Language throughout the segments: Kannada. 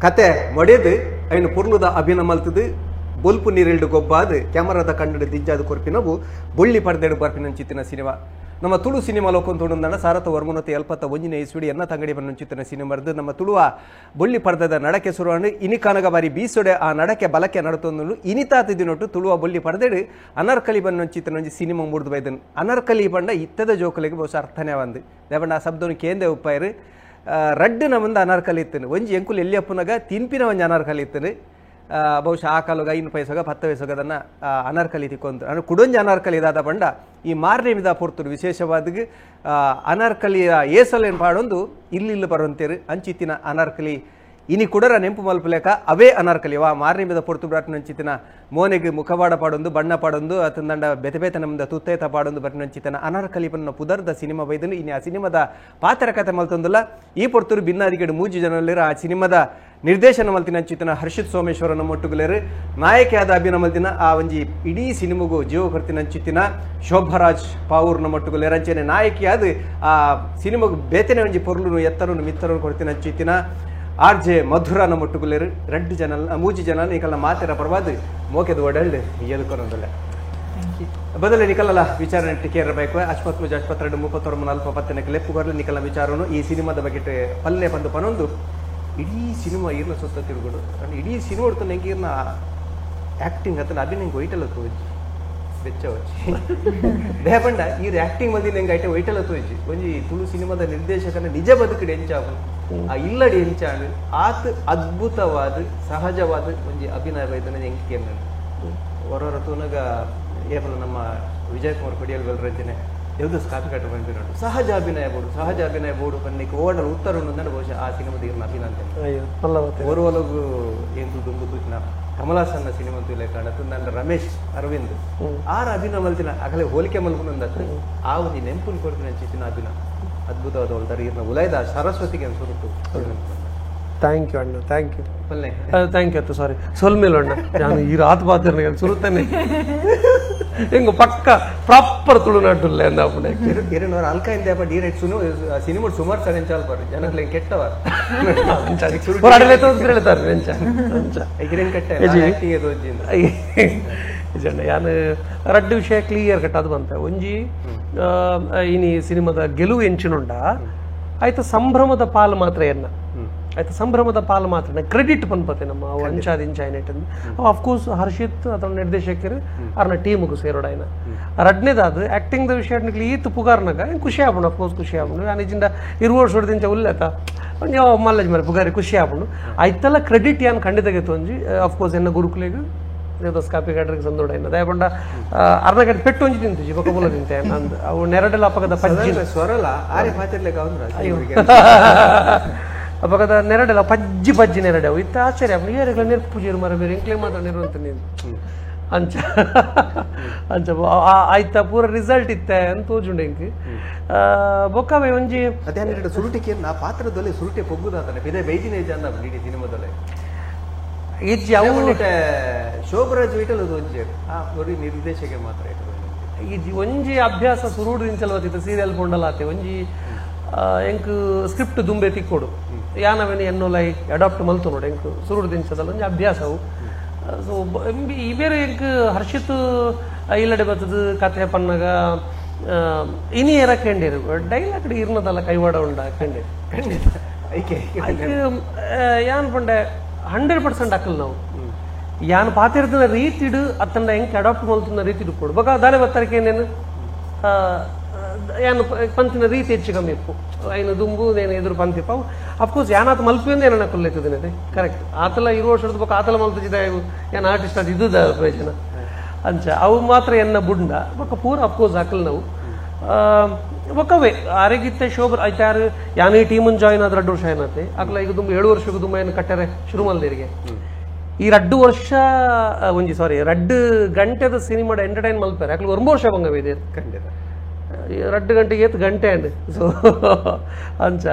ಕತೆ ಮೊಡೆದು ಐನು ಪುರ್ಲುದ ಅಭಿನ ಮಲ್ತದು ಬೊಲ್ಪು ನೀರಿಲ್ಡು ಗೊಬ್ಬಾದ ಕ್ಯಾಮರಾದ ಕನ್ನಡ ದಿಜ್ಜಾದ ಕೊರ್ಪಿನವು ಬೊಳ್ಳಿ ಪಡೆದೆಡು ಬರ್ಪಿನಂಚಿತ್ತಿನ ಸಿನಿಮಾ ನಮ್ಮ ತುಳು ಸಿನಿಮಾ ಲೋಕೊಂತೋಡುಂದಣ್ಣ ಸಾರಥ ವರ್ಮನತೆ ಎಲ್ಪತ್ತ ಒಂಜಿನ ಇಸುಡಿ ಎನ್ನ ತಂಗಡಿ ಬನ್ನಂಚಿತ್ತಿನ ಸಿನಿಮಾರ್ದು ನಮ್ಮ ತುಳುವ ಬೊಳ್ಳಿ ಪಡೆದ ನಡಕೆ ಸುರುವಾಂಡು ಇನಿ ಕಾನಗ ಬಾರಿ ಬೀಸೊಡೆ ಆ ನಡಕೆ ಬಲಕ್ಕೆ ನಡತೊಂದು ಇನಿತಾತಿದಿನೊಟ್ಟು ತುಳುವ ಬೊಳ್ಳಿ ಪಡೆದೆಡು ಅನರ್ಕಲಿ ಬನ್ನಂಚಿತ್ತಿನ ಒಂಜಿ ಸಿನಿಮಾ ಮೂಡ್ದು ಬೈದನು ಅನರ್ಕಲಿ ಬಂಡ ಇತ್ತದ ಜೋಕಲಿಗೆ ಬಹುಶಃ ಅರ್ಥನೇ ಬಂದು ದೇವಣ್ಣ ಆ ಶಬ್ದವನ್ನು ಕೇಂದ್ರ ಉಪ್ಪಾಯರು ರಡ್ಡಿನ ಮುಂದೆ ಅನಾರ್ಕಲಿ ಇತ್ತನು ಒಂಜಿ ಎಂಕುಲು ಎಲ್ಲಿ ಅಪ್ಪನಾಗ ತಿನ್ಪಿನ ಒಂಜಿ ಅನಾರ್ಕಲಿ ಇತ್ತನು ಬಹುಶಃ ಆ ಕಾಲಗ 5 ಪೈಸಗ 10 ಪೈಸಗದನ್ನ ಅನಾರ್ಕಲಿ ತಿಕ್ಕೊಂತು ಅಂದ್ರೆ ಕುಡೊಂಜಿ ಅನಾರ್ಕಲಿ ಇದಾದ ಬಂಡ ಈ ಮಾರನೇ ವಿಧ ಪೊರ್ತರು ವಿಶೇಷವಾದ ಅನಾರ್ಕಲಿಯ ಏಸಲೇನು ಪಾಡೊಂದು ಇಲ್ಲಿ ಬರುವಂತೇರು ಅಂಚಿತ್ತಿನ ಅನಾರ್ಕಲಿ ಇನಿ ಕುಡರ ನೆಂಪು ಮಲ್ಪಲೇಕ ಅವೇ ಅನಾರ್ಕಲಿ ವಾ ಮಾರನೇ ವಿಧ ಪೊರ್ತು ಬರ್ತಿನಂಚಿತ್ತಿನ ಮೋನೆಗೆ ಮುಖವಾಡ ಪಾಡೊಂದು ಬಣ್ಣ ಪಾಡೊಂದು ಅತಂದಂಡ ಬೆತೆ ನಮ್ದ ತುತ್ತೇತ ಪಾಡೊಂದು ಬರ್ತಿನಂಚಿತ್ತಿನ ಅನಾರ್ಕಲಿ ಬನ್ನ ಪುದರ್ದ ಸಿನಿಮಾ ಬೈದನು ಇನ್ನು ಆ ಸಿನಿಮಾದ ಪಾತ್ರ ಕಥೆ ಮಲ್ತೊಂದಿಲ್ಲ ಈ ಪೊರ್ತರು ಭಿನ್ನಾದಿಗಡು ಮೂಜಿ ಜನರಲ್ಲಿರ ಆ ಸಿನಿಮಾದ ನಿರ್ದೇಶನ ಮಲ್ತಿನಂಚಿತ್ತಿನ ಹರ್ಷಿತ್ ಸೋಮೇಶ್ವರನ ಮೊಟ್ಟುಗಲೇರು ನಾಯಕಿಯಾದ ಅಭಿನ ಮಲ್ತಿನ ಆ ಒಂಜಿ ಇಡೀ ಸಿನಿಮಾಗೂ ಜೀವ ಕೊಡ್ತಿನಂಚಿತ್ತಿನ ಶೋಭರಾಜ್ ಪಾವೂರ್ನ ಮೊಟ್ಟುಗಲೇರಂಚೆನೆ ನಾಯಕಿಯಾದ ಆ ಸಿನಿಮಾಗೂ ಬೇತೆನೆ ಒಂಜಿ ಪೊರ್ಲು ಎತ್ತರನು ಮಿತ್ತರನು ಕೊಡ್ತಿನಂಚಿತ್ತಿನ RJ ಮಧುರನ ಮೊಟ್ಟುಗಲೇರು 2 ಜನ 3 ಜನ ನಿಕಲ್ನ ಮಾತೆರ ಪರವಾದ ಮೋಕೆದು ಒಡಲ್ಡ್ ಎದುಕೊನೊಂದಲ್ಲ ಬದಲು ನಿಕಲಲ್ಲ ವಿಚಾರಣೆ ಟಿಕೇರಬೇಕು ಅಶ್ವತ್ 22 31 40 10 ಲೆಪ್ಪು ಬರಲಿ ನಿಕಲ ವಿಚಾರನು ಈ ಸಿನಿಮಾದ ಬಗ್ಗೆ ಪಲ್ಲೆ ಬಂದು ಪನೊಂದು ಇಡೀ ಸಿನಿಮಾ ಈರ್ನ ಸುತ್ತ ತಿರುಗುಡು ಇಡೀ ಸಿನಿಮಾ ಹೊಡ್ತಾನೆ ಹೆಂಗೆ ಈರ್ನ ಆ್ಯಕ್ಟಿಂಗ್ ಅತನ ಅಭಿನಯ ಒಯ್ಟಲ್ಲ ತೋಜಿ ಬೆಚ್ಚ వచ్చి ದೇಪಂಡ ಈ ಆ್ಯಕ್ಟಿಂಗ್ ಮಂದಿ ಹೆಂಗೆ ಐಟೆ ಒಯ್ಟಲ್ಲ ತೋಜಿ ಒಂಜಿ ತುಳು ಸಿನಿಮಾದ ನಿರ್ದೇಶಕನ ನಿಜ ಬದುಕಡೆ ಎಂಚಾವು ಆ ಇಲ್ಲಡಿ ಎಂಚಾಡು ಆತ ಅದ್ಭುತವಾದ ಸಹಜವಾದ ಒಂಜಿ ಅಭಿನಯ ವೈದ್ಯನ ಹೆಂಗೆ ಹೊರ ತೂನಾಗ ಏಪಲ ನಮ್ಮ ವಿಜಯ್ ಕುಮಾರ್ ಕೊಡಿಯಲ್ ಬೆಲ್ರಂತೇನೆ ದೇವದಾಸ್ ಕಾಪಿ ಕಟ್ಟು ಬಂದಿರೋದು ಸಹಜ ಅಭಿನಯ ಬೋಡು ಪನ್ನಿಕ್ಕೆ ಓಡಲು ಉತ್ತರ ಬಹುಶಃ ಆ ಸಿನಿಮಾದ ಇರ್ನ ಅಭಿನಂದನೆ ಓರ್ವಲಗು ಎಂದು ದುಂಬುತ್ತಿನ ಕಮಲಾಸನ್ನ ಸಿನಿಮಾ ತುಲೆ ಕಾಣತ್ತು ನನ್ನ ರಮೇಶ್ ಅರವಿಂದ್ ಆರ ಅಭಿನಯ ಮಲ್ತಿನ ಆಗಲೇ ಹೋಲಿಕೆ ಮಲ್ಕೊಂಡಂದತ್ತು ಆ ಒಂದು ನೆಂಪುಲ್ ಕೊಡ್ತಿನ ಚಿತ್ತಿನ ಅಭಿನಯ ಅದ್ಭುತವಾದ ಹೊಲ್ದಾರ ಇರ್ನ ಉಲಯದ ಸರಸ್ವತಿಗೆ ಅನ್ಸುತ್ತು ಥ್ಯಾಂಕ್ ಯು ಅಣ್ಣ ಥ್ಯಾಂಕ್ ಯು ಅತ್ತು ಸಾರಿ ಸೊಲ್ಮೇಲು ಅಣ್ಣ ನಾನು ಈ ರಾತ್ ಪಾತ್ರ ಸುರುತ್ತಾನೆ ಹೆಂಗ ಪಕ್ಕ ಪ್ರಾಪರ್ ತುಳುನಾಟುಲ್ಲ ಅಂದಾಪುಣೆ ಇರನವರ ಅಲ್ಕಾಯಿಂದ ಡೈರೆಕ್ಟ್ ಸಿನಿಮಾ ಸುಮಾರು ಸರಿ ಚಾಲ್ಪಾರು ಜನಗಳು ಕೆಟ್ಟವ ಹೇಳ್ತಾರೆ ಯಾನು ರಡ್ಡು ವಿಷಯ ಕ್ಲಿಯರ್ ಕಟ್ಟ ಅದು ಬಂತ ಒಂಜಿ ಇನಿ ಸಿನಿಮಾದ ಗೆಲುವು ಎಂಚಿನುಂಡ ಆಯ್ತು ಸಂಭ್ರಮದ ಪಾಲು ಮಾತ್ರ ಎನ್ನ ಆಯ್ತು ಸಂಭ್ರಮದ ಪಾಲು ಮಾತ್ರ ಕ್ರೆಡಿಟ್ ಪನ್ಪತೆ ನಮ್ಮ ಅಂಚಾದ ಇಂಚಾಯ್ನೆಟ್ ಅಫ್ಕೋರ್ಸ್ ಹರ್ಷಿತ್ ಅದನ್ನ ನಿರ್ದೇಶಕರು ಅವ್ರನ್ನ ಟೀಮ್ಗೂ ಸೇರೋಡ ಆಯ್ನ ರಡ್ನೇದಾದ ಆ್ಯಕ್ಟಿಂಗ್ದ ವಿಷಯ ಈತ್ ಪುಗಾರ್ನಾಗ ಖುಷಿ ಆಗ್ಬಿಡು ಅಫ್ಕೋರ್ಸ್ ಖುಷಿ ಆಗ್ಬಿಡು ನಾನು ಇಜಿಂದ 20 ವರ್ಷ ಹೊಡೆದಿಂಚ ಉಲ್ಲೇತ ಒಂಜಿ ಮಲ್ಲಜ್ ಮರೆ ಪುಗಾರಿ ಖುಷಿ ಆಗ್ಬಿಡು ಆಯ್ತಲ್ಲ ಕ್ರೆಡಿಟ್ ಯಾನು ಖಂಡಿತಗೈತು ಒಂಜಿ ಅಫ್ಕೋರ್ಸ್ ಎನ್ನ ಗುರುಕುಲೆಗೂ ದೇವದಾಸ್ ಕಾಪಿ ಗಾಡ್ರಿಗೆ ಸಂದೋಡ ಏನ ದಯಪಂಡ ಅರ್ನಗಡೆ ಪೆಟ್ಟು ಒಂಜಿ ತಿಂತು ಬೊಕಬೋಲ ತಿಂತೆ ನಂದು ಅವು ನೆರಡೆಲ್ಲ ಅಪಗದ ಪಜ್ಜಿ ಸ್ವರಲ್ಲ ಆರೆ ಪಾತಿರ್ಲಿಕ್ಕೆ ಅಪಗದ ನೆರಡೆಲ್ಲ ಪಜ್ಜಿ ನೆರಡೆ ಅವು ಇತ್ತ ಆಶ್ಚರ್ಯ ಏರಿಗಳ ನೆರ್ಪು ಜೀರು ಮರ ಬೇರೆ ಇಂಕ್ಲೆ ಮಾತ್ರ ನಿರುವಂತ ನೀನು ಅಂಚ ಆಯ್ತಾ ಪೂರ ರಿಸಲ್ಟ್ ಇತ್ತೆ ಅಂತ ತೋಜುಂಡೆ ಇಂಕ್ ಬೊಕ್ಕವೇ ಒಂಜಿ ಅದೇ ಸುರುಟಿಕೆ ನಾ ಪಾತ್ರದಲ್ಲಿ ಸುರುಟೆ ಪೊಗ್ಗುದಾತಾನೆ ಇದೇ ಬೈದಿನ ಜನ ಇಡೀ ಸಿನಿಮಾದಲ್ಲಿ ಹೆಜ್ಜೆ ಅವು ಶೋಭರಾಜ್ ವೈಟಲ್ ಒಂಜಿ ನಿರ್ದೇಶಕ ಮಾತ್ರ ಈ ಒಂಜಿ ಅಭ್ಯಾಸ ಸುರುಡಿಂಚಲ್ವತ್ತಿತ್ತು ಸೀರಿಯಲ್ ಪೊಂಡಲಾತೆ ಒಂಜಿ ಎಂಕ್ ಸ್ಕ್ರಿಪ್ಟ್ ದುಂಬೆ ತಿಕ್ಕೊಡು ಯಾನವೇನು ಎನ್ನೋಲೈ ಅಡಾಪ್ಟ್ ಮಲ್ತು ನೋಡಿ ಎಂಕ್ ಸುರುಡಿಂಚದಲ್ಲ ಒಂಜಿ ಅಭ್ಯಾಸವು ಸೊ ಈ ಬೇರೆ ಎಂಕ್ ಹರ್ಷಿತ್ ಇಲ್ಲಡೆ ಬರ್ತದ ಕಥೆ ಪನ್ನಗ ಇನಿ ಏರ ಕೆಂಡೇರು ಡೈಲಾಗ್ ಇರ್ನದಲ್ಲ ಕೈವಾಡ ಉಂಡ ಕೆಂಡೇರು ಯಾನ್ ಪಂಡೆ 100% ಅಕ್ಕಲ್ ನಾವು ಯಾನ್ ಪಾತಿರ್ದ ರೀತಿಡು ಅತ್ತಂಡ ಹೆಂಗೆ ಅಡಾಪ್ಟ್ ಮಲ್ತುನ್ನ ರೀತಿಡು ಕೊಡು ಬಗ ದಾಲೆ ಬತ್ತರಿಕೆ ಏನೇನು ಯಾನು ಪಂತಿನ ರೀತಿ ಹೆಚ್ಚು ಕಮ್ಮಿ ಇಪ್ಪು ಐನು ದುಂಬು ನೇನು ಎದುರು ಪಂತಿಪ್ಪ ಅಫ್ಕೋರ್ಸ್ ಯಾನಾತ ಮಲ್ಪಿಂದ ಏನನ್ನ ಕೊಲ್ಲೈತದೆ ಕರೆಕ್ಟ್ ಆತಲ 20 ವರ್ಷದ ಬೊಕ್ಕ ಆತಲ ಮಲ್ತಿದ್ದ ಏನು ಆರ್ಟಿಸ್ಟ್ ಅದು ಇದ್ದುದ ಪ್ರಯೋಜನ ಅಂಚ ಅವು ಮಾತ್ರ ಎನ್ನ ಬುಂಡ ಬೊಕ್ಕ ಪೂರ ಅಫ್ಕೋರ್ಸ್ ಹಾಕಲ್ ನಾವು ಬೊಕ್ಕವೇ ಆರೆಗಿತ್ತೆ ಶೋಭ ಆಯ್ತಾರು ಯಾನು ಈ ಟೀಮನ್ನು ಜಾಯಿನ್ ಆದ್ರೆ 2 ವರ್ಷ ಏನತ್ತೆ ಆಗ್ಲ ಈಗ ತುಂಬ 7 ವರ್ಷಕ್ಕೆ ತುಂಬ ಏನು ಕಟ್ಟಾರೆ ಶುರು ಮಲ್ದಿರಿಗೆ ಈ 2 ವರ್ಷ ಒಂಜಿ ಸಾರಿ 2 ಗಂಟೆದ ಸಿನಿಮಾದ ಎಂಟರ್ಟೈನ್ ಮಲ್ಪಾರೆ ಯಾಕಂದ್ರೆ 1 ವರ್ಷ ಬಂಗವೆ ಇದೆ ಖಂಡಿತ 2 ಗಂಟೆಗೆ ಏತ್ ಗಂಟೆ ಅಂಡ್ ಸೊ ಅಂಚ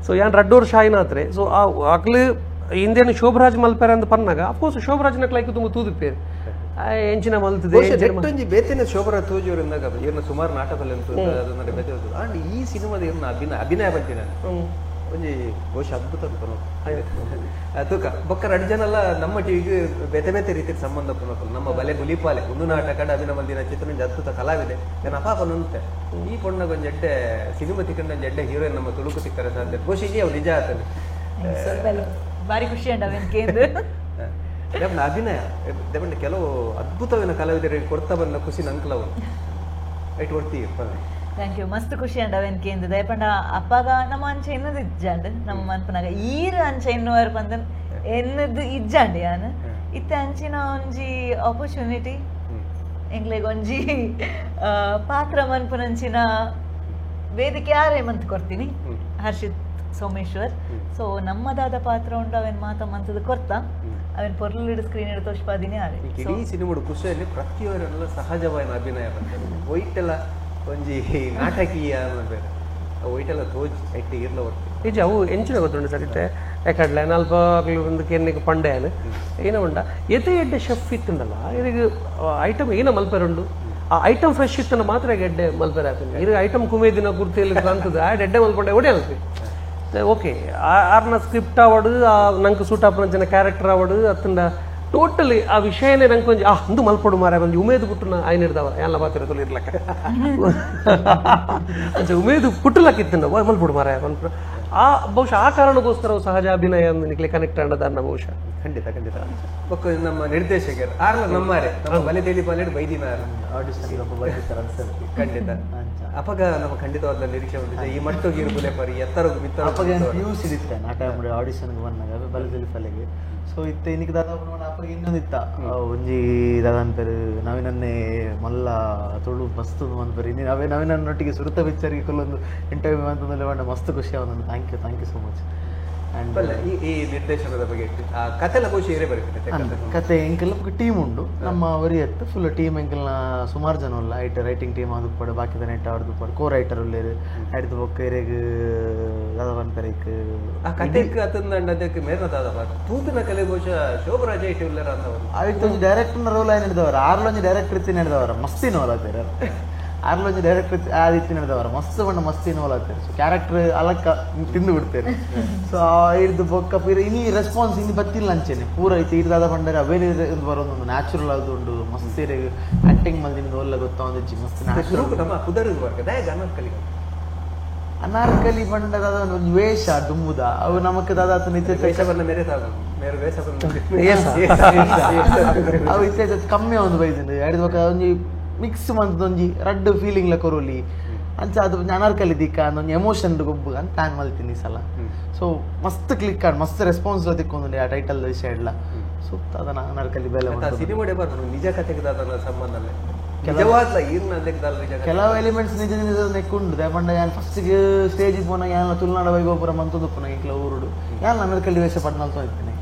ಸೊ ಯಾನ್ 2 ವರ್ಷ ಆಯ್ನಾತ್ರೆ ಸೊ ಆಕ್ಲು ಹಿಂದೇನು ಶೋಭರಾಜ್ ಮಲ್ಪಾರೆ ಅಂತ ಪನ್ನಾಗ ಅಫ್ಕೋರ್ಸ್ ಶೋಭರಾಜ್ನ ಕ್ಲೈಕ್ ತುಂಬ ತೂದಿಪ್ಪೇರು ಎಂಚಿನ ಮಲ್ತದೆ ಒಂಜಿ ಬೇತೆನೆ ಶೋಭರಾ ತೋಜೋರಿಂದಾಗ ಇವ್ರನ್ನ ಸುಮಾರು ನಾಟಕದಲ್ಲಿ ಅಂತ ಬೆದೆದು ಅಂಡ್ ಈ ಸಿನಿಮಾದ ಇವ್ರನ್ನ ಅಭಿನಯ ಬಂತೀನಿ ಒಂಜಿ ಬಹುಶಃ ಅದ್ಭುತ ತುಕ ಬೊಕ್ಕ ರಡ್ ಜನಲ್ಲ ನಮ್ಮ ಟಿವಿಗೆ ಬೇತೆ ಬೇತೆ ರೀತಿಯ ಸಂಬಂಧ ಪುನಕಲು ನಮ್ಮ ಬಲೆ ಗುಲಿಪಾಲೆ ಒಂದು ನಾಟಕ ಅಭಿನಯ ಮಂದಿರ ಚಿತ್ರ ಅದ್ಭುತ ಕಲಾವಿದೆ ನಾನು ಅಪಾಪನುಂತೆ ಈ ಪೊಣ್ಣಗ ಒಂದು ಎಡ್ಡೆ ಸಿನಿಮಾ ತಿಕ್ಕಂಡ ಒಂದು ಎಡ್ಡೆ ಹೀರೋಯಿನ್ ನಮ್ಮ ತುಳುಕು ತಿಕ್ಕರ ಸಾಧ್ಯ ಬಹುಶಃ ಅವು ನಿಜ ಆಗ್ತದೆ ಬಾರಿ ಖುಷಿ ಅಂಡ ಅಭಿನಯ ದೇವಂಡ ಕೆಲವು ಅದ್ಭುತವಿನ ಕಲಾವಿದರಿಗೆ ಕೊಡ್ತಾ ಬಂದ ಖುಷಿ ನಂಕಲವು ಐಟ್ ಒಡ್ತಿ ಥ್ಯಾಂಕ್ ಯು ಮಸ್ತ್ ಖುಷಿ ಅಂಡ ಅವೇನ್ ಕೇಂದ್ರ ದಯಪಂಡ ಅಪ್ಪಾಗ ನಮ್ಮ ಅಂಚೆ ಎನ್ನದು ಇಜ್ಜಾಂಡ್ ನಮ್ಮ ಮನ್ಪನಾಗ ಈರು ಅಂಚೆ ಎನ್ನುವರು ಬಂದ ಎನ್ನದು ಇಜ್ಜಾಂಡ್ ಯಾನು ಇತ್ತೆ ಅಂಚಿನ ಒಂಜಿ ಆಪರ್ಚುನಿಟಿ ಎಂಗ್ಲೆಗ್ ಒಂಜಿ ಪಾತ್ರ ಮನ್ಪುನಂಚಿನ ವೇದಿಕೆ ಯಾರೇ ಮಂತ್ ಕೊಡ್ತೀನಿ ಹರ್ಷಿತ್ ಸೋಮೇಶ್ವರ್ ಸೊ ನಮ್ಮದಾದ ಪಾತ್ರ ಉಂಟು ಅವೇನ್ ಮಾತ ಮಂತದ ಕೊರ್ತ ಅವೇನ್ ಪೊರ್ಲಿಡ್ ಸ್ಕ್ರೀನ್ ಹಿಡಿದು ತೋಷ್ಪಾದಿನಿ ಆರೆ ಇಡೀ ಸಿನಿಮಾಡು ಖುಷಿಯಲ್ಲಿ ಪ್ರತಿಯೊಬ್ಬರೆಲ್ಲ ಸಹಜವಾದ ಅಭಿನಯ ಬಂತದೆ ವೈಟೆಲ್ಲ ಒಂಜಿ ನಾಟಕೀಯ ಬೇರೆ ವೈಟೆಲ್ಲ ತೋಜಿ ಐಟಿ ಇರ್ಲ ಒಟ್ಟು ನಿಜ ಅವು ಎಂಚಿನ ಗೊತ್ತುಂಟು ಸರಿತೆ ಯಾಕಡ್ಲೆ ನಾಲ್ಪ ಒಂದು ಕೆನ್ನಿಗೆ ಪಂಡೆಯನು ಏನೋ ಉಂಡ ಎದೆ ಎಡ್ಡೆ ಶೆಫ್ ಇತ್ತುಂಡಲ್ಲ ಇದೀಗ ಐಟಮ್ ಏನೋ ಮಲ್ಪೆರುಂಡು ಆ ಐಟಮ್ ಫ್ರೆಶ್ ಇತ್ತನ ಮಾತ್ರ ಎಡ್ಡೆ ಮಲ್ಪೆರ ಹಾಕಿನಿ ಇದು ಐಟಮ್ ಕುಮೇದಿನ ಕುರ್ತಿಯಲ್ಲಿ ಕಾಣ್ತದೆ ಆ ಎಡ್ಡೆ ಮಲ್ಪಂಡೆ ಒಡೆ ಅನ್ಸಿ ಓಕೆ ಆರ್ನ ಸ್ಕ್ರಿಪ್ಟ್ ಆವಡು ನಂಗೆ ಸೂಟ್ ಆಪನ ಕ್ಯಾರೆಕ್ಟರ್ ಆವಡು ಅತ್ತಂಡ ಟೋಟಲಿ ಆ ವಿಷಯನೇ ನಂಗೆ ಕೊಂಚ ಅಂದು ಮಲ್ಪಡು ಮಾರ ಒಂದು ಉಮೇದು ಪುಟ್ಟು ಆಯ್ನ ಹಿಡ್ದವ ಎಲ್ಲ ಬಾತಿರೋದು ಇರ್ಲಕ್ಕ ಉಮೇದು ಪುಟ್ಟಲಕ್ಕಿತ್ತಂಡ ಮಲ್ಪಡು ಮಾರ ಮಲ್ಪಡು ಆ ಬಹುಶಃ ಆ ಕಾರಣಕ್ಕೋಸ್ಕರ ಸಹಜ ಅಭಿನಯ ನಿಕ್ಲೆ ಕನೆಕ್ಟ್ ಅಂಡದನ್ನ ಬಹುಶಃ ಖಂಡಿತ ಖಂಡಿತ ನಮ್ಮ ನಿರ್ದೇಶಕರು ಆರ್ಲ ನಮ್ಮಾರೆ ನಮ್ಮ ಬಲೆ ತೇಲಿ ಪಾಲೇಡ್ ಬೈದಿನ ಖಂಡಿತ ಅಪಗ ನಮ್ಮ ಖಂಡಿತವಾದ ನಿರೀಕ್ಷೆ ಹೊಂದಿದೆ ಈ ಮಟ್ಟಿಗೆ ಇರುವುದೇ ಪರಿ ಎತ್ತರ ಪಿಯೂಸ್ ಇರುತ್ತೆ ನಾಟ ಮಾಡಿ ಆಡಿಷನ್ಗೆ ಬಂದಾಗ ಬಲೆ ತೇಲಿ ಪಾಲೆಗೆ ಸೊ ಇತ್ತೆ ಇನ್ನಿಗೆ ದಾದ ಅಪ್ಪಗೆ ಇನ್ನೊಂದಿತ್ತ ಒಂಜಿ ದಾದನ್ ಪೇರು ನವೀನನ್ನೇ ಮಲ್ಲ ತುಳು ಮಸ್ತ್ ಅನ್ಪೇರು ಇನ್ನು ನವೀನನ್ನೊಟ್ಟಿಗೆ ಸುರತ ಪಿಕ್ಚರ್ಗೆ ಕೊಲ್ಲೊಂದು ಇಂಟರ್ವ್ಯೂ ಅಂತಂದ್ರೆ ಬಂದ ಮಸ್ತ್ ಖುಷಿ ಅವನನ್ನು thank you so much and ಈ ನಿರ್ದೇಶನದ ಬಗ್ಗೆ ಕಥೆಲ ಖುಷಿ ಏರೇ ಬರುತ್ತೆ ಕತೆ ಎಂಕೆಲ್ಲ ಟೀಮ್ ಉಂಡು ನಮ್ಮ ಒರಿಯತ್ತು ಫುಲ್ ಟೀಮ್ ಎಂಕೆಲ್ನ ಸುಮಾರು ಜನ ಉಲ್ಲ ಐಟ್ ರೈಟಿಂಗ್ ಟೀಮ್ ಅದು ಪಡ ಬಾಕಿದ ನೆಟ್ ಆಡ್ದು ಪಡ ಕೋ ರೈಟರ್ ಉಳ್ಳೇರು ಆಯ್ತು ಬೊಕ್ಕ ಎರೆಗ್ ದಾದವನ್ ಪೆರೇಕ್ ಆ ಕತೆಗೆ ಅತಂದ ಅದಕ್ಕೆ ಮೇರ್ನ ದಾದವ ತೂತಿನ ಕಲೆ ಬಹುಶಃ ಶೋಭರಾಜ ಇಟ್ಟು ಉಳ್ಳೇರ ಅಂತವರು ಆಯ್ತು ಡೈರೆಕ್ಟರ್ನ ರೋಲ್ ಏನು ಹಿಡಿದವರು ಆರ್ಲೊಂಜಿ ಡೈರೆಕ್ಟರ್ ಇತ್ತಿ ನಡೆದವರು ಮಸ್ತಿನ ಹೋಲತ್ತೀರ ಆರ್ಲೊಂಜಿ ಡೈರೆಕ್ಟರ್ ಆದಿತ್ತಿ ನಡೆದವರು ಮಸ್ತ್ ಬಣ್ಣ ಮಸ್ತಿನ ಹೋಲತ್ತೀರಿ ಸೊ ಕ್ಯಾರೆಕ್ಟರ್ ಅಲಕ್ಕ ತಿಂದು ಬಿಡ್ತೇನೆ ಸೊ ಇರ್ದು ಬೊಕ್ಕ ಪೀರ ಇನಿ ರೆಸ್ಪಾನ್ಸ್ ಇನ್ನು ಬತ್ತಿಲ್ಲ ಅಂಚೆನೆ ಪೂರ ಐತಿ ಇರ್ದಾದ ಪಂಡರೆ ಅವೇನೇ ಬರೋದೊಂದು ನ್ಯಾಚುರಲ್ ಅದು ಉಂಡು ಮಸ್ತ್ ಆಕ್ಟಿಂಗ್ ಮಂದಿ ಒಳ್ಳೆ ಗೊತ್ತಾಂದಿಚ್ಚಿ ಮಸ್ತ್ ಅನಾರ್ಕಲಿ ಪಂಡದ ಒಂದು ವೇಷ ದುಮ್ಮುದ ಅವು ನಮಕ್ ದಾದ ನಿತ್ಯ ಅವು ಇತ್ತೀಚ ಕಮ್ಮಿ ಒಂದು ಬೈದಿಂದ ಎರಡು ಒಂಜಿ ಮಿಕ್ಸ್ ಮಂತೊಂಜಿ ರಡ್ಡು ಫೀಲಿಂಗ್ಲ ಕೊರೋಲಿ ಅಂಚ ಅದು ಅನಾರ್ಕಲಿ ದಿಕ್ಕ ಅದೊಂದು ಎಮೋಷನ್ ಗೊಬ್ಬು ಅಂತ ಪ್ಲಾನ್ ಮಾಡ್ತೀನಿ ಈ ಸಲ ಸೊ ಮಸ್ತ್ ಕ್ಲಿಕ್ ಆಡ್ ಮಸ್ತ್ ರೆಸ್ಪಾನ್ಸ್ ತಿಕ್ಕೊಂಡಿ ಆ ಟೈಟಲ್ ವಿಷಯ ಎಲ್ಲ ಸೂಕ್ತ ಅದನ್ನ ಅನಾರ್ಕಲಿ ಬೆಲೆ ಸಿನಿಮಾ ನಿಜ ಕತೆಗೆ ಸಂಬಂಧ ಕೆಲವು ಎಲಿಮೆಂಟ್ಸ್ ನಿಜ ನಿಜ ನೆಕ್ಕೊಂಡು ದೇಪಂಡ ಯಾನ್ ಫಸ್ಟ್ಗೆ ಸ್ಟೇಜಿಗೆ ಪೋನ ಯಾನ್ ತುಳುನಾಡ ವೈಭವಪುರಂ ಅಂತಂದು ಪುನಃ ಇಂಕ್ಲ ಊರುಡು ಯಾನ್ ಅನಾರ್ಕಲಿ ವೇಷ ಪಡ್ನಲ್ತೋ ಇರ್ತೀನಿ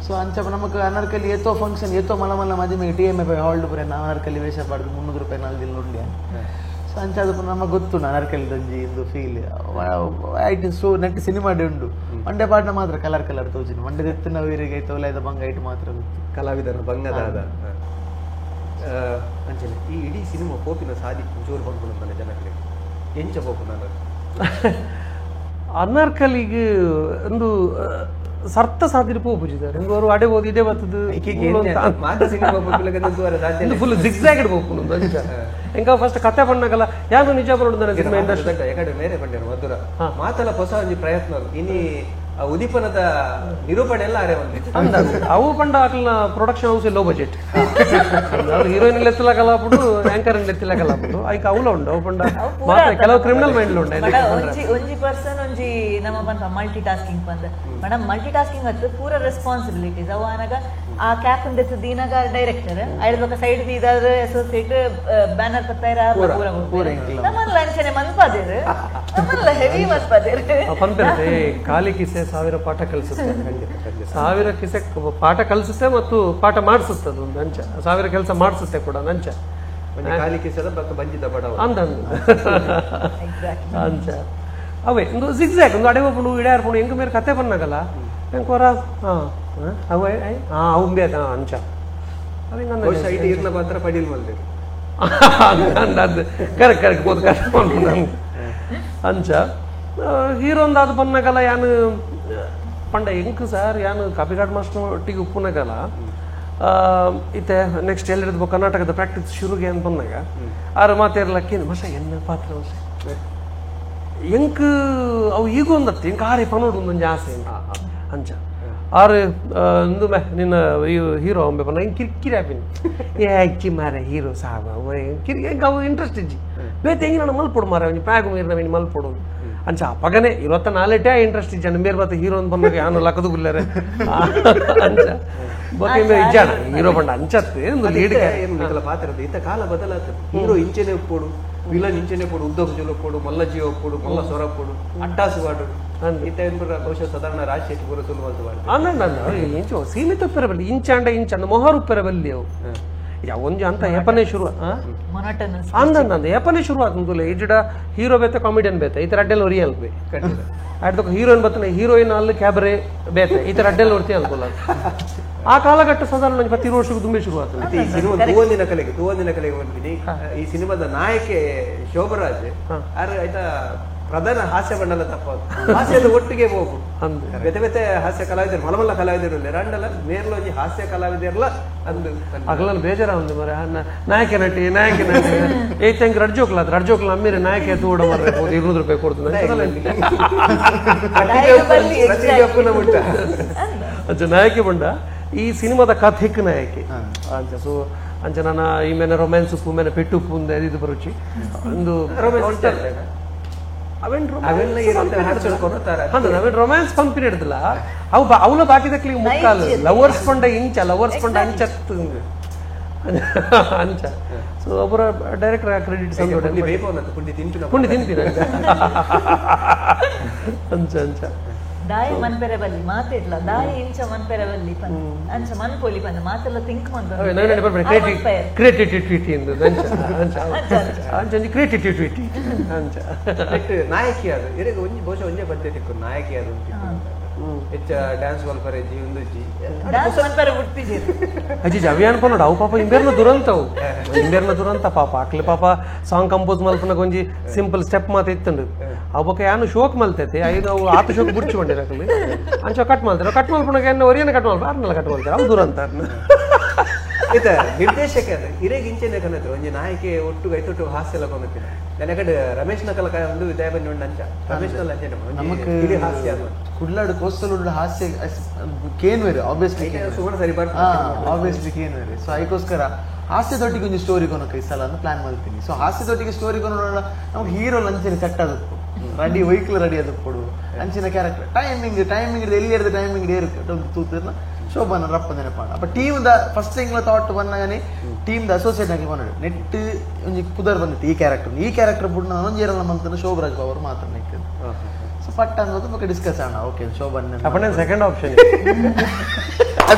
ಸೊ ಅಂಚ ನಮಗೆ ಅನಾರ್ಕಲಿ ಏತೋ ಫಂಕ್ಷನ್ ಏತೋ ಮಲ ಮಧ್ಯಮಿಗೆ TMA ಹಾಲ್ಡ್ ಪುರ ಅನಾರ್ಕಲಿ ವೇಷ ಪಡೆದು 300 ರೂಪಾಯಿ ನಲ್ದಿಲ್ಲ ಉಂಡ್ಯ ಸೊ ಅಂಚ ಅದು ನಮಗೆ ಗೊತ್ತು ಅನಾರ್ಕಲಿ ದಂಜಿ ಇದು ಫೀಲ್ ಐಟ್ ಸೊ ನೆಟ್ ಸಿನಿಮಾ ಉಂಡು ಮಂಡ್ಯ ಪಾಡ್ನ ಮಾತ್ರ ಕಲರ್ ತೋಜಿನ ಮಂಡ್ಯದ ಎತ್ತಿನ ವೀರಿಗೆ ಐತೆ ಒಲೆಯದ ಭಂಗ ಐಟ್ ಮಾತ್ರ ಗೊತ್ತು ಕಲಾವಿದರ ಭಂಗದ ಅಂಚನೆ ಈ ಇಡೀ ಸಿನಿಮಾ ಪೋಪಿನ ಸಾದಿ ಜೋರು ಬಂದ್ಕೊಂಡು ಜನಕ್ಕೆ ಎಂಚ ಪೋಪು ನಾನು ಅನಾರ್ಕಲಿಗೆ ಒಂದು ಸರ್ತ ಸಾಧಿರಿ ಪೋಪುಜಿದ್ದಾರೆ ಅವರು ಅಡೆ ಓದಿ ಇದೇ ಬರ್ತದೆ ಫುಲ್ ಜಿಗ್ಸಾಗ್ಡ್ ಪೋಪು ಎಂಕ ಫಸ್ಟ್ ಕತೆ ಪಣ್ಣಗಲ್ಲ ಯಾರು ನಿಜ ಬರೋದು ಸಿನಿಮಾ ಇಂಡಸ್ಟ್ರಿ ಮೇರೆ ಪಂಡ್ಯಾರ ಮಧುರ ಮಾತಲ್ಲ ಹೊಸ ಒಂಜಿ ಪ್ರಯತ್ನ ಇನಿ ಉದೀಪನದ ನಿರೂಪಣೆ ಎಲ್ಲ ಅರೆ ಒಂದು ಅವು ಪಂಡ ಅಕ್ಲ production house low budget heroine ಎತ್ತಲಾಗಲ್ಲ ಬಿಡು ಆಂಕರ್ ಎತ್ತಲಾಗಲ್ಲ ಬಿಡು ಐಕ ಅವಲ ಉಂಡು ಅವು ಪಂಡ ಮಾತ್ರ ಕೆಲವು ಕ್ರಿಮಿನಲ್ ಮೈಂಡ್ ಉಂಡೆ ಒಂಜಿ ಪರ್ಸನ್ ಒಂಜಿ ನಮ್ಮ ಬಂತ ಮಲ್ಟಿ ಟಾಸ್ಕಿಂಗ್ ಬಂದ ಮೇಡಮ್ ಮಲ್ಟಿ ಟಾಸ್ಕಿಂಗ್ ಅತ್ತು ಪೂರ ರೆಸ್ಪಾನ್ಸಿಬಿಲಿಟೀಸ್ ಅವ ಅನಗ ಆ ಕ್ಯಾಪ್ ದೆತ್ತು ದೀನಗ ಡೈರೆಕ್ಟರ್ ಐಡ್ಬಕ ಸೈಡ್ ದೀದಾದ್ರೆ ಅಸೋಸಿಯೇಟ್ ಬ್ಯಾನರ್ ಪತ್ತಾಯಿರ ಪೂರ ನಮ್ಮಲ್ಲ ಅಂಚನೆ ಮನ್ಪಾದೇರು ನಮ್ಮಲ್ಲ ಹೆವಿ ಮನ್ಪಾದೇರು ಪಂಪೆ ಖಾಲಿ ಕಿಸೆ 1000 ಪಾಠ ಕಲಿಸುತ್ತೆ 1000 ಕಿಸೆ ಪಾಠ ಕಲಿಸುತ್ತೆ ಮತ್ತು ಪಾಠ ಮಾಡಿಸುತ್ತೆ ಅದು ನಂಚ 1000 ಕೆಲಸ ಮಾಡಿಸುತ್ತೆ ಕೂಡ ನಂಚ ಖಾಲಿ ಕಿಸೆದ ಬಂಜಿದ ಬಡ ಅಂಚ ಅವೇ ಒಂದು ಜಿಗ್ಜಾಗ್ ಒಂದು ಅಡೆ ಹೋಗ್ಬಿಡು ಇಡೇ ಹಾರ್ಕೊಂಡು ಹೆಂಗ ಮೇಲೆ ಕತೆ ಬಂದಾಗಲ್ಲ ಹೆಂಗೆ ಹೊರ ಅವು ಬೇಕ ಅಂಚ ಅవి ನನ್ನ ಬಹುಶಃ ಐಟಿ ಇರ್ನ ಮಾತ್ರ ಪಡೀಲ್ ಮಲ್ದೇರು ಅದು ಕರೆಕ್ಟ್ ಕರೆಕ್ಟ್ ಬೋದು ಕರೆಕ್ಟ್ ನಂಗೆ ಅಂಚ ಹೀರೊಂದಾದ ಬಂದಾಗಲ್ಲ ಯಾನು ಪಂಡ ಎಂಕ್ ಸರ್ ಯಾನು ಕಾಪಿಕಾಡ್ ಮಾಸ್ಟರ್ ಒಟ್ಟಿಗೆ ಉಪ್ಪುನಾಗಲ್ಲ ಇತ್ತೆ ನೆಕ್ಸ್ಟ್ ಎಲ್ಲಿರ್ದು ಕರ್ನಾಟಕದ ಪ್ರಾಕ್ಟೀಸ್ ಶುರುಗೆ ಅಂತ ಬಂದಾಗ ಆರು ಮಾತೇರ್ಲಕ್ಕೇನು ಮಸ ಎನ್ನ ಪಾತ್ರ ಮಸ ಎಂಕ್ ಅವು ಈಗ ಒಂದತ್ತು ಎಂಕ್ ಆರೇ ಪನೋಡು ಒಂದೊಂದು ಆಸೆ ಅಂಚ ಆರು ಇಂದು ಮೇ ನಿನ್ನ ಹೀರೋ ಅಂಬೆ ಪನ್ನ ಹಿಂಗೆ ಕಿರಿಕಿರಿ ಆಪಿನಿ ಏಕಿ ಮಾರ ಹೀರೋ ಸಾಬ ಕಿರಿ ಹೆಂಗೆ ಅವು ಇಂಟ್ರೆಸ್ಟ್ ಇಜ್ಜಿ ಬೇತೆ ಹೆಂಗೆ ನಾನು ಮಲ್ಪೊಡು ಮಾರ ಅವನು ಪ್ಯಾಗು ಮೀರ್ ನವೀನಿ ಮಲ್ಪೊಡು ಅಂಚ ಪಗನೆ ಇವತ್ತ ನಾಲೆಟೇ ಇಂಟ್ರೆಸ್ಟ್ ಇಜ್ಜಾನ ಬೇರೆ ಬತ್ತ ಹೀರೋ ಅಂತ ಬಂದಾಗ ಯಾನು ಲಕ್ಕದು ಗುಲ್ಲರೆ ಅಂಚ ಬೊಕ್ಕೆ ಇಜ್ಜಾನ ಹೀರೋ ಬಂಡ ಅಂಚತ್ತೆ ಒಂದು ಲೀಡ್ ಪಾತ್ರದ ಇತ್ತ ಕಾಲ ಬದಲಾಗ್ತದೆ ಹೀರೋ ಇಂಚೆನೆ ಒಪ್ಪೋಡು ವಿಲನ್ ಇಂಚೆನೆ ಪೋಡು ಉದ್ದೋಗ ಜೊಲ ಪೋಡು ಮಲ್ಲಜಿ ಒಪ್ಪೋಡು ಮಲ್ಲ ಸೊರ ಪೋಡು ಅಟ್ಟಾಸು ವಾಡು ಇತ್ತ ಬಹುಶಃ ಸಾಧಾರಣ ರಾಜಶೇಖರ್ ಪೂರ ಸುಲಭ ಇಂಚು ಸೀಮಿತ ಉಪ್ಪಿರಬಲ್ಲಿ ಇಂಚಾಂಡ ಇಂಚಂಡ ಮೊಹರು ಉಪ್ಪಿರಬಲ್ಲಿ ಅವು ಒಂಜಿ ಅಂತ ಏಪನೆ ಶುರು ಅಂದಂದ ಏಪನೆ ಶುರು ಆಗ್ತಂದುಲ್ಲ ಇಜ್ಡ ಹೀರೋ ಬೇತೆ ಕಾಮಿಡಿಯನ್ ಬೇತೆ ಈ ತರ ಅಡ್ಡೆಲ್ಲ ರಿಯಲ್ ಬೇ ಅಡ್ದಕ್ಕೆ ಹೀರೋಯಿನ್ ಬತ್ತನೆ ಹೀರೋಯಿನ್ ಅಲ್ಲಿ ಕ್ಯಾಬರೆ ಬೇತೆ ಈ ತರ ಅಡ್ಡೆಲ್ಲ ಹೊರ್ತಿ ಅನ್ಕೋಲ್ಲ ಆ ಕಾಲಘಟ್ಟ ಸಾಧಾರಣ 10 ವರ್ಷಕ್ಕೆ ತುಂಬೆ ಶುರು ಆಗ್ತದೆ ಈ ಸಿನಿಮಾ ತೂವೊಂದಿನ ಕಲೆಗೆ ಬಂದಿನಿ ಈ ಸಿನಿಮಾದ ನಾಯಕಿ ಶೋಭರಾಜ್ ಆಯ್ತಾ ಪ್ರಧಾನ ಹಾಸ್ಯ ಮಂಡಲ ತಪ್ಪ ಹಾಸ್ಯದ ಒಟ್ಟಿಗೆ ಹೋಗು ಬೇತೆ ಬೇತೆ ಹಾಸ್ಯ ಕಲಾವಿದರು ಮಲಮಲ್ಲ ಕಲಾವಿದರು ರಂಡಲ ನೇರ್ಲೋಜಿ ಹಾಸ್ಯ ಕಲಾವಿದರ್ಲ ಅಂದು ಅಗಲಲ್ಲಿ ಬೇಜಾರ ಒಂದು ಮರ ನಾಯಕ ನಟಿ ಏತಂಗೆ ರಡ್ಜೋಕ್ಲ ಅಮ್ಮಿರಿ ನಾಯಕ ತೂಡ ಮರ 200 ರೂಪಾಯಿ ಕೊಡ್ತೀನಿ ಅಂಚ ನಾಯಕಿ ಬಂಡ ಈ ಸಿನಿಮಾದ ಕಥೆಕ್ ನಾಯಕಿ ಅಂಚ ಸೊ ಅಂಚ ನನ್ನ ಈ ಮೇಲೆ ರೊಮ್ಯಾನ್ಸ್ ಉಪ್ಪು ಮೇಲೆ ಪೆಟ್ಟು ಉಪ್ಪು ಇದು ಬರುಚಿ ಒಂದು ರೊಮ್ಯಾನ್ಸ್ ಪಂಪಿನ ಹಿಡ್ದಲ್ಲ ಅವು ಅವಳ ಬಾಕಿದಕ್ಲಿ ಮುಕ್ಕಾಲ ಲವರ್ಸ್ ಪಂಡ ಇಂಚ ಲವರ್ಸ್ ಪಂಡ ಅಂಚತ್ ಅಂಚ ಸೊ ಒಬ್ಬರ ಡೈರೆಕ್ಟರ್ ಕ್ರೆಡಿಟ್ ಪುಂಡಿ ತಿಂತೀನಿ ಅಂಚ ಅಂಚ ದಾಯ ಮನ್ಪೆರೆ ಬಲ್ಲಿ ಮಾತಿಡ್ಲ ದಾಯ ಇಂಚ ಮನ್ಪೆರೆ ಬಲ್ಲಿ ಪಂದ ಅಂಚ ಮನ್ಪೊಲಿ ಪಂದ ಮಾತೆಲ್ಲ ಥಿಂಕ್ ಕ್ರಿಯೇಟಿವಿಟಿ ಎಂದು ಕ್ರಿಯೇಟಿವಿಟಿ ಅಂಚ ನಾಯಕಿ ಅದು ಇರಗ ಒಂಜಿ ಬಹುಶಃ ಒಂಜೇ ಪದ್ಧತಿ ನಾಯಕಿ ಅದು ಹೆಚ್ಚ ಡ್ಯಾನ್ಸ್ ಮಲ್ಪರೆ ಜಿ ಒಂದು ಜಿ ಡ್ಯಾನ್ಸ್ ಮನ್ಪೆರೆ ಉಡ್ತಿಜಿ ಅಜ್ಜಿ ಅವಿ ಅನ್ಕೊಂಡ ಅವು ಪಾಪ ಇಂಬೇರ್ನ ದುರಂತ ಪಾಪ ಆಕ್ಲೆ ಪಾಪ ಸಾಂಗ್ ಕಂಪೋಸ್ ಮಲ್ಪನಾಗ ಒಂಜಿ ಸಿಂಪಲ್ ಸ್ಟೆಪ್ ಮಾತ ಇತ್ತಂಡು ಅವಕ್ಕೆ ಯಾನು ಶೋಕ್ ಮಲ್ತೈತೆ ಐದು ಅವು ಆತ ಶೋಕ್ ಬುಡ್ಚಿಕೊಂಡಿರಕಲ್ಲಿ ಅಂಚ ಕಟ್ ಮಲ್ಪನಾಗ ಏನು ಒರಿಯನ್ನ ಕಟ್ ಮಲ್ಪ ಆರ್ನೆಲ್ಲ ಕಟ್ ಮಲ್ತಾರೆ ಅವು ದುರಂತ ಆಯ್ತಾ ನಿರ್ದೇಶಕ ಅದು ಇರೇಗ ಇಂಚೆನೆ ಕನ್ನತ್ರ ಒಂಜಿ ನಾಯಕಿ ಒಟ್ಟು ಐತೊಟ್ಟು ಹಾಸ್ಯ ಎಲ್ಲ ಕೊಂದಿನ ನನಗಡೆ ರಮೇಶ್ ನಕಲ ಒಂದು ವಿದ್ಯಾಯ ಬಂದು ಅಂಚ ರಮೇಶ್ ನಲ್ಲ ಅಂಚೆ ಹಾಸ್ಯ ಕುಡ್ಲಾಡು ಕೋಸ್ತಲು ಹಾಸ್ಯ ಕೇನ್ವೇರು ಆಬ್ವಿಯಸ್ಲಿ ಸುಮಾರು ಸರಿ ಆಬ್ವಿಯಸ್ಲಿ ಕೇನ್ವೇರು ಸೊ ಅದಕ್ಕೋಸ್ಕರ ಹಾಸ್ಯದೊಟ್ಟಿಗೆ ಒಂದು ಸ್ಟೋರಿ ಕೊನಕ ಈ ಸಲ ಅಂತ ಪ್ಲಾನ್ ಮಾಡ್ತೀನಿ ಸೊ ಹಾಸ್ಯದೊಟ್ಟಿಗೆ ಸ್ಟೋರಿ ಕೊನೋಣ ನಮ್ಗೆ ಹೀರೋ ಲಂಚನೆ ಸೆಟ್ ಆದದ್ದು ರೆಡಿ ವೆಹಿಕಲ್ ರೆಡಿ ಆದ ಕೊಡು ಅಂಚಿನ ಕ್ಯಾರೆಕ್ಟರ್ ಟೈಮಿಂಗ್ ಎಲ್ಲಿ ಇರೋದು ಟೈಮಿಂಗ್ ತೂತಿರ್ನ ಶೋಭನ ರಪ್ಪ ನೆನಪಾಣ ಅಪ್ಪ ಟೀಮ್ ದ ಫಸ್ಟ್ ಥಿಂಗ್ ಥಾಟ್ ಬಂದಾಗನೇ ಟೀಮ್ ದ ಅಸೋಸಿಯೇಟ್ ಆಗಿ ಬಂದ ನೆಟ್ ಒಂಜಿ ಕುದರ್ ಬಂದಿತ್ತು ಈ ಕ್ಯಾರೆಕ್ಟರ್ ಬಿಟ್ಟು ನಾನು ಒಂಜೇರಲ್ಲ ಮಂತನ ಶೋಭರಾಜ್ ಅವರು ಮಾತ್ರ ನೆಕ್ಕಿದ್ದು ಸೊ ಪಟ್ಟ ಅನ್ನೋದು ಬಗ್ಗೆ ಡಿಸ್ಕಸ್ ಆಣ ಓಕೆ ಶೋಭನ್ ಸೆಕೆಂಡ್ ಆಪ್ಷನ್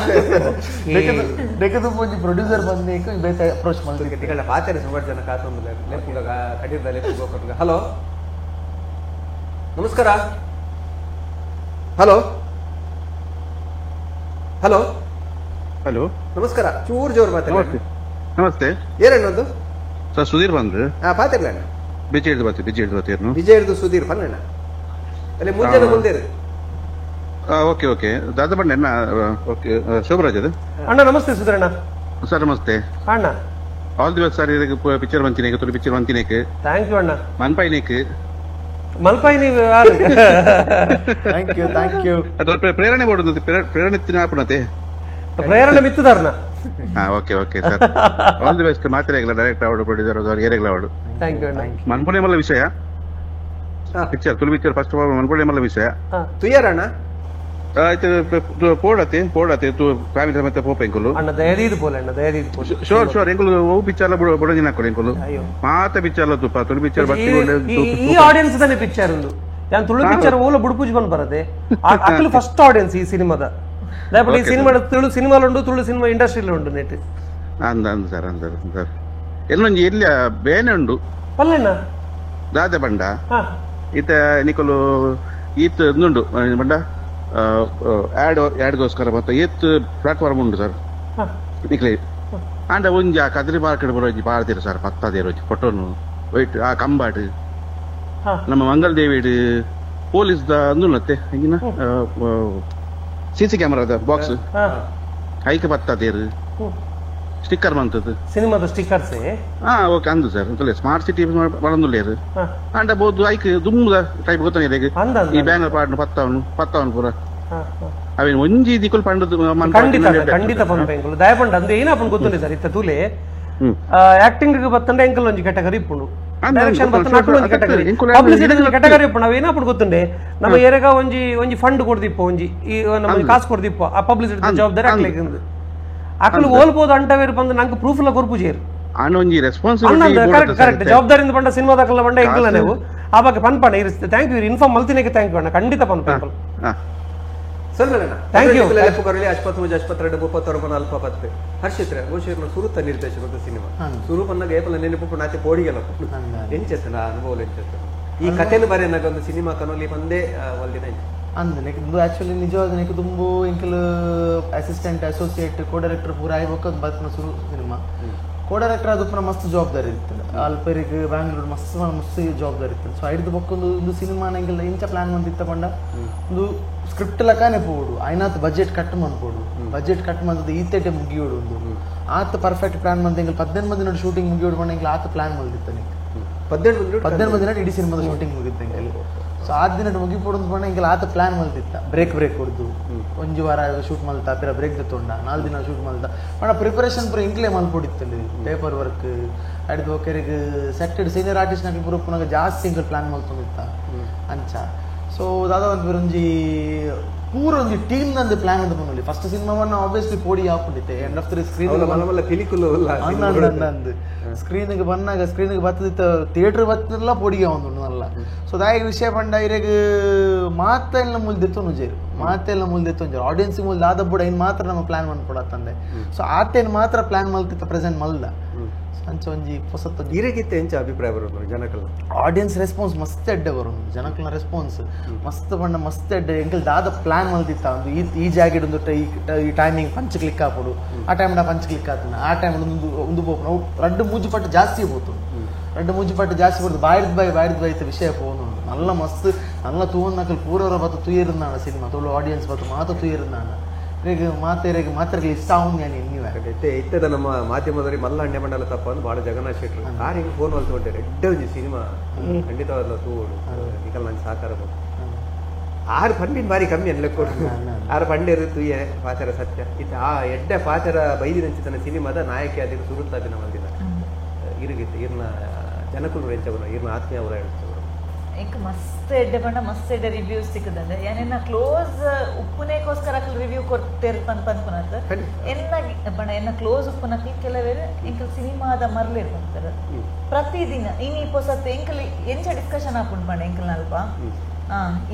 ಬೇಕಾದ ಒಂಜಿ ಪ್ರೊಡ್ಯೂಸರ್ ಬಂದೇಕು ಬೇಸ ಅಪ್ರೋಚ್ ಮಾಡಿದ್ರೆ ಪಾತ್ರೆ ಸುಮಾರು ಜನ ಕಾತೊಂದಿಲ್ಲ ಲೆಪ್ಪುಗ ಕಟ್ಟಿದ ಲೆಪ್ಪುಗ ಹಲೋ ನಮಸ್ಕಾರ ಹಲೋ ಹಲೋ ಹಲೋ ನಮಸ್ಕಾರ ಚೂರ್ ಜೋರ್ ಮಾತಾಡಿ ನಮಸ್ತೆ ಏರಣ್ಣದು ಸರ್ ಸುಧೀರ್ ಬಂದು ಪಾತಿರ್ಲ ಬಿಜೆ ಹಿಡಿದು ವಿಜಯ್ ಸುಧೀರ್ ಪನ್ನಣ್ಣ ಅಲ್ಲಿ ಮುಂಜಾನೆ ಮುಂದೆ ಓಕೆ ಓಕೆ ದಾದ ಬಣ್ಣ ಓಕೆ ಶೋಭರಾಜ್ ಅದು ಅಣ್ಣ ನಮಸ್ತೆ ಸುಧೀರಣ್ಣ ಸರ್ ನಮಸ್ತೆ ಅಣ್ಣ all the best sir picture ಬಂತಿನೇಕೆ ತುಳು ಪಿಕ್ಚರ್ ಬಂತಿನೇಕೆ ಥ್ಯಾಂಕ್ ಯು ಅಣ್ಣ ಮನ್ಪಾಯಿನೇಕೆ ಮಲ್ಪಾಯಿ ನೀವು ಥ್ಯಾಂಕ್ ಯು ಪ್ರೇರಣೆ ಮಾಡುದು ಪ್ರೇರಣೆ ಆಪಣತೆ ಪ್ರೇರಣೆ ಮಿತ್ತದಾರ್ನ okay okay sir all the best ಮಾತಿರೇಗಲ ಡೈರೆಕ್ಟ್ ಅವಡು ಪ್ರೊಡ್ಯೂಸರ್ ಅವರು ಏರೆಗಲ ಅವಡು ಥ್ಯಾಂಕ್ ಯು ಮನ್ಪುಣೆ ಮಲ್ಲ ವಿಷಯ picture Tulu picture first of all ಮನ್ಪುಣೆ ಮಲ್ಲ ವಿಷಯ ತುಯ್ಯಾರಣ್ಣ ಆಯ್ತು ಪೋಡತೆ ತು ಫ್ಯಾಮಿಲಿ ಸಮೇತ ಪೋಪೆಂಕುಲು ಅಣ್ಣ ದಯದೀದು ಪೋಲೆ ಅಣ್ಣ ದಯದೀದು ಪೋಲೆ ಶೋರ್ ಎಂಕುಲು ಓ ಪಿಕ್ಚರ್ ಬುಡಜಿನ ಹಾಕೋಳು ಎಂಕುಲು ಮಾತ ಪಿಕ್ಚರ್ ತುಪ್ಪ ತುಳು ಪಿಕ್ಚರ್ ಈ ಆಡಿಯನ್ಸ್ ದನೆ ಪಿಕ್ಚರ್ ಉಂದು ಯಾನ್ ತುಳು ಪಿಕ್ಚರ್ ಓಲ ಬುಡುಪುಜಿ ಬಂದ್ ಬರದೆ ಅಕ್ಲು ಫಸ್ಟ್ ಆಡಿಯನ್ಸ್ ಈ ಸಿನಿಮಾದ ದಯಪಟ್ಟು ಈ ಸಿನಿಮಾ ತುಳು ಸಿನಿಮಾಲು ತುಳು ಸಿನಿಮಾ ಇಂಡಸ್ಟ್ರಿಯಲ್ಲಿ ಉಂಟು ನೆಟ್ ಅಂದ ಸರ್ ಎಲ್ಲೊಂಜಿ ಎಲ್ಲಿ ಬೇನೆ ಉಂಡು ಪಲ್ಲೆಣ್ಣ ದಾದ ಬಂಡ ಈತ ನಿಕಲು ಈತ್ ಉಂಡು ಬಂಡ ಆಡ್ಗೋಸ್ಕರ ಮತ್ತೆ ಏತ್ ಪ್ಲಾಟ್ಫಾರ್ಮ್ ಉಂಟು ಸರ್ ನಿಕ್ಲೆ ಅಂಡ ಒಂಜಿ ಆ ಕದ್ರಿ ಪಾರ್ಕಡ್ ಬರೋಜಿ ಪಾಡ್ತೀರ ಸರ್ ಪತ್ತಾದೇರೋಜಿ ಫೋಟೋನು ವೈಟ್ ಆ ಕಂಬಾಟ್ ಹಾ ನಮ್ಮ ಮಂಗಲ್ ದೇವಿಡ್ ಪೊಲೀಸ್ ಅಂದುನತ್ತೆ ಹಿಂಗಿನ ಸಿಸಿ ಕ್ಯಾಮರಾದ ಬಾಕ್ಸ್ ಹಾ ಐಕ ಪತ್ತಾದೇರು ಸ್ಟಿಕ್ಕರ್ ಬಂತದ್ದು ಸಿನಿಮಾದ ಸ್ಟಿಕ್ಕರ್ಸ್ ಹಾ ಓಕೆ ಅಂದು ಸರ್ ಅಂತಲೇ ಸ್ಮಾರ್ಟ್ ಸಿಟಿ ಬರಂದುಲ್ಲೇರು ಹಾ ಅಂಡ ಬೋದು ಐಕ್ ದುಮ್ಮದ ಟೈಪ್ ಗೊತ್ತಾನೆ ಅಂದ ಈ ಬ್ಯಾನರ್ ಪಾಡ್ನು ಪತ್ತವನು ಪೂರ ಹಾ ಹಾ ಅವೇನು ಒಂಜಿ ದಿಕ್ಕುಲ್ ಪಂಡದು ಖಂಡಿತ ಪಂಪೆಂಕುಲು ದಯಪಂಡ ಅಂದೆ ಏನಾಪನ್ ಗೊತ್ತುಂಡೆ ಸರ್ ಇತ್ತ ತೂಲೆ ಆಕ್ಟಿಂಗ್ ಬತ್ತಂಡೆ ಎಂಕಲ್ ಒಂಜಿ ಕೆಟಗರಿ ಇಪ್ಪುಂಡು ಡೈರೆಕ್ಷನ್ ಬತ್ತಂಡ ಅಕಲ್ ಒಂಜಿ ಕೆಟಗರಿ ಪಬ್ಲಿಸಿಟಿ ಕೆಟಗರಿ ಇಪ್ಪುಂಡು ಅವ ಏನಾಪನ್ ಗೊತ್ತುಂಡೆ ನಮ್ಮ ಏರೆಗ ಒಂಜಿ ಫಂಡ್ ಕೊಡ್ದಿಪ್ಪ ಒಂಜಿ ಈ ನಮ್ಮ ಕಾಸು ಕೊಡ್ದಿಪ್ಪ ಆ ಪಬ್ಲಿಸಿಟಿ ಜವಾಬ್ದಾರಿ ಅಕ್ಲೆಗ್ ಅಕಲ್ ಓಲ್ಬೋದು ಅಂಟವೇರು ಬಂದು ನಂಗೆ ಪ್ರೂಫ್ ಎಲ್ಲ ಕೊರ್ಪುಜೇರು ಒಂಜಿ ರೆಸ್ಪಾನ್ಸಿಬಿಲಿಟಿ ಕರೆಕ್ಟ್ ಜವಾಬ್ದಾರಿಯಿಂದ ಬಂಡ ಸಿನಿಮಾದಾಕಲ್ಲ ಬಂಡ ಎಂಕಲ್ಲ ನೀವು ಆ ಬಗ್ಗೆ ಪನ್ಪಣ ಇರಿಸ್ತೇವೆ ಥ್ಯಾಂಕ್ ಯು ಇನ್ಫಾರ್ಮ್ ಮಲ್ತಿನೇಗೆ ಥ್ಯಾಂಕ್ ಯು ಅಣ್ಣ ಖಂಡಿತ ಪನ್ಪೆಂಕಲ್ ಥ್ಯಾಂಕ್ ಯು ಅಶ್ಪತ್ಮೂಜ ಅಶ್ಪತ್ರೆಡು ಮುಪ್ಪತ್ತೊರಬನ ಅಲ್ಪ ಪತ್ತೆ ಹರ್ಷಿತ್ರೆ ಗೋಶೀರ್ನ ಸುರುತ ನಿರ್ದೇಶನದ ಸಿನಿಮಾ ಸುರು ಬಂದಾಗ ಏಪಲ ನೆನಪು ನಾಚೆ ಪೋಡಿಗೆಲ್ಲ ಎಂಚೆತ್ತ ಅನುಭವ ಎಂಚೆತ್ತ ಈ ಕಥೆನ ಬರೀ ನಾಗ ಒಂದು ಸಿನಿಮಾ ಕನೋಲಿ ಬಂದೇ ಒಲ್ದಿನ ಅಂದ್ ಆಕ್ಚುಲಿ ನಿಜವಾದ ನೆಕ್ ತುಂಬು ಇಂಕಲ್ ಅಸಿಸ್ಟೆಂಟ್ ಅಸೋಸಿಯೇಟ್ ಕೋ ಡೈರೆಕ್ಟರ್ ಪೂರ ಆಯ್ಬೇಕು ಬತ್ನ ಸುರು ಸಿನಿಮಾ ಕೋ ಡೈರೆಕ್ಟರ್ ಅದು ಪೂರ ಮಸ್ತ್ ಜವಾಬ್ದಾರಿ ಇರ್ತದೆ ಅಲ್ಪರಿಗೆ ಬ್ಯಾಂಗ್ಳೂರ್ ಮಸ್ತ್ ಜವಾಬ್ದಾರಿ ಇರ್ತದೆ ಸೊ ಐದು ಬಕ್ಕೊಂದು ಸಿನಿಮಾ ನಂಗೆಲ್ಲ ಇಂಚ ಪ್ಲಾನ್ ಮಂದಿತ್ತ ಪಂಡ ಒಂದು ಸ್ಕ್ರಿಪ್ಟ್ ಲಕಾನೆ ಪೋಡು ಐನಾತ್ ಬಜೆಟ್ ಕಟ್ ಮಾಡ್ಬೋದು ಬಜೆಟ್ ಕಟ್ ಮಾಡಿದ ಈತೇಟೆ ಮುಗಿಯೋಡು ಒಂದು ಆತ ಪರ್ಫೆಕ್ಟ್ ಪ್ಲಾನ್ ಮಂದಿ ಎಂಗಲ್ 18 ಮಂದಿ ನೋಡಿ ಶೂಟಿಂಗ್ ಮುಗಿಯೋಡು ಬಂದ ಎಂಗಲ್ ಆತ ಪ್ಲಾನ್ ಮಾಡಿತ್ತ 18 ಮಂದಿ ನೋಡಿ ಇಡೀ ಸಿನಿಮಾದ ಶೂಟಿಂಗ್ ಮುಗಿತ್ತ ಎಂಗಲ್ ಸೊ ಆ ದಿನ ಮುಗಿಪೋಡು ಬಂದ ಎಂಗಲ್ ಆತ ಪ್ಲಾನ್ ಮಲ್ತಿತ್ತ ಬ್ರೇಕ್ ಹೊಡೆದು ಒಂಜು ವಾರ ಶೂಟ್ ಮಲ್ತಾ ಪಿರ ಬ್ರೇಕ್ ದತ್ತೊಂಡ 4 ದಿನ ಶೂಟ್ ಮಲ್ತಾ ಬಣ್ಣ ಪ್ರಿಪರೇಷನ್ ಪೂರ ಇಂಕ್ಲೇ ಮಲ್ಪೊಡಿತ್ತಲ್ಲಿ ಪೇಪರ್ ವರ್ಕ್ ಅಡಿದ ಒಕ್ಕರಿಗೆ ಸೆಕ್ಟೆಡ್ ಸೀನಿಯರ್ ಆರ್ಟಿಸ್ಟ್ ನಾಗಿ ಪೂರ ಪುನಃ ಜಾಸ್ತಿ ಇಂಕಲ್ ಪ್ಲಾನ್ ಮಲ್ತೊಂದಿತ್ತ ಅಂಚ ಸೊ ದಾದ ಒಂದು ಒಂಜಿ ಪೂರ ಒಂದು ಟೀಮ್ ನಂದು ಪ್ಲಾನ್ ಅಂತ ಬಂದಲ್ಲಿ ಫಸ್ಟ್ ಸಿನಿಮಾವನ್ನ ಆಬ್ವಿಯಸ್ಲಿ ಪೋಡಿ ಹಾಕೊಂಡಿತ್ತೆ ಎಂಡ್ ಆಫ್ ದ ಸ್ಕ್ರೀನ್ ಸ್ಕ್ರೀನ್ಗೆ ಬಂದಾಗ ಸ್ಕ್ರೀನ್ಗೆ ಬತ್ತದಿತ್ತ ಥಿಯೇಟರ್ ಬತ್ತಲ್ಲ ಪೋಡಿಗೆ ಒಂದು ನಲ್ಲ ಸೊ ದಾಯಿಗೆ ವಿಷಯ ಪಂಡ ಇರೆಗ್ ಮಾತೆಲ್ಲ ಮುಲ್ದೆತ್ತು ನುಜೇರು ಮಾತೆಲ್ಲ ಮುಲ್ದೆತ್ತು ಒಂಜಾರು ಆಡಿಯನ್ಸ್ ಮುಲ್ದ ಆದ ಬುಡ ಇನ್ನು ಮಾತ್ರ ನಮ್ಮ ಪ್ಲಾನ್ ಮಾಡ್ಕೊಡತ್ತಂದೆ ಸೊ ಆತೇನು ಮಾತ್ರ ಪ್ಲಾನ್ ಮಲ್ತಿತ್ತ ಪ್ರೆಸೆಂಟ್ ಮಲ್ದ ಅಂಚ ಒಂಜಿ ಹೊಸತ್ತು ಇರಗಿತ್ತೆ ಎಂಚ ಅಭಿಪ್ರಾಯ ಬರೋದು ಜನಕಲ್ಲ ಆಡಿಯನ್ಸ್ ರೆಸ್ಪಾನ್ಸ್ ಮಸ್ತ್ ಎಡ್ಡೆ ಬರೋದು ಜನಕಲ್ನ ರೆಸ್ಪಾನ್ಸ್ ಮಸ್ತ್ ಬಣ್ಣ ಮಸ್ತ್ ಎಡ್ಡೆ ಎಂಕಲ್ ದಾದ ಪ್ಲಾನ್ ಮಲ್ದಿತ್ತ ಒಂದು ಈ ಜಾಗೆಡ್ ಒಂದು ಈ ಟೈಮಿಂಗ್ ಪಂಚ್ ಕ್ಲಿಕ್ ಹಾಕೋಡು ಆ ಟೈಮ್ನ ಪಂಚ್ ಕ್ಲಿಕ್ ಆತನ ಆ ಟೈಮ್ ಒಂದು ಬೋಪು ನಾವು ರಡ್ಡು ಮೂಜಿ ಪಟ್ಟು ಜಾಸ್ತಿ ಹೋತು ರಡ್ಡು ಮೂಜಿ ಪಟ್ಟು ಜಾಸ್ತಿ ಬರೋದು ಬಾಯ್ದು ಬೈತ ವಿಷಯ ಪೋನು ನಲ್ಲ ಮಸ್ತ್ ನಲ್ಲ ತೂವನ್ನಕಲ್ ಪೂರವರ ಬತ್ತು ತುಯ್ಯರುಂದಾಣ ಸಿನಿಮಾ ತುಳು ಆಡಿಯನ್ಸ್ ಬತ್ತು ಮಾತ ತುಯ್ಯರುಂದಾಣ ಮಾತ್ರಗೆ ಇಷ್ಟ ಆಗುಂದು ನಾನು ಇನ್ನಿವೆ ಇತ್ತದ ನಮ್ಮ ಮಾಧ್ಯಮದಲ್ಲಿ ಮಲ್ಲ ಹಣ್ಣೆ ಮಂಡಲ ತಪ್ಪ ಅಂದ್ರೆ ಭಾಳ ಜಗನ್ನಾಥ್ ಶೆಟ್ರು ಆರಿಗೆ ಫೋನ್ ಹೊಲ್ತು ಎಡ್ಡೆ ಒಂಜಿ ಸಿನಿಮಾ ಖಂಡಿತವಾದ ತೂವೋಡು ಈಗಲ್ಲ ನಂಗೆ ಸಾಕಾರ ಆರು ಪಂಡಿನ ಬಾರಿ ಕಮ್ಮಿ ಅನ್ಲೆಕ್ಕೊಡು ಆರು ಪಂಡೇರು ತುಯ್ಯ ಪಾಚರ ಸತ್ಯ ಇತ್ತು ಆ ಎಡ್ಡೆ ಪಾಚರ ಬೈದಿನಂಚಿತನ ಸಿನಿಮಾದ ನಾಯಕಿ ಅದಿರು ಸುರುತ್ತಾದಿನ ಮಂದಿನ ಇರುಗಿತ್ತು ಇರ್ನ ಜನಕುಲು ರೆಂಚವನ ಇರ್ನ ಆತ್ಮೀಯ ಅವರ ಹೇಳ್ತವ್ರು ಇಂಕ ಮಸ್ತ್ ಎಡ್ಡೆ ಪಂಡ ಮಸ್ತ್ ಎಡ್ಡೆ ರಿವ್ಯೂಸ್ ಸಿಕ್ಕದಂದ್ರೆ ಏನೇನ ಕ್ಲೋಸ್ ಉಪ್ಪುನೇಗೋಸ್ಕರ ರಿವ್ಯೂ ಕೊಡ್ತೇರ್ ಪನ್ಪುನತ್ ಎನ್ನ ಕ್ಲೋಸ್ ಉಪ್ಪುನಕ್ಕೆ ಕೆಲವೇರು ಇಂಕಲ್ ಸಿನಿಮಾದ ಮರ್ಲಿ ಇರ್ಕೊಂತಾರೆ ಪ್ರತಿದಿನ ಇನ್ನು ಪೊಸತ್ ಎಂಕಲ್ ಎಂಚ ಡಿಸ್ಕಷನ್ ಹಾಕೊಂಡು ಪಂಡ ಎಂಕಲ್ ಅಲ್ಪ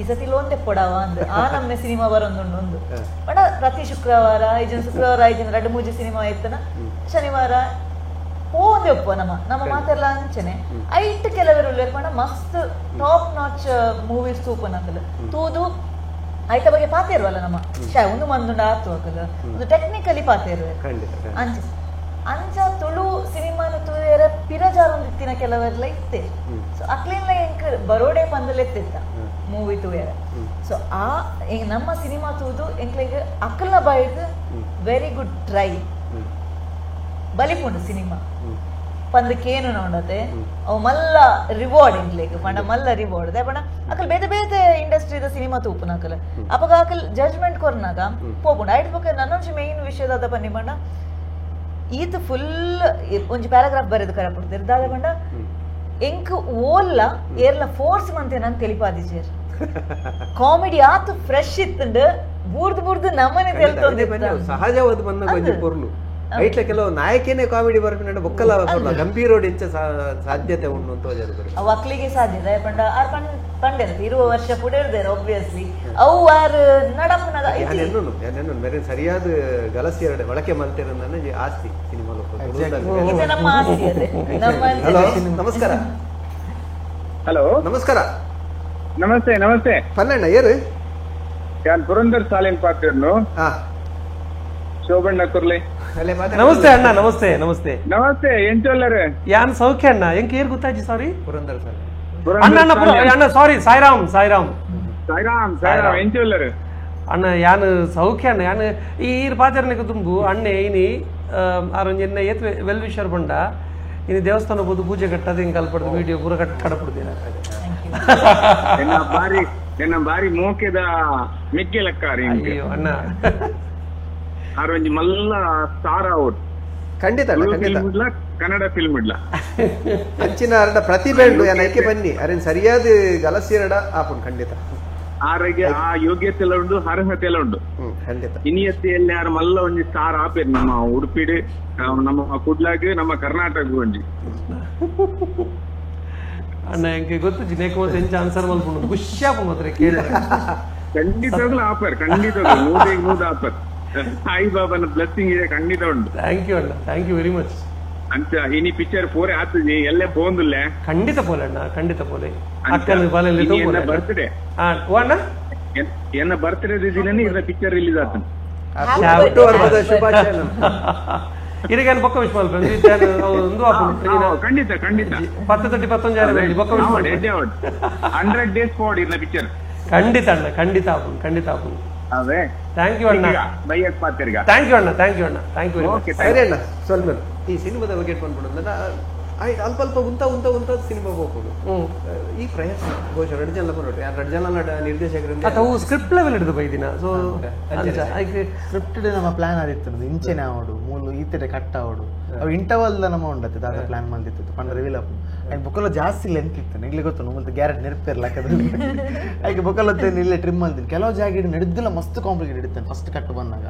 ಈ ಸತಿ ಲೋನ್ ತೆಪ್ಪೊಡವ ಅಂದ್ ಆ ನಮ್ನೆ ಸಿನಿಮಾ ಬರೋಂದು ಬಡ ಪ್ರತಿ ಶುಕ್ರವಾರ ಶುಕ್ರವಾರ 2-3 ಸಿನಿಮಾ ಆಯ್ತನ ಶನಿವಾರ ಹೋದೆಪ್ಪ ನಮ್ಮ ಮಾತೆಲ್ಲ ಅಂಚನೆ ಐಟ್ ಕೆಲವರು ಪಂಡ ಮಸ್ತ್ ಟಾಪ್ ನಾಚ್ ಮೂವೀಸ್ ತೂಪನಕಲ್ ತೂದು ಐತ ಬಗ್ಗೆ ಪಾತೇರುವಲ್ಲ ನಮ್ಮ ಒಂದು ಮಂದುಂಡ ಆತು ಹಾಕಲ್ ಒಂದು ಟೆಕ್ನಿಕಲಿ ಪಾತೇರು ಅಂಚ ತುಳು ಸಿನಿಮಾನ ತೂಯರ ಪಿರಜಾರೊಂದಿತ್ತಿನ ಕೆಲವೆಲ್ಲ ಇತ್ತೆ ಸೊ ಅಕ್ಲಿನ್ಲ ಎಂಕ್ ಬರೋಡೆ ಪಂದಲೆತ್ತಿತ್ತ ಮೂವಿ ತೂಯರ ಸೊ ಆ ನಮ್ಮ ಸಿನಿಮಾ ತೂದು ಎಂಕ್ಲಿಗೆ ಅಕ್ಕಲ್ನ ಬಾಯ್ದು ವೆರಿ ಗುಡ್ ಟ್ರೈ ಬಲಿಪುಂಡು ಸಿನಿಮಾ ಪಂದಕ್ಕೇನು ನೋಡತ್ತೆ ಅವು ಮಲ್ಲ ರಿವಾರ್ಡ್ ಇಂಗ್ಲಿಗೆ ಪಂಡ ಮಲ್ಲ ರಿವಾರ್ಡ್ ಪಂಡ ಅಕಲ್ ಬೇತೆ ಬೇತೆ ಇಂಡಸ್ಟ್ರಿದ ಸಿನಿಮಾ ತೂಪುನಕಲ್ ಅಪಗ ಅಕಲ್ ಜಡ್ಜ್ಮೆಂಟ್ ಕೊರ್ನಾಗ ಪೋಪುಂಡು ಐಟ್ ಬಗ್ಗೆ ನನ್ನೊಂಜಿ ಮೇನ್ ವಿಷಯದ ಪನ್ನಿ ಪಂಡ ಈತ್ ಫುಲ್ ಒಂಜಿ ಪ್ಯಾರಾಗ್ರಾಫ್ ಬರೆದು ಕರಪುಡ್ತಿರ್ ದಾದ ಪಂಡ ಎಂಕ್ ಓಲ್ಲ ಏರ್ಲ ಫೋರ್ಸ್ ಮಂತೇನ ತೆಲಿಪಾದಿಚೇರ್ ಕಾಮಿಡಿ ಆತು ಫ್ರೆಶ್ ಇತ್ತಂಡು ಬೂರ್ದು ನಮ್ಮನೆ ತೆಲ್ತೊಂದಿತ್ತ ಸಹಜವಾದ ಬಂದ ಪೊರ್ಲು ಐಟ್ಲ ಕೆಲವು ನಾಯಕನೇ ಕಾಮಿಡಿ ಬರ್ಕೊಂಡು ಬೊಕ್ಕಲ ಗಂಭೀರೋಡ್ ಇಂಚ ಸಾಧ್ಯತೆ ಉಂಟು ಅಂತ ಅವು ಅಕ್ಲಿಗೆ ಸಾಧ್ಯತೆ ಪಂಡ ಆರ್ ಪಂಡೆ ಇರುವ ವರ್ಷ ಪುಡೇರ್ದೇರ ಆಬ್ವಿಯಸ್ಲಿ ಅವು ಆರ್ ನಡಮ್ಮನದ ಮೇರೆ ಸರಿಯಾದ ಗಲಸಿ ಎರಡು ಬಳಕೆ ಮಾಡ್ತೇನೆ ನನ್ನ ಆಸ್ತಿ ಸಿನಿಮಾ ನಮ್ಮ ಆಸ್ತಿ ಅದೇ ನಮಸ್ಕಾರ ಹಲೋ ನಮಸ್ಕಾರ ನಮಸ್ತೆ ಪನ್ನಣ್ಣ ಏರು ಯಾನ್ ಪುರಂದರ್ ಸಾಲಿನ್ ಪಾತ್ರನು ಶೋಭಣ್ಣ ಕುರ್ಲಿ ನಮಸ್ತೆ ಅಣ್ಣ, ನಮಸ್ತೆ ನಮಸ್ತೆ ನಮಸ್ತೆ ಎಂಚೊಲ್ಲರು ಯಾನ್ ಸೌಖ್ಯ ಅಣ್ಣ. ಎಂಕ್ ಏರ್ ಗೊತ್ತಾಜಿ? ಸಾರಿ ಪುರಂದರ್ ಸರ್. ಅಣ್ಣ ಅಣ್ಣ ಸಾರಿ, ಸಾಯಿರಾಮ್ ಸಾಯಿರಾಮ್ ಸಾಯಿರಾಮ್ ಸಾಯಿರಾಮ್ ಎಂಚೊಲ್ಲರು ಅಣ್ಣ. ಯಾನ್ ಸೌಖ್ಯ ಅಣ್ಣ. ಯಾನ್ ಈ ಪಾಚರಣೆಗೆ ತುಂಬು ಅಣ್ಣೆ ಇನಿ ಆರೊಂಜೆನ್ನ ಏತ್ ವೆಲ್ ವಿಶರ್ ಬಂಡ ಇನಿ ದೇವಸ್ಥಾನ ಬೋದು ಪೂಜೆ ಕಟ್ಟದ ಹಿಂಗೆ ಕಲ್ಪಡ್ದು ವಿಡಿಯೋ ಪೂರ ಕಡಪಡ್ತೀರ. ಎನ್ನ ಬಾರಿ ಮೋಕೆದ ಮೆಕ್ಕೆ ಲೆಕ್ಕಾರಿ ಅಯ್ಯೋ ಅಣ್ಣ, ಆರೊಂಜಿ ಮಲ್ಲ ಸ್ಟಾರ್ ಔಟ್ ಖಂಡಿತ ಖಂಡಿತ ಕನ್ನಡ ಫಿಲ್ಮ್ ಇಡ್ಲ ಅಂಚಿನ ಅರಡ ಪ್ರತಿಭೆ ಉಂಡು ಏನಕ್ಕೆ ಬನ್ನಿ ಅರೇನ್ ಸರಿಯಾದ ಗಲಸಿರಡ ಆಪುಂಡು ಖಂಡಿತ. ಆರೋಗ್ಯ ಆ ಯೋಗ್ಯತೆ ಎಲ್ಲ ಉಂಟು, ಅರ್ಹತೆ ಎಲ್ಲ ಉಂಟು ಖಂಡಿತ. ಇನಿಯತ್ತೆಯಲ್ಲಿ ಯಾರು ಮಲ್ಲ ಒಂಜಿ ಸ್ಟಾರ್ ಆಪೇರು ನಮ್ಮ ಉಡುಪಿಡ್, ನಮ್ಮ ಕುಡ್ಲಾಗ್, ನಮ್ಮ ಕರ್ನಾಟಕ ಒಂಜಿ ಅಣ್ಣ. ಎಂಗೆ ಗೊತ್ತು ಜಿನೇಕ ಮತ್ತೆ ಎಂಚ ಆನ್ಸರ್ ಮಲ್ಕೊಂಡು ಖುಷಿ ಆಪ ಮಾತ್ರ ಕೇಳ. ಖಂಡಿತವಾಗ್ಲೂ ಆಪರ್, ಖಂಡಿತವಾಗ್ಲೂ 100 ಆಪರ್. ಸಾಯಿ ಬಾಬಾನ ಬ್ಲೆಸ್ಸಿಂಗ್ ಇದೆ, ಖಂಡಿತ ಉಂಟು. ಥ್ಯಾಂಕ್ ಯು ಅಣ್ಣ, ಥ್ಯಾಂಕ್ ಯು ವೆರಿ ಮಚ್. ಅಂಚ ಇನಿ ಪಿಕ್ಚರ್ ಪೋರೆ ಆತದಿ ಎಲ್ಲೇ ಪೋಂದುಲ್ಲೆ ಖಂಡಿತ ಪೋಲೆ ಅಣ್ಣ, ಖಂಡಿತ ಪೋಲೆ. ಅಕ್ಕನ ಬಾಲೆಲ್ಲಿ ಬರ್ತ್ಡೇ ಅಣ್ಣ, ಎನ್ನ ಬರ್ತ್ಡೇ ದಿನನೇ ಇದ ಪಿಕ್ಚರ್ ರಿಲೀಸ್ ಆತನ. ಶುಭಾಶಯ. ಇದಕ್ಕೆ ಬೊಕ್ಕ ವಿಶ್ ಮಾಡ್ಕೊಂಡು ಖಂಡಿತ ಖಂಡಿತ 10-11 ಬೊಕ್ಕ ವಿಶ್ ಮಾಡಿ 100 days ಫಾರ್ಡ್ ಇರ್ನ ಪಿಕ್ಚರ್. ಖಂಡಿತ ಅಣ್ಣ, ಖಂಡಿತ ಆಪುನ್, ಖಂಡಿತ ಆಪುನ್. ಅವೇ ಥ್ಯಾಂಕ್ ಯು ಅಣ್ಣ, ಬೈಯಕ್ ಪಾತಿರ್ಗ. ಥ್ಯಾಂಕ್ ಯು ಅಣ್ಣ, ಥ್ಯಾಂಕ್ ಯು ಅಣ್ಣ, ಥ್ಯಾಂಕ್ ಯು ವೆರಿ ಮಚ್. ಸರಿ ಅಣ್ಣ, ಸ್ವಲ್ಪ ಈ ಸಿನಿಮಾದ ಬಗ್ಗೆ ಇಟ್ಕೊಂಡ್ಬಿಡೋಣ. ಅಲ್ಪ ಅಲ್ಪ ಉಂತ ಸಿನಿಮಾ ಹೋಗ್ಬೋದು. ಈ ಪ್ರಯತ್ನ ಬಹುಶಃ 2 ಜನ ಬಂದ್ಬಿಟ್ಟು 2 ಜನ ನಿರ್ದೇಶಕರಿಂದ ಅಥವಾ ಸ್ಕ್ರಿಪ್ಟ್ ಲೆವೆಲ್ ಹಿಡಿದು ಬೈದಿನ. ಸೊ ಸ್ಕ್ರಿಪ್ಟೆಡ್ ನಮ್ಮ ಪ್ಲಾನ್ ಆದಿತ್ತು ಇಂಚೆನೆ ಆವಡು ಮೂಲು ಈತೆಡೆ ಕಟ್ಟ ಆವಡು ಅವು ಇಂಟರ್ವಲ್ ನಮ್ಮ ಉಂಡತ್ತೆ ದಾದ ಪ್ಲಾನ್ ಮಾಡಿತ್ತು ಪಂಡ ರಿವೀಲ್ ಆಪು ಆಯ್ಕೆ ಬೊಕ್ಕಲ್ಲ ಜಾಸ್ತಿ ಲೆಂತ್ ಇತ್ತು ನಿಗ್ಲಿ ಗೊತ್ತು ಮತ್ತೆ ಗ್ಯಾರೆಟ್ ನೆನಪಿರಲ್ಲ ಯಾಕಂದ್ರೆ ಆಯ್ಕೆ ಬೊಕ್ಕಲ್ಲತ್ತೆ ಇಲ್ಲೇ ಟ್ರಿಮ್ ಮಾಡ್ತೀನಿ ಕೆಲವು ಜಾಗ ನಡೆದಿಲ್ಲ ಮಸ್ತ್ ಕಾಂಪ್ಲಿಕೇಟ್ ಇಡ್ತಾನೆ ಫಸ್ಟ್ ಕಟ್ಟು ಬಂದಾಗ.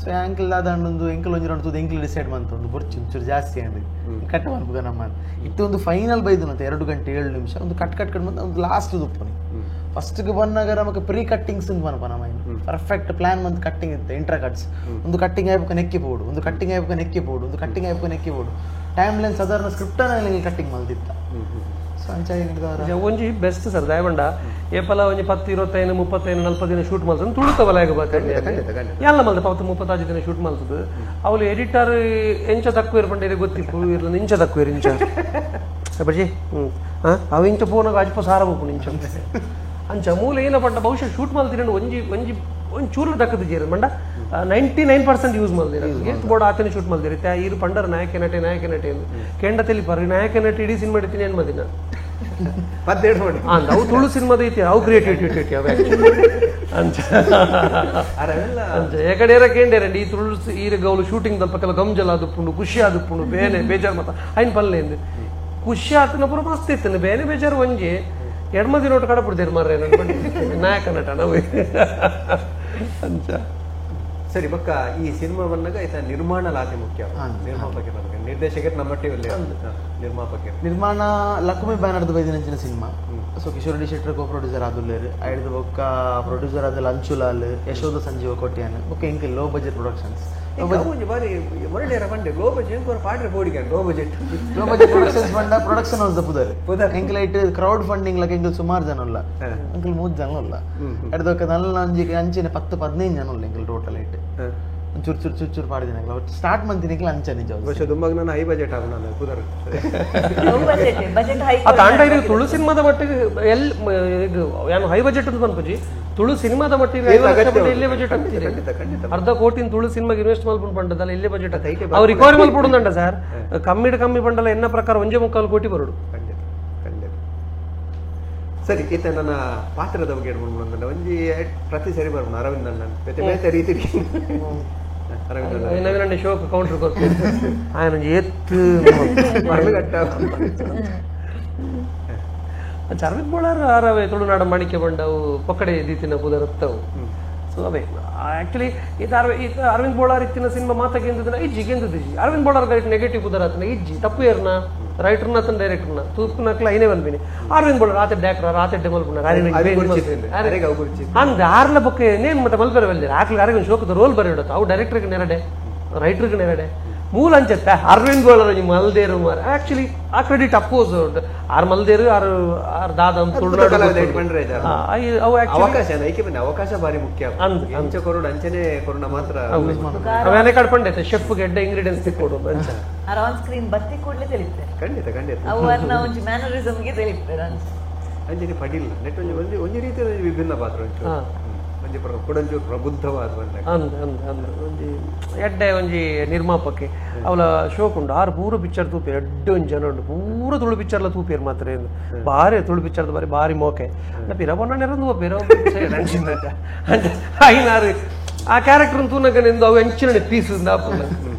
ಸೊ ಆ್ಯಂಕಲ್ ದಾದಂಡು ಎಂಕಲ್ ಒಂಜಿ ರಂಡು ಎಂಕಲ್ ಡಿಸೈಡ್ ಮಾಡ್ತೊಂದು ಬೊರ್ಚು ಒಂಚೂರು ಜಾಸ್ತಿ ಅಂಡಿ ಕಟ್ಟು ಮಾಡ್ಬೋದ ನಮ್ಮ ಇತ್ತು ಒಂದು ಫೈನಲ್ ಬೈದು ಮತ್ತೆ 2 ಗಂಟೆ 7 ನಿಮಿಷ ಒಂದು ಕಟ್ ಬಂದು ಒಂದು ಲಾಸ್ಟ್ ದುಪ್ಪನಿ ಫಸ್ಟ್ಗೆ ಬಂದಾಗ ನಮಗೆ ಪ್ರೀ ಕಟ್ಟಿಂಗ್ಸ್ ಬನಪ ನಮ್ಮ ಪರ್ಫೆಕ್ಟ್ ಪ್ಲಾನ್ ಬಂದು ಕಟ್ಟಿಂಗ್ ಇರುತ್ತೆ. ಇಂಟ್ರಾ ಕಟ್ಸ್ ಒಂದು ಕಟ್ಟಿಂಗ್ ಆಯ್ಬೇಕು ನೆಕ್ಕಿ ಬೋಡು, ಒಂದು ಕಟ್ಟಿಂಗ್ ಆಯ್ಬೇಕು ನೆಕ್ಕಿ ಬೋಡು, ಒಂದು ಕಟ್ಟಿಂಗ್ ಆಯ್ಬೇಕು ನೆಕ್ಕಿ ಬೋಡು. ಟೈಮ್ ಲೈನ್ ಸಾಧಾರಣ ಸ್ಕ್ರಿಪ್ಟಲ್ಲಿ ಕಟ್ಟಿಂಗ್ ಮಲ್ದಿತ್ತ. ಸೊ ಅಂಚಾಗಿ ಒಂಜಿ ಬೆಸ್ಟ್ ಸರ್ ದಾಯಬಂಡ ಏಪಲ ಒಂಜಿ 10, 25, 30, 40 ದಿನ ಶೂಟ್ ಮಾಡ್ತದೆ ತುಳುತ್ತವಲ್ಲ ಎಲ್ಲ ಮಲ್ದ 10-35 ದಿನ ಶೂಟ್ ಮಾಡ್ತದೆ. ಅವಳು ಎಡಿಟರ್ ಎಂಚ ತಕ್ಕೂ ಇರ್ಪಂಡ ಗೊತ್ತಿಪ್ಪು ಇರ್ಲ ಇಂಚ ತಕ್ಕೂ ಇರು ಇಂಚ ಬಜಿ ಅವು ಇಂಚ ಪೋನಾಗ ಅಜ್ಪ ಸಾರ ಬೇಕು ಇಂಚ ಅಂಚ ಮೂಲ ಏನ ಪಂಡ ಬಹುಶಃ ಶೂಟ್ ಮಾಡ್ತೀರಿ ಒಂಜಿ ಚೂರು ದಕ್ಕದ ಜೀರ ಮಂಡ 99% ಯೂಸ್ ಮಾಡ್ದಿರ ಎಷ್ಟು ಬೋರ್ಡ್ ಆತನೇ ಶೂಟ್ ಮಾಡ್ದಿರಿ ಇರು ಪಂಡರ ನಾಯಕ ನಟೆ ಎಂದು ಕೆಂಡ ತೆಲಿ ಪರ್ರಿ ನಾಯಕ ನಟಿ ಇಡೀ ಸಿನಿಮಾ ಇಡ್ತೀನಿ ಏನು ಮದಿನ ಅವು ತುಳು ಸಿನಿಮಾದ ಐತಿ ಅವು ಕ್ರಿಯೇಟಿವಿಟಿ ಅವೆ ಅಂಚ ಎಕಡೆ ಕೇಂದ್ರ ಈ ತುಳು ಈರ ಗೌಲು ಶೂಟಿಂಗ್ ದಲ್ಪ ಕೆಲ ಗಂಜಲ ಆದುಪ್ಪುಂಡು ಖುಷಿ ಆದುಪ್ಪುಂಡು ಬೇನೆ ಬೇಜಾರು ಮತ್ತ ಐನ್ ಪಲ್ಲೆ ಎಂದು ಖುಷಿ ಆತನ ಪೂರ ಮಸ್ತ್ ಇತ್ತನೆ ಬೇನೆ ಬೇಜಾರು ಒಂಜಿ ಎಡ್ಮದಿ ನೋಟು ಕಡಪಡ್ತೀರಿ ಮಾರ್ರೆ ನಾಯಕ ನಟ ನಾವು ಅಂಚ. ಸರಿ ಬೊಕ್ಕ ಈ ಸಿನಿಮಾ ಬಂದಾಗ ಆಯ್ತಾ ನಿರ್ಮಾಣ ಲಾತಿ ಮುಖ್ಯ ನಿರ್ಮಾಪಕರ ನಿರ್ದೇಶಕರು ನಮ್ಮಟ್ಟಿವಲ್ಲಿ ನಿರ್ಮಾಣ ಲಕ್ಷ್ಮಿ ಬ್ಯಾನರ್ದು ಬೈದಿನ cinema. So Kishore D Shettar co producer ಆದುಲ್ಲೇರು ಐದು ಬೊಕ್ಕ ಪ್ರೊಡ್ಯೂಸರ್ ಆದ ಅಂಚುಲಾಲ್ ಯಶೋಧ ಸಂಜೀವ ಕೊಟ್ಟಿಯಾನ ಬೊಕ್ಕ ಇಂಕ ಲೋ ಬಜೆಟ್ ಪ್ರೊಡಕ್ಷನ್ಸ್ ಬಾರಿ ಒಳ್ಳೆಯ ಬಂಡೆ ಲೋ ಬಜೆಟ್ ಪಾಡ್ರೆ ಬೋಡಿಗೆ ಲೋ ಬಜೆಟ್ ಪ್ರೊಡಕ್ಷನ್ಸ್ ಬಂಡ ಪ್ರೊಡಕ್ಷನ್ ಹೌಸ್ ಪುದರ್ ಎಂಕಲ್ ಐಟ್ ಕ್ರೌಡ್ ಫಂಡಿಂಗ್ ಲಕ ಎಂಕಲ್ ಸುಮಾರು ಜನ ಇಲ್ಲ ಎಂಕಲ್ 3 ಜನ ಇಲ್ಲ ಎಡ್ದೊಕ್ಕ ನಲ್ಲ ಅಂಚಿನ 10-15 ಜನ ಇಲ್ಲ ಎಂಕಲ್ ಟೋಟಲ್ ಐಟ್ ಚೂರು ಪಾಡಿದಿನ ಸ್ಟಾರ್ಟ್ ಮಂತಿನ ಅಂಚ ನಿಜ ತುಂಬ ನಾನು ಹೈ ಬಜೆಟ್ ಆಗ ನಾನು ಕುದರ್ ತುಳು ಸಿನಿಮಾದ ಮಟ್ಟಿಗೆ ಏನು ಹೈ ಬಜೆಟ್ ಅಂತ ಬಂದ್ಪಜಿ ತುಳು ಸಿನಿಮಾದ ಮಟ್ಟಿಗೆ ಇಲ್ಲೇ ಬಜೆಟ್ ಆಗ್ತಿದೆ ಅರ್ಧ ಕೋಟಿ ತುಳು ಸಿನಿಮಾಗೆ ಇನ್ವೆಸ್ಟ್ ಮಾಡ್ಕೊಂಡು ಬಂಡದಲ್ಲ ಇಲ್ಲೇ ಬಜೆಟ್ ಅವ್ರು ರಿಕವರಿ ಮಾಡ್ಬಿಡುದಂಡ ಸರ್ ಕಮ್ಮಿ ಬಂಡಲ್ಲ ಎನ್ನ ಪ್ರಕಾರ 1.25 ಕೋಟಿ ಬರೋಡು. ಸರಿ ಈತ ನನ್ನ ಪಾತ್ರದ ಬಗ್ಗೆ ಹೇಳ್ಕೊಂಡು ಒಂಜಿ ಪ್ರತಿ ಸರಿ ಬರ್ಬೋದು ಅರವಿಂದ್ ಅಣ್ಣನ್ ಬೇತೆ ರೀತಿ ನವೀನ ಶೋಕ್ ಕೌಂಟರ್ ಕೊಡ್ತೀನಿ ఆయన ಎತ್ತು ಅರವಿಂದ್ ಬೋಳಾರ್ ಆರವೇ ತುಳುನಾಡ ಮಾಣಿಕ್ಯ ಬಂಡವು ಪಕ್ಕಡೆ ದೀತಿನ ಪುದರತ್ತವು. ಸೊ ಅವೇ ಆಕ್ಚುಲಿ ಅರವಿಂದ್ ಬೋಳಾರ್ ಇತ್ತಿನ ಸಿನಿಮಾ ಮಾತಾಗಿ ಎಂದಿನ ಇಜ್ಜಿಗೆಂದಿದ್ದಿ ಅರವಿಂದ್ ಬೋಳಾರ್ ನೆಗೆಟಿವ್ ಪುದರತ್ನ ಇಜ್ಜಿ ತಪ್ಪು ಏರ್ನ ರೈಟರ್ನ ತನ್ನ ಡೈರೆಕ್ಟರ್ನ ತೂಪುನಕ್ಲ ಐನೇ ಬಂದ್ಬಿನಿ ಅರವಿಂದ್ ಬೋಳಾರ್ ಆತ ಡೈರೆಕ್ಟರ್ ಆತ ಡೆಮಲ್ಪುನ ಅಂದ ಆರ್ಲ ಬೊಕ್ಕೆ ನೇನು ಮತ್ತೆ ಮಲ್ಪೆರ ಬಲ್ದಿರ ಆಕ್ಲಿ ಅರವಿಂದ್ ಶೋಕದ ರೋಲ್ ಬರೆಯೋಡತ್ತ ಅವು ಡೈರೆಕ್ಟರ್ಗೆ ನೆರಡೆ ರೈಟರ್ಗೆ ನೆರಡೆ ಮೂಲ ಅಂಚತ್ತೆ ಅರವಿಂದ್ ಗೋಳರ ಮಲ್ದೇರು ಮಾರ ಆಕ್ಚುಲಿ ಆ ಕ್ರೆಡಿಟ್ ಅಪ್ಪೋಸ್ ಆರ್ ಮಲ್ದೇರು ಆರ್ ದಾದ ಅವಕಾಶ ಅವಕಾಶ ಬಾರಿ ಮುಖ್ಯ ಅಂಚೆ ಕೊರೋಡು ಅಂಚನೆ ಕೊರೋಣ ಮಾತ್ರ ಅವೇನೆ ಕಡ್ಕೊಂಡೈತೆ ಶೆಫ್ ಗೆಡ್ಡೆ ಇಂಗ್ರೀಡಿಯೆಂಟ್ಸ್ ತಿಕ್ಕೊಡು ಅಂಚ ಆನ್ ಸ್ಕ್ರೀನ್ ಬತ್ತಿ ಕೂಡಲೇ ತಿಳಿತಾರೆ ಖಂಡಿತ ಖಂಡಿತ ಅವನ್ನ ಒಂಜಿ ಮ್ಯಾನರಿಸಮ್ಗೆ ತಿಳಿತಾರೆ ಅಂಚನೆ ಪಡಿಲ್ಲ ನೆಟ್ ಒಂಜಿ ರೀತಿಯ ವಿಭಿನ್ನ ಪಾತ್ರ ಒಂಜಿ ಕೊಡಂಚೂರು ಪ್ರಬುದ್ಧವಾದ ಒಂಜಿ ಎಡ್ಡೆ ಒಂಜಿ ನಿರ್ಮಾಪಕ್ಕೆ ಅವಳ ಶೋಕುಂಡು ಆರು ಪೂರ ಪಿಕ್ಚರ್ ತೂಪಿ ಎಡ್ಡೆ ಒಂಜಿ ಜನ ಉಂಡು ಪೂರ ತುಳು ಪಿಕ್ಚರ್ಲ ತೂಪಿರ್ ಮಾತ್ರ ಬಾರಿ ತುಳು ಪಿಕ್ಚರ್ದ ಬಾರಿ ಬಾರಿ ಮೋಕೆ ಪಿರ ಬೊಣ್ಣನೆರಂದು ಹೋಗ್ಬೇರ ಐನಾರು ಆ ಕ್ಯಾರೆಕ್ಟರ್ ತೂನಕನೆಂದು ಅವು ಹೆಂಚಿನ ಪೀಸ್ ಆಪುಂಡ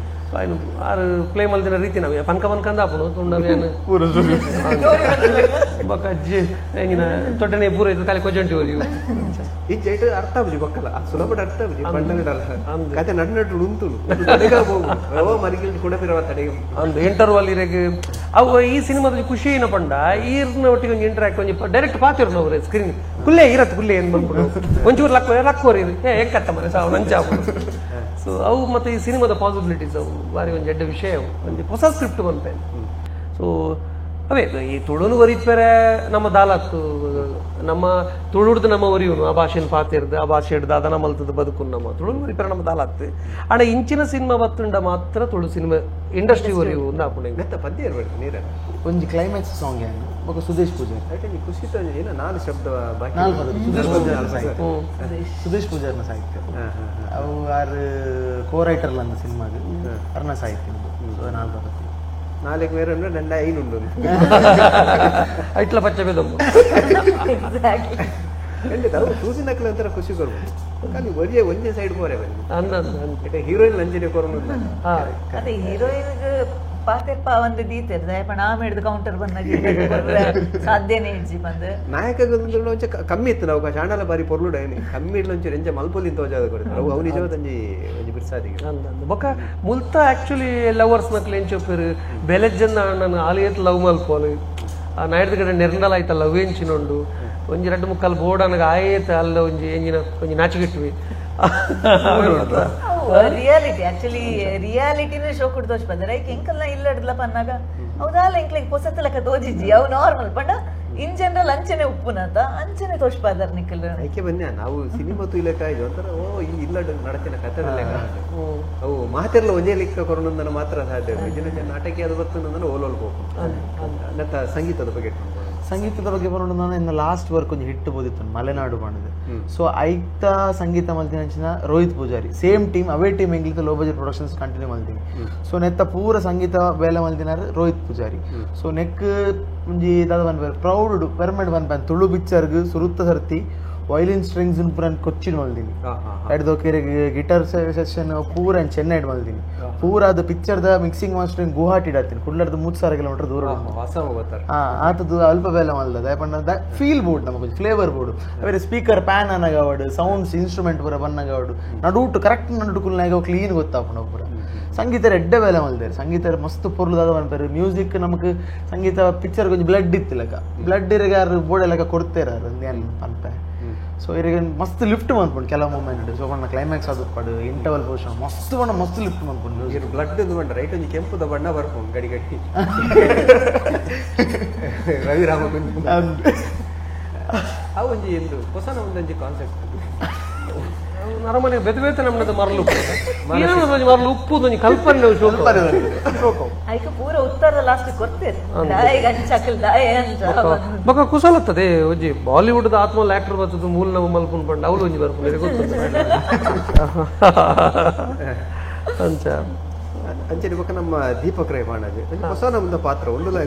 ఆయన ఆరు ప్లే మల్దిన రీతి నవ్వు పనక పనకంద అప్పుడు తుండవేను ಬೊಕ್ಕ ಎಂಗಿನ ತೊಟ್ಟನೆ ಪೂರ ಇದು ಕಾಲಿ ಕೊಜಂಟಿ ಹೋಗಿ ಈ ಜೈಟ್ ಅರ್ಥ ಆಗುಜಿ ಬೊಕ್ಕಲ ಸುಲಭ ಅರ್ಥ ಆಗುಜಿ ಪಂಡಗಡಲ್ಲ ಕತೆ ನಡು ನಡು ಉಂತುಲು ತಡೆಗ ಹೋಗು ರವ ಮರಿಗಿಲ್ ಕೂಡ ಬಿರವ ತಡೆಗ ಅಂದು ಇಂಟರ್ವಲ್ ಇರಗೆ ಅವು ಈ ಸಿನಿಮಾದಲ್ಲಿ ಖುಷಿ ಏನ ಪಂಡ ಈರ್ನ ಒಟ್ಟಿಗೆ ಒಂದು ಇಂಟರಾಕ್ಟ್ ಒಂಜಿ ಡೈರೆಕ್ಟ್ ಪಾತಿರ್ನ ಅವ್ರೆ ಸ್ಕ್ರೀನ್ ಕುಲ್ಲೆ ಇರತ್ತೆ ಕುಲ್ಲೆ ಏನ್ ಬಂದ್ಬಿಡು ಒಂಚೂರು ಲಕ್ಕೋರಿ ಹೆಂಗ್ ಮರೆ ಸಾವು ನಂಚ ಸೊ ಅವು ಮತ್ತೆ ಈ ಸಿನಿಮಾದ ಪಾಸಿಬಿಲಿಟೀಸ್ ಅವು ಬಾರಿ ಒಂದು ಎಡ್ಡ ವಿಷಯ ಅವು ಒಂದು ಹೊಸ ಸ್ಕ್ರಿಪ್ಟ್ ಬಂತೆ ಸೊ ಅವೇ ಈ ತುಳುನು ಬರೀತ್ಬೇರೆ ನಮ್ಮ ದಾಲತ್ತು ನಮ್ಮ ತುಳುಡ್ದು ನಮ್ಮ ಒರಿಯುನು ಆ ಭಾಷೆನ ಪಾತಿರ್ದು ಆ ಭಾಷೆ ಹಿಡ್ದು ಅದನ್ನ ಮಲ್ತದ ಬದುಕು ನಮ್ಮ ತುಳುನು ಬರೀಪೇರೆ ನಮ್ಮ ದಾಲತ್ತು ಆಣ ಇಂಚಿನ ಸಿನಿಮಾ ಬತ್ತುಂಡ ಮಾತ್ರ ತುಳು ಸಿನಿಮಾ ಇಂಡಸ್ಟ್ರಿ ಒರಿಯು ನೆತ್ತ ಪದ್ಯ ಇರಬೇಕು ನೀರ ಒಂಜಿ ಕ್ಲೈಮ್ಯಾಕ್ಸ್ ಸಾಂಗ್ ಏನು ಬೊಕ ಸುದೇಶ್ ಪೂಜಾರಿ ಐಟೆ ನೀ ಖುಷಿತ ಏನ ನಾಲ್ ಶಬ್ದ ಬಾಕಿ ನಾಲ್ ಪದ ಸುದೇಶ್ ಪೂಜಾರ್ನ ಸಾಹಿತ್ಯ ಅವು ಆರು ಕೋ ರೈಟರ್ಲ ಅಂದ ಸಿನಿಮಾಗೆ ಅರ್ನ ಸಾಹಿತ್ಯ ನಾಲ್ ಪದ ನಾಲ್ಕು ಬೇರೆ ಅಂದ್ರೆ ನಂಡ ಐನುಂಡು ಐಟ್ಲ ಪಚ್ಚಬೇದಮ್ಮ ಖಂಡಿತ ಅವ್ರು ಸೂಸಿನಕ್ಲ ಅಂತರ ಖುಷಿ ಕೊಡ್ಬೋದು ಖಾಲಿ ಒರಿಯ ಒಂದೇ ಸೈಡ್ ಬೋರೆ ಬನ್ನಿ ಹೀರೋಯಿನ್ ಲಂಚನೆ ಕೊರೋನು ಅದೇ ಹೀರೋಯಿನ್ಗೆ ಪಾತೆಪ್ಪ ಒಂದು ದೀತೆ ದಯಪಣ ಆಮೇಲೆ ಹಿಡಿದು ಕೌಂಟರ್ ಬಂದಾಗ ಸಾಧ್ಯನೇ ಇಜ್ಜಿ ಬಂದು ನಾಯಕ ಕಮ್ಮಿ ಇತ್ತು ನಾವು ಚಾಂಡಲ ಬಾರಿ ಪೊರ್ಲುಡ ಕಮ್ಮಿ ಇಡ್ಲೊಂಚೂರು ಎಂಜ ಮಲ್ಪೊಲಿಂತ ತೋಜಾದ ಕೊಡ್ತಾರೆ ಅವು ನಿಜವಾದ ಒಂಜಿ ಬಿರ್ಸಾದಿಗೆ ಬೊಕ್ಕ ಮುಲ್ತ ಆಕ್ಚುಲಿ ಲವರ್ಸ್ ನಕ್ಲು ಎಂಚೊಪ್ಪರು ಬೆಲೆಜ್ಜನ್ನ ನಾನು ಆಲಿಯತ್ ಲವ್ ಮಲ್ಪೋಲು ಆ ನಾಯ್ದು ಕಡೆ ನೆರ್ನಲ ಆಯ್ತ ಲವ್ ಎಂಚಿನೊಂಡು ಒಂಜಿ ರೆಡ್ಡು ಮುಕ್ಕಲ್ ಬೋರ್ಡ್ ನನಗೆ ಆಯ್ತು ಅಲ್ಲ ಒಂಜಿ ಎಂಜಿನ ಒಂಜಿ ನಾಚಿಗಿಟ್ವಿ ರಿಯಾಲಿಟಿ ಆಕ್ಚುಲಿ ರಿಯಾಲಿಟಿನೇ ಶೋ ಕೊಟ್ಟು ತೋಚ್ಬಂದ್ರೆ ಐಕ್ ಎಂಕಲ್ನ ಇಲ್ಲ ಹಿಡ್ಲಪ್ಪ ಅನ್ನಾಗ ಹೌದಾಲ ಎಂಕ್ಲಿಗೆ ಹೊಸತ್ ಲೆಕ್ಕ ತೋಜಿಜ್ಜಿ ಅವು ನಾರ್ಮಲ್ ಪಂಡ ಇನ್ ಜನರಲ್ ಅಂಚನೆ ಉಪ್ಪುನಂತ ಅಂಚನೆ ತೋಚ್ಬಾರ್ದಾರ ನಿಕ್ಕಲ್ ಐಕೆ ಬನ್ನಿ ನಾವು ಸಿನಿಮಾ ತುಯ್ಲೆಕ್ಕ ಇದು ಅಂತಾರೆ ಓ ಈ ಇಲ್ಲ ನಡತಿನ ಕಥೆ ಅವು ಮಾತೆಲ್ಲ ಒಂದೇ ಲೆಕ್ಕ ಕೊರೋನಂದನ ಮಾತ್ರ ಸಾಧ್ಯ ಇದನ್ನ ನಾಟಕ ಅದು ಬರ್ತಂದ್ರೆ ಓಲೋಲ್ಬೇಕು ನತ್ತ ಸಂಗೀತದ ಬಗ್ಗೆ ಸಂಗೀತದ ಬಗ್ಗೆ ಬರೋಣ ನಾನು ಇನ್ನು ಲಾಸ್ಟ್ ವರ್ಕ್ ಒಂದು ಹಿಟ್ಟು ಬೋದಿತ್ತು ಮಲೆನಾಡು ಮಾಡಿದೆ ಸೊ ಐತ ಸಂಗೀತ ಮಲ್ತಿನ ರೋಹಿತ್ ಪೂಜಾರಿ ಸೇಮ್ ಟೀಮ್ ಅವೇ ಟೀಮ್ ಎಂಗ್ಲಿತ ಲೋ ಬಜೆಟ್ ಪ್ರೊಡಕ್ಷನ್ಸ್ ಕಂಟಿನ್ಯೂ ಮಲ್ತೀನಿ ಸೊ ನೆತ್ತ ಪೂರ ಸಂಗೀತ ಬೇಲೆ ಮಲ್ತಿನಾರ ರೋಹಿತ್ ಪೂಜಾರಿ ಸೊ ನೆಕ್ ಒಂಜಿ ದಾದ ಬನ್ಪೇರು ಪ್ರೌಡ್ ಪೆರ್ಮೆಂಟ್ ಬನ್ಪೇನ್ ತುಳು ಪಿಕ್ಚರ್ಗ್ ಸುರುತ್ತ ಸರ್ತಿ ವೈಲಿನ್ ಸ್ಟ್ರಿಂಗ್ಸ್ ಪೂರನ್ ಕೊಚ್ಚಿಡ್ ಮಲ್ತೀನಿ ಎಡ್ದೋಕೆರೆ ಗಿಟಾರ್ ಸೆಷನ್ ಪೂರ ಚೆನ್ನೈ ಮಲ್ತೀನಿ ಪೂರ ಅದು ಪಿಕ್ಚರ್ದ ಮಿಕ್ಸಿಂಗ್ ಮಾಸ್ಟರಿಂಗ್ ಗುವಾಹಟಿ ಇಡತ್ತೀನಿ ಕುಡ್ಲರ್ದು 3000 ಕಿಲೋಮೀಟರ್ ದೂರ ಆತದ್ದು ಅಲ್ಪ ಬೇಲೆ ಮಲ್ದ ಯಾಪಂಡ ಫೀಲ್ ಬೋರ್ಡ್ ನಮಗೆ ಫ್ಲೇವರ್ ಬೋರ್ಡ್ ಅವರೇ ಸ್ಪೀಕರ್ ಪ್ಯಾನ್ ಅನ್ನಗಾವಡು ಸೌಂಡ್ಸ್ ಇನ್ಸ್ಟ್ರೂಮೆಂಟ್ ಪೂರ ಬನ್ನಗಾವಡು ನಡುಟು ಕರೆಕ್ಟ್ ನಡುಕುಲ್ನಾಗ ಕ್ಲೀನ್ ಗೊತ್ತಾಪಣ ಪೂರ ಸಂಗೀತ ಎಡ್ಡೆ ಬೇಲೆ ಮಲ್ದೇರು ಸಂಗೀತ ಮಸ್ತ್ ಪೊರ್ಲುದಾದ ಬನ್ಪೇರು ಮ್ಯೂಸಿಕ್ ನಮಗೆ ಸಂಗೀತ ಪಿಕ್ಚರ್ ಕೊಂಚ ಬ್ಲಡ್ ಇತ್ತಿಲ್ಲಕ ಬ್ಲಡ್ ಇರಗ ಬೋರ್ಡ್ ಎಲ್ಲ ಕೊಡ್ತೇರ ಏನು ಪನ್ಪೆ ಸೊ ಇರಿಗೆ ಮಸ್ತ್ ಲಿಫ್ಟ್ ಮಾಡ್ಕೊಂಡು ಕೆಲವು ಮೂಮೆಂಟ್ ಸೊ ಬಣ್ಣ ಕ್ಲೈಮ್ಯಾಕ್ಸ್ ಅದು ಪಡು ಇಂಟರ್ವಲ್ ಪೊಸಿಷನ್ ಮಸ್ತ್ ಬಣ್ಣ ಮಸ್ತ್ ಲಿಫ್ಟ್ ಮಾಡ್ಕೊಂಡು ಇರು ಬ್ಲಡ್ ಇದು ಬಂಡ ರೈಟ್ ಒಂಜಿ ಕೆಂಪುದ ಬಣ್ಣ ಬರ್ಕೊಂಡು ಗಡಿ ಗಡಿ ರವಿ ರಾಮಗುಂಜ ಅವು ಒಂಜಿ ಎಂದು ಹೊಸನ ಒಂದೊಂಜಿ ಕಾನ್ಸೆಪ್ಟ್ ನರಮನೆ ಬೆದಬೇತ ನಮ್ಮದು ಮರಲು ಮರಲು ಉಪ್ಪು ಕಲ್ಪನೆ ಐಕ ಪೂರ ಉತ್ತರ ಲಾಸ್ಟ್ ಕೊಡ್ತೇನೆ ದಾಯ ಗಂಚಕಲ್ ದಾಯ ಅಂತ ಬೊಕ ಕುಶಲತ್ತದೆ ಒಂಜಿ ಬಾಲಿವುಡ್ ದ ಆತ್ಮಲ್ ಆಕ್ಟರ್ ಬರ್ತದ ಮೂಲ ನಮ್ಮ ಮಲ್ಪುನ್ ಪಂಡ ಅವಳು ಒಂಜಿ ಬರ್ಪುನ ಗೊತ್ತದ ಅಂಚ ಅಂಚನೆ ಬೊಕ ನಮ್ಮ ದೀಪಕ್ ರೈ ಬಾಣಜಿ ಹೊಸ ನಮ್ಮದ ಪಾತ್ರ ಒಂದುಲ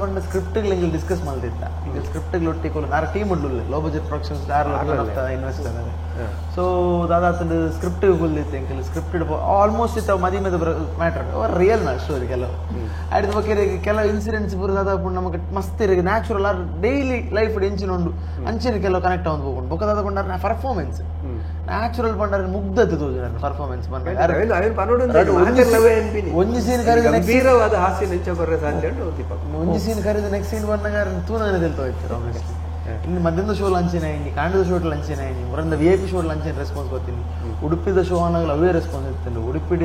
ಬಂದ ಸ್ಕ್ರಿಪ್ಟ್ ಡಿಸ್ಕಸ್ ಮಾಡ್ತಿದ್ದ ಈಗ ಸ್ಕ್ರಿಪ್ಟ್ ಒಟ್ಟಿಗೆ ಟೀಮ್ ಉಂಡು low budget productions investor so ದಾದಾತಂದು ಸ್ಕ್ರಿಪ್ಟ್ ಗುಲ್ದಿತ್ತು ಸ್ಕ್ರಿಪ್ಟೆಡ್ ಆಲ್ಮೋಸ್ಟ್ ಇತ್ತು ಮದಿ ಮೇಲೆ ಮ್ಯಾಟರ್ ರಿಯಲ್ ನ ಸ್ಟೋರಿ ಕೆಲವು ಆಯ್ತು ಬಗ್ಗೆ ಕೆಲವು ಇನ್ಸಿಡೆಂಟ್ಸ್ ಬರೋದಾದ ನಮಗೆ ಮಸ್ತ್ ಇರಿಗೆ ನ್ಯಾಚುರಲ್ ಆರ್ ಡೈಲಿ ಲೈಫ್ ಎಂಚಿನೊಂಡು ಅಂಚಿನ ಕೆಲವು ಕನೆಕ್ಟ್ ಆಗಿ ಹೋಗ್ಕೊಂಡು ಬೊಕ್ಕದಾದ ಕೊಂಡಾರ ಪರ್ಫಾರ್ಮೆನ್ಸ್ ನ್ಯಾಚುರಲ್ ಬಂಡಾರ ಮುಗ್ಧತೆ ತೋಜು ಪರ್ಫಾರ್ಮೆನ್ಸ್ ಒಂಜಿ ಸೀನ್ ಕರೆದ ಹಾಸ್ಯ ನೆಂಚ ಬರ್ರೆ ಸಾಧ್ಯ ಒಂಜಿ ಸೀನ್ ಕರೆದ ನೆಕ್ಸ್ಟ್ ಸೀನ್ ಬಂದಾಗ ತೂನ ತಿಳ್ತೋಯ್ತು ಇನ್ನು ಮಧ್ಯದ ಶೋ ಲಂಚಿನ ಇನಿ ಕಾಂಡದ ಶೋ ಲಂಚಿನ ಇನಿ ಹೊರಂದ VIP ಶೋ ಲಂಚಿನ ರೆಸ್ಪಾನ್ಸ್ ಗೊತ್ತೀನಿ ಉಡುಪಿದ ಶೋ ಅನ್ನೋದು ಅವೇ ರೆಸ್ಪಾನ್ಸ್ ಇರ್ತಿಲ್ಲ ಉಡುಪಿ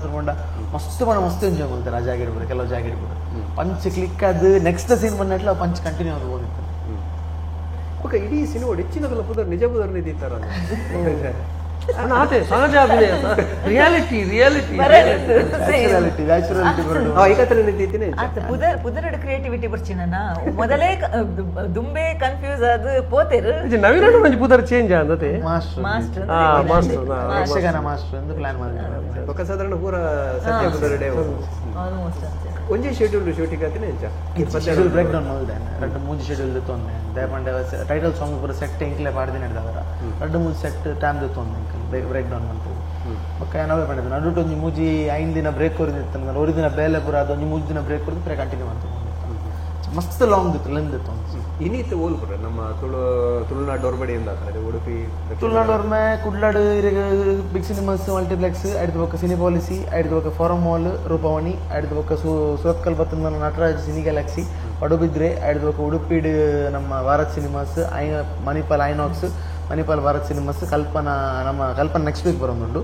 ತಗೊಂಡ ಮಸ್ತ್ ಎಂಜಾಯ್ ಮಾಡ್ತಾರೆ ಆ ಜಾಗ ಇರ್ಬೋದು ಕೆಲವು ಜಾಗ ಇರ್ಬೋದು ಪಂಚ್ ಕ್ಲಿಕ್ ಅದು ನೆಕ್ಸ್ಟ್ ಸೀನ್ ಬಂದಟ್ಲ ಪಂಚ್ ಕಂಟಿನ್ಯೂ ಆಗಿ ಹೋಗಿರ್ತಾರೆ ಓಕೆ ಇಡೀ ಸಿನಿಮಾ ಹೆಚ್ಚಿನ ಪುದರ್ ನಿಜ ಪುದರ್ ನಿಂತಾರ ಅದೇ ಸಹಜ ಅಭಿನಯ ರಿಯಾಲಿಟಿ ಏಕತ್ರ ನಿಂತಿದ್ದೇನೆ ಪುದರ್ ಕ್ರಿಯೇಟಿವಿಟಿ ಬರ್ಚಿನ ಮೊದಲೇ ದುಂಬೆ ಕನ್ಫ್ಯೂಸ್ ಅದು ಪೋತೇರು ನವೀನ ಒಂಜಿ ಪುದರ್ ಚೇಂಜ್ ಅಂದತೆ ಮಾಸ್ಟರ್ ಯಕ್ಷಗಾನ ಮಾಸ್ಟರ್ ಎಂದು ಪ್ಲಾನ್ ಮಾಡಿದ್ದಾರೆ ఒక సాధారణ పూర సత్య కుదరడే ಆಲ್ಮೋಸ್ಟ್ ಒಂಜೇ ಶೆಡ್ಯೂಲ್ ಶೂಟಿಂಗ್ ಆತಿನ ಎಂಚ ಶೆಡ್ಯೂಲ್ ಬ್ರೇಕ್ ಡೌನ್ ಮಾಡಿದೆ ಎರಡು ಮೂಜಿ ಶೆಡ್ಯೂಲ್ ತೊಂದೆ ದಯಪಂಡೆ ಟೈಟಲ್ ಸಾಂಗ್ ಪೂರ ಸೆಟ್ ಇಂಕ್ಲೆ ಪಾಡ್ದಿನ ಹಿಡ್ದವರ ಎರಡು ಮೂಜಿ ಸೆಟ್ ಟೈಮ್ ತೊಂದೆ ಬ್ರೇಕ್ ಡೌನ್ ಮಾಡ್ತೀವಿ ಒಕ್ಕ ನಾವೇ ಪಂಡಿದ್ದೆ ನಡುಟು ಒಂಜಿ ಮೂಜಿ 5 ದಿನ ಬ್ರೇಕ್ ಕೊರಿದಿತ್ತು ಒಂದು ದಿನ ಬೇಲೆ ಪೂರ ಅದು ಒಂಜಿ 3 ದಿನ ಬ್ರೇಕ್ ಕೊರಿದು ಪ್ರೆ ಕಂಟಿನ್ಯೂ ಮಾಡ್ತೀವಿ ಮಸ್ತ್ ಲಾಂಗ್ ಇತ್ತು ಲೆಂತ್ ಇತ್ತು ಇನ್ನಿತ್ತು ಓಲ್ಪುರ ನಮ್ಮ ತುಳುನಾಡು ಹೊರಬಡಿಯಿಂದ ಉಡುಪಿ ತುಳುನಾಡು ಹೊರಮೆ ಕುಡ್ಲಾಡು ಬಿಗ್ ಸಿನಿಮಾಸ್ ಮಲ್ಟಿಪ್ಲೆಕ್ಸ್ ಐದು ಪಕ್ಕ ಸಿನಿ ಪಾಲಿಸಿ ಐದು ಪಕ್ಕ ಫಾರಂ ಮಾಲ್ ರೂಪವಾಣಿ ಐದು ಪಕ್ಕ ಸುರತ್ಕಲ್ ಬತ್ತನ ನಟರಾಜ್ ಸಿನಿ ಗ್ಯಾಲಕ್ಸಿ ಪಡುಬಿದ್ರೆ ಐದು ಪಕ್ಕ ಉಡುಪಿಡ್ ನಮ್ಮ Bharat cinemas Manipal INOX Manipal Bharat cinemas Kalpana next week ಬರೋದುಂಡು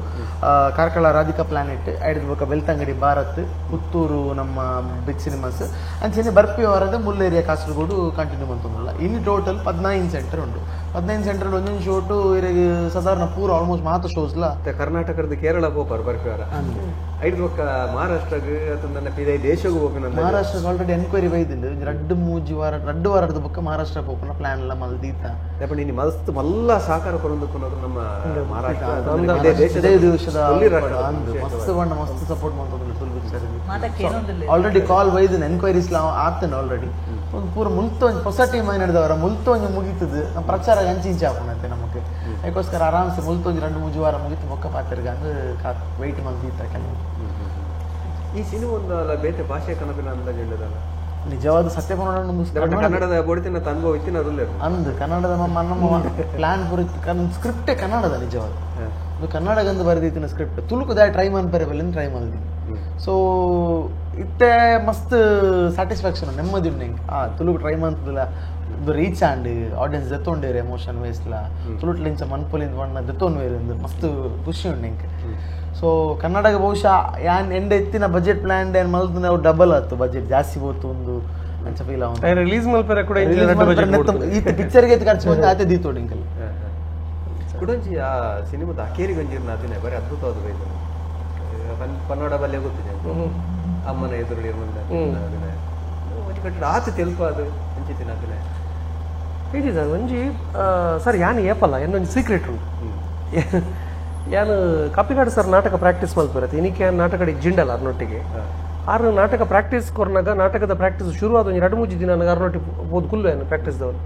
ಕಾರ್ಕಳ ರಾಧಿಕಾ ಪ್ಲಾನೆಟ್ ಐದು ಪಕ್ಕ ಬೆಳ್ತಂಗಡಿ ಭಾರತ್ ಪುತ್ತೂರು ನಮ್ಮ ಬಿಗ್ ಸಿನಿಮಾಸ್ ಅಂಚನೆ ಬರ್ಪಿ ವಾರದ ಮುಲ್ಲೇರಿಯಾ ಕಾಸರಗೋಡು ಕಂಟಿನ್ಯೂ ಮಾಡ್ತೊಂದಿಲ್ಲ ಇನ್ನು ಟೋಟಲ್ 14 ಸೆಂಟರ್ ಉಂಟು 15 ಸೆಂಟರ್ ಒಂದೊಂದು ಶೋಟು ಇರಿಗೆ ಸಾಧಾರಣ ಪೂರ ಆಲ್ಮೋಸ್ಟ್ ಮಾತು ಶೋಸ್ಲ ಕರ್ನಾಟಕದ ಕೇರಳ ಹೋಗ್ಬಾರ ಬರ್ಪಿವಾರ ಐದು ಪಕ್ಕ ಮಹಾರಾಷ್ಟ್ರಗೆ ಅದನ್ನ ದೇಶಗೂ ಹೋಗಿನ ಮಹಾರಾಷ್ಟ್ರಕ್ಕೆ ಆಲ್ರೆಡಿ ಎನ್ಕ್ವೈರಿ ಬೈದಿಲ್ಲ ರಡ್ಡು ವಾರದ ಬುಕ್ಕ ಮಹಾರಾಷ್ಟ್ರ ಹೋಗ್ನ ಪ್ಲಾನ್ ಎಲ್ಲ ಮಲ್ದೀತ ನೀನು ಮಸ್ತ್ ಮಲ್ಲ ಸಾಕಾರ ಕೊರೊಂದುಕೊನ್ನೋದು ನಮ್ಮ ಮಹಾರಾಷ್ಟ್ರ ಮಸ್ತ್ ಬಣ್ಣ ಮಸ್ತ್ ಸಪೋರ್ಟ್ ಮಾಡ್ಕೊಂಡು ಆಲ್ರೆಡಿ ಕಾಲ್ ಬೈದಿನ ಎನ್ಕ್ವೈರೀಸ್ ಆತನ ಆಲ್ರೆಡಿ ಒಂದು ಪೂರ ಮುಲ್ತೊಂಜಿ ಹೊಸ ಟೀಮ್ ನಡೆದವರ ಮುಲ್ತೊಂಜಿ ಮುಗಿತದೆ ನಮ್ಮ ಪ್ರಚಾರ ಹಂಚಿಂಚೆ ಹಾಕೊಂಡಂತೆ ನಮಗೆ ಅದಕ್ಕೋಸ್ಕರ ಆರಾಮ್ಸೆ ಮುಲ್ತೊಂಜಿ 2-3 ವಾರ ಮುಗಿತು ಮೊಕ್ಕ ಪಾತ್ರಗೆ ಅಂದ್ರೆ ವೆಯ್ಟ್ ಮಾಡ್ತೀತ ಕೆಲವು ಈ ಸಿನಿಮಾ ಒಂದು ಬೇತೆ ಭಾಷೆ ಕನಪಿನ ಅಂದಾಜಿಲ್ಲದಲ್ಲ ನಿಜವಾದ ಸತ್ಯ ಕನ್ನಡದ ಬೋಡ್ತಿನ ಅನುಭವ ಇತ್ತಿನ ಅಂದು ಕನ್ನಡದ ನಮ್ಮ ಪ್ಲಾನ್ ಪೂರ ಸ್ಕ್ರಿಪ್ಟೇ ಕನ್ನಡದ ನಿಜವಾದ ಕನ್ನಡಗಂದು ಬರೆದಿತ್ತಿನ ಸ್ಕ್ರಿಪ್ಟ್ ತುಳುಕುದ ಟ್ರೈ ಮಾಡ್ಬರಬಲ್ಲ ಟ್ರೈ ಮಾಡಿದ್ದೀನಿ ಸೊ ಇತ್ತೆ ಮಸ್ತ್ ಸ್ಯಾಟಿಸ್ಫ್ಯಾಕ್ಷನ್ ನೆಮ್ಮದಿ ಉಂಡು ತುಳುಕು ಟ್ರೈ ಮಾಡ್ತದಿಲ್ಲ ಇದು ರೀಚ್ ಆಂಡ್ ಆಡಿಯನ್ಸ್ ದೆತ್ತೊಂಡೇರು ಎಮೋಷನ್ ವೇಸ್ಲ ತುಳುಟ್ಲಿಂಚ ಮನ್ಪೊಲಿಂದ ಬಣ್ಣ ದೆತ್ತೊಂಡು ಬೇರೆ ಮಸ್ತ್ ಖುಷಿ ಉಂಡು ಇಂಕ್ ಸೊ ಕನ್ನಡಗೆ ಬಹುಶಃ ಎಂಡ ಎತ್ತಿನ ಬಜೆಟ್ ಪ್ಲಾನ್ ಏನು ಮಲ್ತು ನಾವು ಡಬಲ್ ಆಯ್ತು ಬಜೆಟ್ ಜಾಸ್ತಿ ಹೋಯ್ತು ಒಂದು ಅಂಚ ಫೀಲ್ ಆಗ ರಿಲೀಸ್ ಮಲ್ಪರೆ ಕೂಡ ಈ ಪಿಕ್ಚರ್ಗೆ ಖರ್ಚು ಬಂದು ಆತೆ ದೀತೋಡಿ ಇಂಕಲ್ ಕುಡಂಜಿ ಆ ಸಿನಿಮಾದ ಅಕೇರಿ ಗಂಜಿರ್ನ ಅದಿನ ಬರೀ ಅದ್ಭುತವಾದ ಬೈದು ಕನ್ನಡ ಬಲ್ಲೆ ಗೊತ್ತಿದೆ ಅಮ್ಮನ ಎದುರುಳಿ ಕಟ್ಟಿಡ ಆತ ತೆಲುಪು ಅದು ಹಂಚಿತಿನ ಅದಿನ ಹೇಳಿ ಸರ್ ಒಂಜಿ ಸರ್ ಯಾನು ಏಪಲ್ಲ ಏನೊಂದು ಸೀಕ್ರೆಟ್ ಉಂಟು ಯಾನು ಕಾಪಿಕಾಡು ಸರ್ ನಾಟಕ ಪ್ರಾಕ್ಟೀಸ್ ಮಲ್ಪರತ್ತೆ ಇನಿಕೆ ನಾಟಕ ಜಿಂಡಲ್ಲ ಅರ್ನೊಟ್ಟಿಗೆ ಆರು ನಾಟಕ ಪ್ರಾಕ್ಟೀಸ್ ಕೊರ್ನಾಗ ನಾಟಕದ ಪ್ರಾಕ್ಟೀಸ್ ಶುರು ಆದ 2-3 ದಿನ ನನಗೆ ಅರ್ನೊಟ್ಟಿ ಓದ್ ಕುಲ್ಲು ಏನು ಪ್ರಾಕ್ಟೀಸ್ದವ್ರು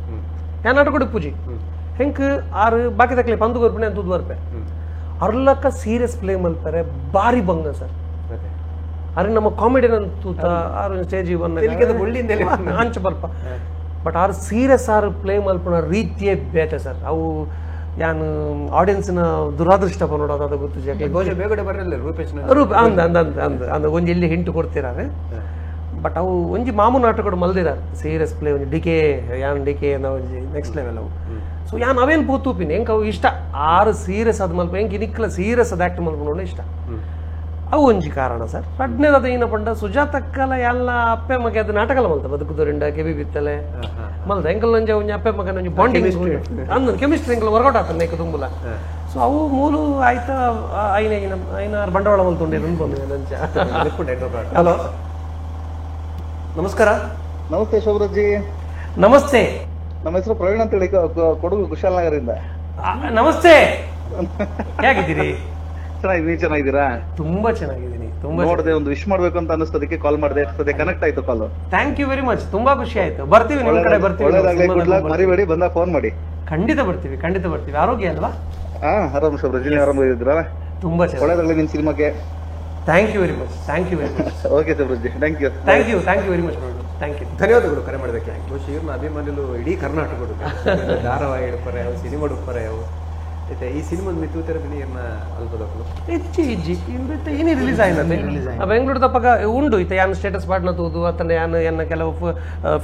ಯಾನ್ ನಾಟಕ ಪೂಜಿ ಹೆಂಕ್ ಆರು ಬಾಕಿ ತಕ್ಲಿ ಪಂದು ಗೊರ್ಪಣೆ ಅಂತ ಬರ್ಪೆ ಅರ್ಲಕ್ಕ ಸೀರಿಯಸ್ ಪ್ಲೇ ಮಲ್ಪರೆ ಬಾರಿ ಬಂಗ ಸರ್ ಅರೆ ನಮ್ಮ ಕಾಮಿಡಿಯನ್ ಅಂತೂತ ಆರು ಸ್ಟೇಜ್ ಹಂಚ ಬರ್ಪ ಬಟ್ ಆರು ಸೀರಿಯಸ್ ಆರು ಪ್ಲೇ ಮಲ್ಪನ ರೀತಿಯೇ ಬೇತೆ ಸರ್ ಅವು ಯಾನು ಆಡಿಯನ್ಸ್ನ ದುರಾದೃಷ್ಟ ನೋಡೋದು ಅದು ಗೊತ್ತು ಬೇಗಡೆ ಬರಲ್ಲ ರೂಪೇಶ್ ಅಂದ ಒಂಜಿ ಎಲ್ಲಿ ಹಿಂಟು ಕೊಡ್ತಿರಾರೆ ಬಟ್ ಅವು ಒಂಜಿ ಮಾಮೂಲು ನಾಟಕಗಳು ಮಲ್ದಿರಾರೆ ಸೀರಿಯಸ್ ಪ್ಲೇ ಒಂಜಿ ಡಿಕೆ ಅನ್ನೋ ಒಂಜಿ ನೆಕ್ಸ್ಟ್ ಲೆವೆಲ್ ಅವು ಸೊ ಯಾನ್ ಅವೇನು ಪೂತೂಪಿನಿ ಹೆಂಗೆ ಅವು ಇಷ್ಟ ಆರು ಸೀರಿಯಸ್ ಅದು ಮಲ್ಪ ಹೆಂಗೆ ಇನಿಕ್ಲ ಸೀರಿಯಸ್ ಅದು ಆ್ಯಕ್ಟ್ ಮಲ್ಪ ನೋಡಿ ಇಷ್ಟ ಅವು ಒಂಜಿ ಕಾರಣ ಸರ್ ರಡ್ನೇದು ಏನ ಪಂಡ ಸುಜಾತಕ್ಕಲ ಎಲ್ಲ ಅಪ್ಪೆ ಮಗೆ ಅದು ನಾಟಕಲ್ಲ ಮಲ್ತ ಬದುಕುದರಿಂದ ಕೆಬಿ ಬಿತ್ತಲೆ ಮಲ್ದ ಎಂಕಲ್ ನಂಜ ಒಂಜಿ ಅಪ್ಪೆ ಮಗನ ಒಂಜಿ ಬಾಂಡಿಂಗ್ ಅಂದ್ ಕೆಮಿಸ್ಟ್ರಿ ಎಂಕಲ್ ವರ್ಕೌಟ್ ಆಗ್ತದೆ ನೆಕ್ ತುಂಬುಲ ಸೊ ಅವು ಮೂಲು ಆಯ್ತಾ ಐನಾರು ಬಂಡವಾಳ ಮಲ್ತೊಂಡಿರು ನಂಚ ಹಲೋ ನಮಸ್ಕಾರ ನಮಸ್ತೆ ಶೋಭರಾಜಿ. ನಮಸ್ತೆ, ನಮ್ಮ ಹೆಸರು ಪ್ರವೀಣ್ ಅಂತ ಹೇಳಿ ಕೊಡಗು ಕುಶಾಲನಗರಿಂದ. ನಮಸ್ತೆ, ಹೇಗಿದ್ದೀರಿ? ಚೆನ್ನಾಗಿದ್ದೀನಿ, ನೀವು ಚೆನ್ನಾಗಿದ್ದೀರಾ? ತುಂಬಾ ಚೆನ್ನಾಗಿದ್ದೀನಿ. ತುಂಬಾ ನೋಡದೆ ಒಂದು ವಿಶ್ ಮಾಡ್ಬೇಕು ಅಂತ ಅನಿಸ್ತದಕ್ಕೆ ಕಾಲ್ ಮಾಡಿದೆ, ಕನೆಕ್ಟ್ ಆಯ್ತು ಕಾಲ್. ಥ್ಯಾಂಕ್ ಯು ವೆರಿ ಮಚ್, ತುಂಬಾ ಖುಷಿ ಆಯ್ತು. ಬರ್ತೀವಿ, ನಿಮ್ಮ ಕಡೆ ಬರ್ತೀವಿ. ಮರಿಬೇಡಿ, ಬಂದಾಗ ಫೋನ್ ಮಾಡಿ. ಖಂಡಿತ ಬರ್ತೀವಿ, ಖಂಡಿತ ಬರ್ತೀವಿ. ಆರೋಗ್ಯ ಅಲ್ವಾ? ಹಾ, ಆರಾಮ್ ಶೋಭರಾಜ್, ನೀವು ಆರಾಮಿದ್ದೀರಾ? ತುಂಬಾ ಚೆನ್ನಾಗಿ. ಒಳ್ಳೆದಾಗಲಿ ನಿಮ್ಮ ಸಿನಿಮಾಗೆ. Thank you very much, thank you very much. Okay Shobharaj, thank you. Thank you, thank you very much. Thank you, ಧನ್ಯವಾದಗಳು ಕರೆ ಮಾಡೋದಕ್ಕೆ. ಬಹುಶಃ ಇವ್ರನ್ನ ಅಭಿಮಾನಿಗಳು ಇಡೀ ಕರ್ನಾಟಕಗಳು ಧಾರಾವಾಹಿ ಹಿಡ್ಪರೆ ಯಾವ ಸಿನಿಮಾ ಹಿಡ್ಪರೆ ಯಾವ అయితే ಈ ಸಿನಿಮಾದ ಮಿತ್ತೂತರ ನೀರ್ನ ಅಲ್ಪದಕ್ಕಲು ಇಜ್ಜಿ ಇನಿ ರಿಲೀಸ್ ಆಯ್ನತೆ ಬೆಂಗಳೂರು ತಪ್ಪಗ ಉಂಡು ಇತ್ತೆ ಯಾನ್ ಸ್ಟೇಟಸ್ ಪಾಡ್ನ ತೂದು ಅತ್ತನೆ ಯಾನ್ ಎನ್ನ ಕೆಲವು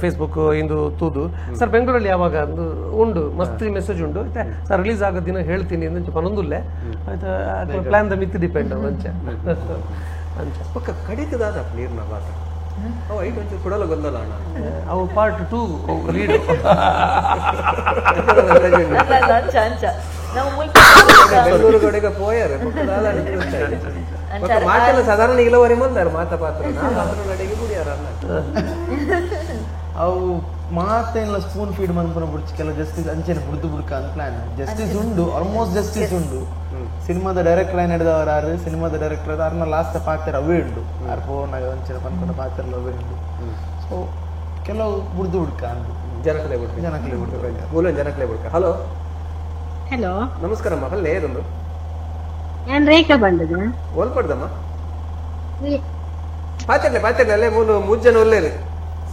ಫೇಸ್ಬುಕ್ ಇಂದು ತೂದು ಸರ್ ಬೆಂಗಳೂರಲ್ಲಿ ಯಾವಾಗ ಒಂದು ಉಂಡು ಮಸ್ತ್ ಮೆಸೇಜ್ ಉಂಡು ಇತ್ತೆ ಸರ್ ರಿಲೀಸ್ ಆಗೋ ದಿನ ಹೇಳ್ತೀನಿ ಅಂತ ಪನೊಂದುಲ್ಲೆ ಆಯ್ತಾ ಪ್ಲಾನ್ ದ ಮಿತ್ ಡಿಪೆಂಡ್ ಅಂಚ ಪಕ್ಕ ಕಡಿತದಾದ ನೀರ್ನ ಬಾತ ಅವು ಐದು ಒಂಚೂರು ಕೊಡಲ್ಲ ಗೊತ್ತಲ್ಲ ಅಣ್ಣ ಅವು ಪಾರ್ಟ್ 2 ಲೀಡ್ ಅಂಚ ಅಂಚ ನಾವು ಬೆಂಗಳೂರು ಕಡೆಗೆ ಪೋಯಾರೆ ಮಾತೆಲ್ಲ ಸಾಧಾರಣ ಇಲ್ಲವರೆ ಮಂದಾರು ಮಾತ ಪಾತ್ರ ನಡಿಗೆ ಬಿಡಿಯಾರ ಅವು ಮಾತೆಲ್ಲ ಸ್ಪೂನ್ ಫೀಡ್ ಮನ್ಪುನ ಬುಡ್ಚಿ ಕೆಲವು ಜಸ್ಟಿಸ್ ಅಂಚೆನೆ ಬುಡ್ದು ಬುಡ್ಕ ಅಂತ ಪ್ಲಾನ್ ಜಸ್ಟಿಸ್ ಉಂಡು ಆಲ್ಮೋಸ್ಟ್ ಜಸ್ಟಿಸ್ ಉಂಡು ಸಿನಿಮಾದ ಡೈರೆಕ್ಟರ್ ಏನ್ ಹಿಡಿದವರು ಯಾರು ಸಿನಿಮಾದ ಡೈರೆಕ್ಟರ್ ಅವ್ರನ್ನ ಲಾಸ್ಟ್ ಪಾತ್ರ ಅವೇ ಉಂಡು ಯಾರು ಫೋನಾಗ ಅಂಚೆನೆ ಪನ್ಪುನ ಪಾತ್ರ ಅವೇ ಉಂಡು ಸೊ ಕೆಲವು ಬುಡ್ದು ಬುಡ್ಕ ಅಂತ ಜನಕಲೆ ಬಿಡ್ಕ ಮೂಲ ಜನಕಲೆ ಬಿಡ್ಕ ಹಲೋ ಹಲೋ ನಮಸ್ಕಾರಮ್ಮ ಅಲ್ಲೇ ಇದೊಂದು ನಾನು ರೇಖಾ ಬಂದದ ಓಲ್ಪಡ್ದಮ್ಮ ಪಾತಿರ್ಲೆ ಅಲ್ಲೇ ಮೂಲು ಮೂಜನ ಒಲ್ಲೇರು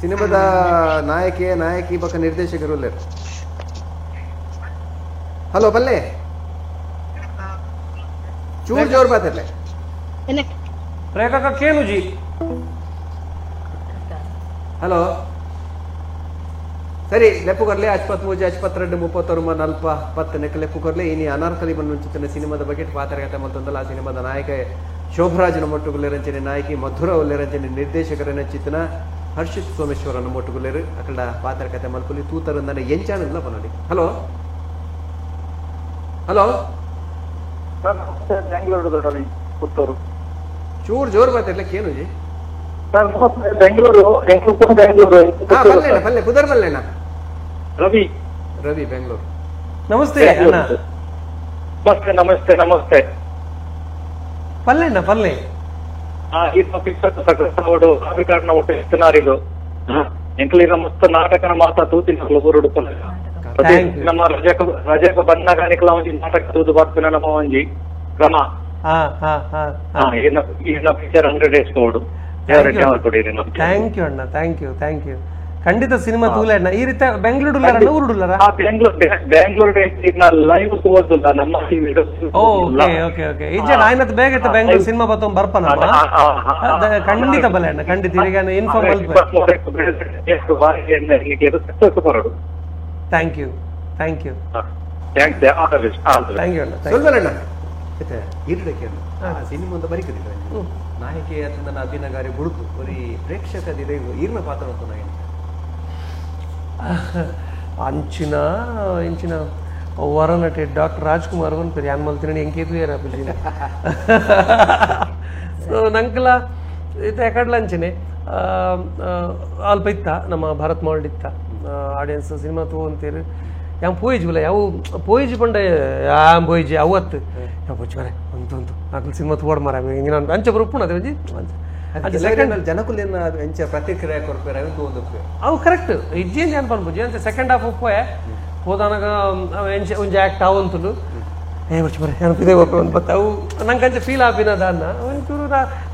ಸಿನಿಮಾದ ನಾಯಕಿ ಬಕ್ಕ ನಿರ್ದೇಶಕರು ಒಲ್ಲೇರು ಹಲೋ ಬಲ್ಲೆ ಚೂರ್ ಜೋರ್ ಪಾತಿರ್ಲೆ ರೇಖಾ ಕೇನು ಜಿ ಹಲೋ ಸರಿ ಲೆಪ್ಪು ಕೊರ್ಲೆ ಅಚ್ಪತ್ ಮೂಜೆ 52 ನೆಕ್ಕ ಲೆಪ್ಪು ಕೊರ್ಲೆ ಇನಿ ಅನಾರ್ಕಲಿ ಬನ್ನುಂಚಿನ ಸಿನಿಮಾದ ಬಗ್ಗೆ ಪಾತ್ರಕತೆ ಮತ್ತೊಂದಲ್ಲ ಆ ಸಿನಿಮಾದ ನಾಯಕ ಶೋಭರಾಜನ ಮೊಟ್ಟುಗುಲ್ಲೆರಂಚನೆ ನಾಯಕಿ ಮಧುರ ಒಲ್ಲೆರಂಚನೆ ನಿರ್ದೇಶಕರನ್ನ ಚಿತ್ತನ ಹರ್ಷಿತ್ ಸೋಮೇಶ್ವರನ ಮೊಟ್ಟುಗುಲ್ಲೆರು ಅಕಡ ಪಾತ್ರಕತೆ ಮಲ್ಪುಲಿ ತೂತರಂದನೆ ಎಂಚಾನಲ್ಲ ಬನ್ನಡಿ ಹಲೋ ಹಲೋ ಬೆಂಗಳೂರು ಪುತ್ತೂರು ಚೂರ್ ಜೋರ್ ಪಾತಿರ್ಲೆ ಕೇನು ಜಿ ಸರ್ ಬೆಂಗಳೂರು ಬಲ್ಲೆಣ್ಣ ಕುದರ್ ಬಲ್ಲೆಣ್ಣ ರವಿ ಬೆಂಗಳೂರು ನಮಸ್ತೆ ಅಣ್ಣ ನಮಸ್ತೆ ಪಲ್ಲೆಣ್ಣ ಪಲ್ಲೆ ಕಾವಿಕಾಡ್ನ ಒಟ್ಟು ಎತ್ತನಾರಿದು ಎಂಕ್ಲಿನ ಮಸ್ತ್ ನಾಟಕನ ಮಾತಾ ತೂತಿನ ಊರುಡು ನಮ್ಮ ರಜಕ ಬಂದಾಗ ನಿಕ್ಲ ಒಂಜಿ ನಾಟಕ ತೂದು ಬರ್ತಿನ ನಮ್ಮ ಒಂಜಿ ಕ್ರಮ ಪಿಕ್ಚರ್ 100 days ಕೋಡು ಥ್ಯಾಂಕ್ ಯು ಅಣ್ಣ ಥ್ಯಾಂಕ್ ಯು ಖಂಡಿತ ಸಿನಿಮಾ ತೂಲೆ ಅಣ್ಣ ಈ ರೀತಿ ಬೆಂಗಳೂರು ಊರುಡುಲ್ಲರ ಬೆಂಗಳೂರು ಲೈವ್ ತೋರ್ದಿಲ್ಲ ನಮ್ಮ ಓಕೆ ಇಜ್ಜ ಆಯ್ನತ್ ಬೇಗ ಇತ್ತ ಬೆಂಗಳೂರು ಸಿನಿಮಾ ಬತ್ತ ಬರ್ಪನಮ್ಮ ಖಂಡಿತ ಬಲೆ ಅಣ್ಣ ಖಂಡಿತ ಈಗ ಇನ್ಫಾರ್ಮ್ ಥ್ಯಾಂಕ್ ಯು ಅಣ್ಣ ಇರ್ಲಿಕ್ಕೆ ಸಿನಿಮಾದ ಬರೀಕದಿಲ್ಲ ನಾಯಕಿ ಅದನ್ನ ಅಭಿನಗಾರಿ ಬುಡುಕು ಬರೀ ಪ್ರೇಕ್ಷಕದಿದೆ ಈರ್ನ ಪಾತ್ರ ಅಂಚಿನ ಇಂಚಿನ ವರನಟಿ ಡಾಕ್ಟರ್ ರಾಜ್ಕುಮಾರ್ ಅಂತ ಯಾನ್ ಮಲ್ತೀನಿ ಎಂಕೇತು ಯಾರ ಅಭಿಜಿನ ಸೊ ನಂಕಲ ಇತ್ತ ಯಾಕಡ್ಲ ಅಂಚಿನೆ ಅಲ್ಪ ಇತ್ತ ನಮ್ಮ ಭಾರತ್ ಮಾಲ್ಡ್ ಇತ್ತ ಆಡಿಯನ್ಸ್ ಸಿನಿಮಾ ತೂ ಅಂತೀರಿ ಯಾವ ಪೋಯಿಜ್ ಬಿಲ್ಲ ಯಾವ ಪೋಯಿಜ್ ಬಂಡ ಯಾವ ಪೋಯಿಜ್ ಅವತ್ತು ಯಾವ ಪೋಚ್ ಮರೆ ಒಂದು ನಾಲ್ಕು ಸಿನಿಮಾ ತೋಡ್ ಮರ ಹಿಂಗೆ ನಾನು ಅಂಚೆ ಬರುಪ್ಪು ಅದೇ ಒಂಜಿ ಜನಕುಲಿನ ಎಂಚ ಪ್ರತಿಕ್ರಿಯೆ ಕೊಡ್ತಾರೆ ಅವು ಕರೆಕ್ಟ್ ಇಜ್ಜೇನು ಏನು ಪನ್ಪುಜಿ ಅಂತ ಸೆಕೆಂಡ್ ಹಾಫ್ ಉಪ್ಪೆ ಹೋದಾನಾಗ ಎಂಚೆ ಒಂಜಿ ಆ್ಯಕ್ಟ್ ಅವಂತುಲು ಬರ್ಚಿ ಬರ ಇದೇ ಒಂದು ಬತ್ತ ಅವು ನಂಗೆ ಅಂಚೆ ಫೀಲ್ ಆಪಿನದ ಅನ್ನ ಒಂಚೂರು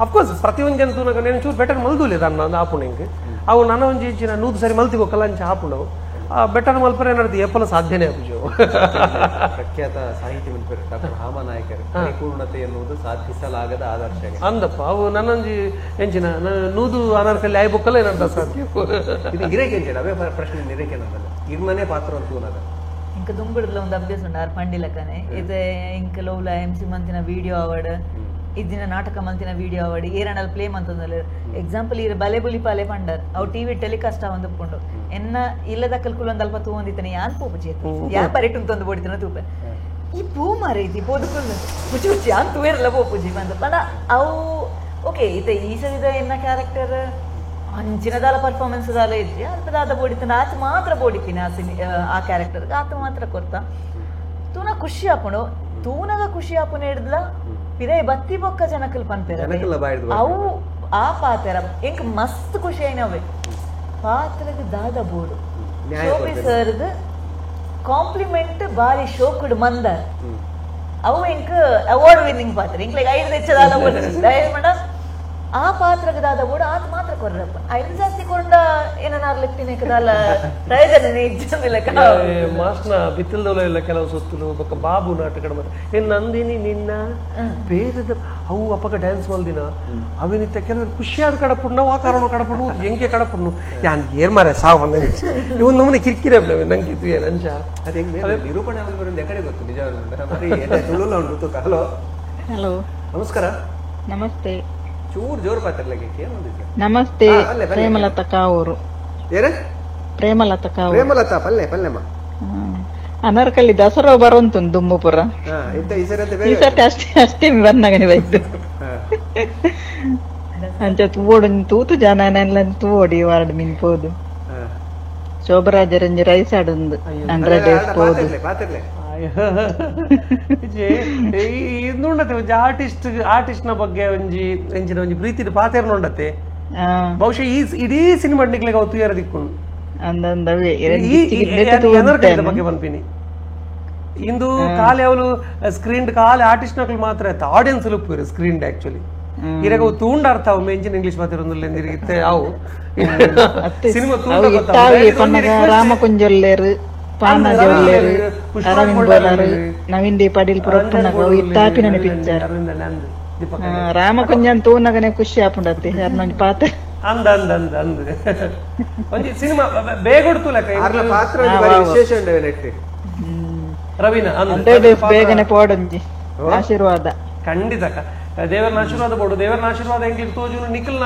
ಅಫ್ಕೋರ್ಸ್ ಪ್ರತಿಯೊಂದು ಜಂತುನಾಗ నేను ಚೂರು ಬೆಟರ್ ಮಲ್ದುಲೆ ಅನ್ನ ಆಪುಣೆಂಗೆ ಅವು ನನ್ನ ಒಂಜಿ ಇಚ್ಚಿನ 100 ಸರಿ ಮಲ್ತಿಗೋಕಲ್ಲ ಅಂಚೆ ಆಪುಣವು ಬೆಟರ್ ಮಲ್ಪರೆ ಏನಾಡ್ತಿ ಎಪ್ಪಲ ಸಾಧ್ಯನೇ ಅಪುಜು ಪ್ರಖ್ಯಾತ ಸಾಹಿತ್ಯ ಮಲ್ಪರೆ ಡಾಕ್ಟರ್ ಹಾಮನಾಯಕರು ಪರಿಪೂರ್ಣತೆ ಎನ್ನುವುದು ಸಾಧಿಸಲಾಗದ ಆದರ್ಶ ಅಂದಪ್ಪ ಅವು ನನ್ನೊಂಜಿ ಎಂಚಿನ ನೂದು ಅನಾರ್ಕಲ್ಲಿ ಆಯ್ಬೇಕಲ್ಲ ಏನಂತ ಸಾಧ್ಯ ಇದು ಹಿರೇಕೆ ಅಂಚೆ ಅವೇ ಪ್ರಶ್ನೆ ನಿರೇಕೆ ಅನ್ನೋದಲ್ಲ ಇರ್ಮನೆ ಪಾತ್ರ ಅಂತೂ ಅನ್ನೋದು ఇంక దుంబుడులో ఉంది అభ్యాస ఉన్నారు పండిలకనే ఇది ఇంక లోల ఎంసి మంతిన వీడియో అవార్డ్ ಇದ್ದಿನ ನಾಟಕ ಮಂತಿನ ವಿಡಿಯೋ ಅವಾರ್ಡ್ ಏರಣ್ಣಲ್ಲಿ ಪ್ಲೇ ಮಂತಂದಲ್ಲ ಎಕ್ಸಾಂಪಲ್ ಈ ಬಲೆಬುಲಿ ಪಾಲೆ ಪಂಡರ್ ಅವು ಟಿವಿ ಟೆಲಿಕಾಸ್ಟ್ ಅವಂದುಕೊಂಡು ಎನ್ನ ಇಲ್ಲದ ಕಲ್ಕುಲೊಂದು ಅಲ್ಪ ತೂಂದಿತ್ತಾನೆ ಯಾನ್ ಪೂಪು ಜೇತು ಯಾನ್ ಪರಿಟು ತಂದು ಬೋಡಿತನ ತೂಪೆ ಈ ಪೂ ಮಾರೈತಿ ಬೋದುಕೊಂಡು ಮುಚ್ಚಿ ಮುಚ್ಚಿ ಯಾನ್ ತೂವೇರಲ್ಲ ಪೋಪುಜಿ ಬಂದ ಪಂಡ ಅವು ಓಕೆ ಈತ ಈ ಸರಿದ ಎನ್ನ ಕ್ಯಾರೆಕ್ಟರ್ ಅಂಚಿನದಾಲ ಪರ್ಫಾರ್ಮೆನ್ಸ್ ದಾಲ ಇದ್ರಿ ಅಲ್ಪದಾದ ಬೋಡಿತಾನೆ ಆತ ಮಾತ್ರ ಬೋಡಿತೀನಿ ಆ ಕ್ಯಾರೆಕ್ಟರ್ಗೆ ಆತ ಮಾತ್ರ ಕೊಡ್ತಾ ತೂನ ಖುಷಿ ಆಪುಂಡು ತೂನಗ ಖುಷಿ ಆಪುನ ಹಿಡ್ದಲ ಪಿರೈ ಬತ್ತಿ ಬೊಕ್ಕ ಜನಕಲ್ ಪನ್ಪೆರ ಅವು ಆ ಪಾತ್ರ ಎಂಕ್ ಮಸ್ತ್ ಖುಷಿ అయినವೆ ಪಾತ್ರಗೆ ದಾದ ಬೋಡು ಶೋಭಿ ಸರ್ದು ಕಾಂಪ್ಲಿಮೆಂಟ್ ಬಾರಿ ಶೋಕುಡು ಮಂದರ್ ಅವು ಎಂಕ್ ಅವಾರ್ಡ್ ವಿನ್ನಿಂಗ್ ಪಾತ್ರ ಎಂಕ್ ಲೈಕ್ 5 ಹೆಚ್ಚದಾದ ಬೋಡು ಮೇಡಮ್ ಆ ಪಾತ್ರಗದಾದ ಕೂಡ ಆತ ಮಾತ್ರ ಕೊರ್ರಪ್ಪ ಐದು ಜಾಸ್ತಿ ಕೊಂಡ ಏನಾರು ಲೆಪ್ಪಿನಕದಾಲ ಪ್ರಯೋಜನ ಇಜ್ಜಂದಿಲ್ಲಕ ಮಾಸ್ನ ಬಿತ್ತಲ್ದವಲ ಎಲ್ಲ ಕೆಲವು ಸೊತ್ತುಲು ಬೊಕ್ಕ ಬಾಬು ನಾಟಕದ ಮತ್ತೆ ಏನ್ ನಂದಿನಿ ನಿನ್ನ ಬೇರೆದ ಅವು ಅಪ್ಪಗ ಡ್ಯಾನ್ಸ್ ಮಲ್ದಿನ ಅವಿನಿತ್ತ ಕೆಲವರು ಖುಷಿಯಾದ ಕಡಪುಡ್ ನಾವು ಆ ಕಾರಣ ಕಡಪುಡು ಎಂಗೆ ಕಡಪುಡ್ನು ಯಾನ್ ಏನ್ ಮಾರ ಸಾವು ಇವನ್ ನಮ್ಮನೆ ಕಿರಿಕಿರಿ ನಂಗೆ ಇದು ಏನ್ ಅಂಚ ಅದೇ ನಿರೂಪಣೆ ಎಕಡೆ ಗೊತ್ತು ನಿಜ ತುಳುಲ ಉಂಟು. ಹಲೋ ಹಲೋ ನಮಸ್ಕಾರ. ನಮಸ್ತೆ. ಚೂರು ಜೋರು ಪಾತ್ರಕ್ಕೆ ನಮಸ್ತೆ. ಪ್ರೇಮಲತಾ ಕಾವೂರು. ಏನ ಪ್ರೇಮಲತಾ ಕಾವೂರು. ಪ್ರೇಮಲತಾ ಪಲ್ಲೆ ಪಲ್ಲೆಮ್ಮ ಅನರ್ಕಲ್ಲಿ ದಸರಾ ಬರೋಂತು ದುಮ್ಮಪುರ ಈ ಸರ್ತಿ ಅಷ್ಟೇ ಬಂದಾಗನೆ ಬೈತು ಅಂಚ ತೂಡು ತೂತು ಜನ ತೂಡಿ ವಾರ್ಡ್ ಮಿನ್ಪೋದು ಶೋಭರಾಜರಂಜಿ ರೈಸ್ ಆಡೊಂದು 100 days ಪೋದು ನೋಡತ್ತೆ ಒಂಜಿ ಆರ್ಟಿಸ್ಟ್ ನ ಬಗ್ಗೆ ಒಂಜಿ ಎಂಚಿನ ಒಂಜಿ ಪ್ರೀತಿದ ಪಾತೆರ್ ನೋಡತ್ತೆ ಬಹುಶಃ ಈ ಇಡೀ ಸಿನಿಮಾ ನಿಕ್ಲೆಗೆ ಅವು ತುಯಾರ ದಿಕ್ಕೊಂಡು ಬಗ್ಗೆ ಬಂದ್ಪಿನಿ ಇಂದು ಕಾಲಿ ಅವಳು ಸ್ಕ್ರೀನ್ ಕಾಲಿ ಆರ್ಟಿಸ್ಟ್ ನಕ್ಲು ಮಾತ್ರ ಆಯ್ತು ಆಡಿಯನ್ಸ್ ಲುಪ್ಪು ಸ್ಕ್ರೀನ್ ಆಕ್ಚುಲಿ ಇರಾಗ ಅವು ತೂಂಡ ಅರ್ಥ ಅವು ಮೆಂಚಿನ ಇಂಗ್ಲಿಷ್ ಮಾತಾಡೋದಿಲ್ಲ ಅವು ಸಿನಿಮಾ ತೂಂಡ ರಾಮಕುಂಜೊಲ್ಲೇರು ಪಾನ ಜೊಲ್ಲೇರು ಅರವಿಂದ್ ಬೋಲಾರು ನವೀನ್ ಡಿ ಪಾಟೀಲ್ ಪುರಪ್ಪನಗ ಇತ್ತಾಪಿನ ಪಿಕ್ಚರ್ ರಾಮಕುಂಜನ್ ತೂನಗನೆ ಖುಷಿ ಆಪುಂಡತ್ತೆ ಯಾರನ್ನ ಪಾತ್ರ ಅಂದ ಅಂದ ಅಂದ ಅಂದ ಒಂಜಿ ಸಿನಿಮಾ ಬೇಗೊಡ್ತು ಲೆಕ್ಕ ಪಾತ್ರ ವಿಶೇಷ ಉಂಟು ರವೀನಾ 100 days ಬೇಗನೆ ಪೋಡೊಂಜಿ ಆಶೀರ್ವಾದ ಖಂಡಿತ ದೇವರನ ಆಶೀರ್ವಾದ ಬೋಡು ದೇವರನ ಆಶೀರ್ವಾದ ಎಂಗ್ಲಿಗೆ ತೋಜುನು ನಿಖಲ್ನ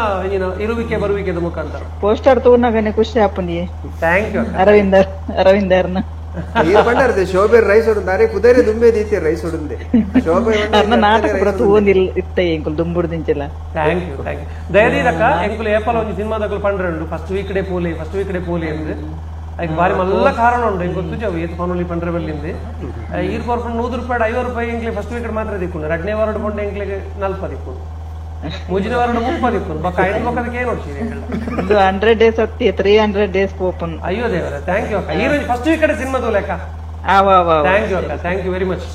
ಇರುವಿಕೆ ಬರುವಿಕೆದ ಮುಖಾಂತರ ಪೋಸ್ಟರ್ ತೂನಗನೆ ಖುಷಿ ಆಪುಂದಿ ಥ್ಯಾಂಕ್ ಯು ಅರವಿಂದರ್ನ ಬಂಡಾರದೆ ಶೋಭೆ ರೈಸ್ ಹೊಡಂದಾರೆ ಕುದರೆ ದುಂಬೆ ದೀತೆ ರೈಸ್ ಹೊಡಂದೆ ಶೋಭೆ ನಾಟಕ ಪುರ ತೂಂದಿಲ್ ಇತ್ತೆ ಎಂಕುಲ್ ದುಂಬುಡ್ದಿಂಚಲ ಥ್ಯಾಂಕ್ ಯು ದಯದೀದಕ್ಕ ಎಂಕುಲು ಏಪಲ್ ಒಂಜಿ ಸಿನಿಮಾದಕುಲು ಪಂಡ್ರೆ ಫಸ್ಟ್ ವೀಕ್ ಡೇ ಪೋಲಿ ಅಂದ್ರೆ ಅದಕ್ಕೆ ಬಾರಿ ಮಲ್ಲ ಕಾರಣ ಉಂಟು ಹೆಂಗೆ ಗೊತ್ತು ಜಾವು ಏತು ಪನೋಲಿ ಪಂಡ್ರೆ ಬೆಲ್ಲಿಂದ ಈರ್ ಕೊರ್ಪುಂಡು 100 ರೂಪಾಯಿ 50 ರೂಪಾಯಿ ಎಂಕ್ಲಿ ಫಸ್ಟ್ ವೀಕ್ ಮಾತ್ರ ದಿಕ್ಕೊಂಡು 2ನೇ ವಾರಡ್ ಕೊಂಡು ಎಂಕ್ಲಿಗೆ 40 ದಿಕ್ಕೊಂಡು 3ನೇ ವಾರಡ್ 30 ದಿಕ್ಕೊಂಡು ಬಕ್ಕ ಐದು ಬಕ್ಕದಕ್ಕೆ ಏನು ಹೊಡ್ತೀರಿ ಇದು 100 days ಹೊತ್ತಿ 300 days ಓಪನ್ ಅಯ್ಯೋ ದೇವರ ಥ್ಯಾಂಕ್ ಯು ಅಕ್ಕ ಈ ಫಸ್ಟ್ ವೀಕ್ ಕಡೆ ಸಿನಿಮಾದು ಲೆಕ್ಕ ಥ್ಯಾಂಕ್ ಯು ಅಕ್ಕ thank you very much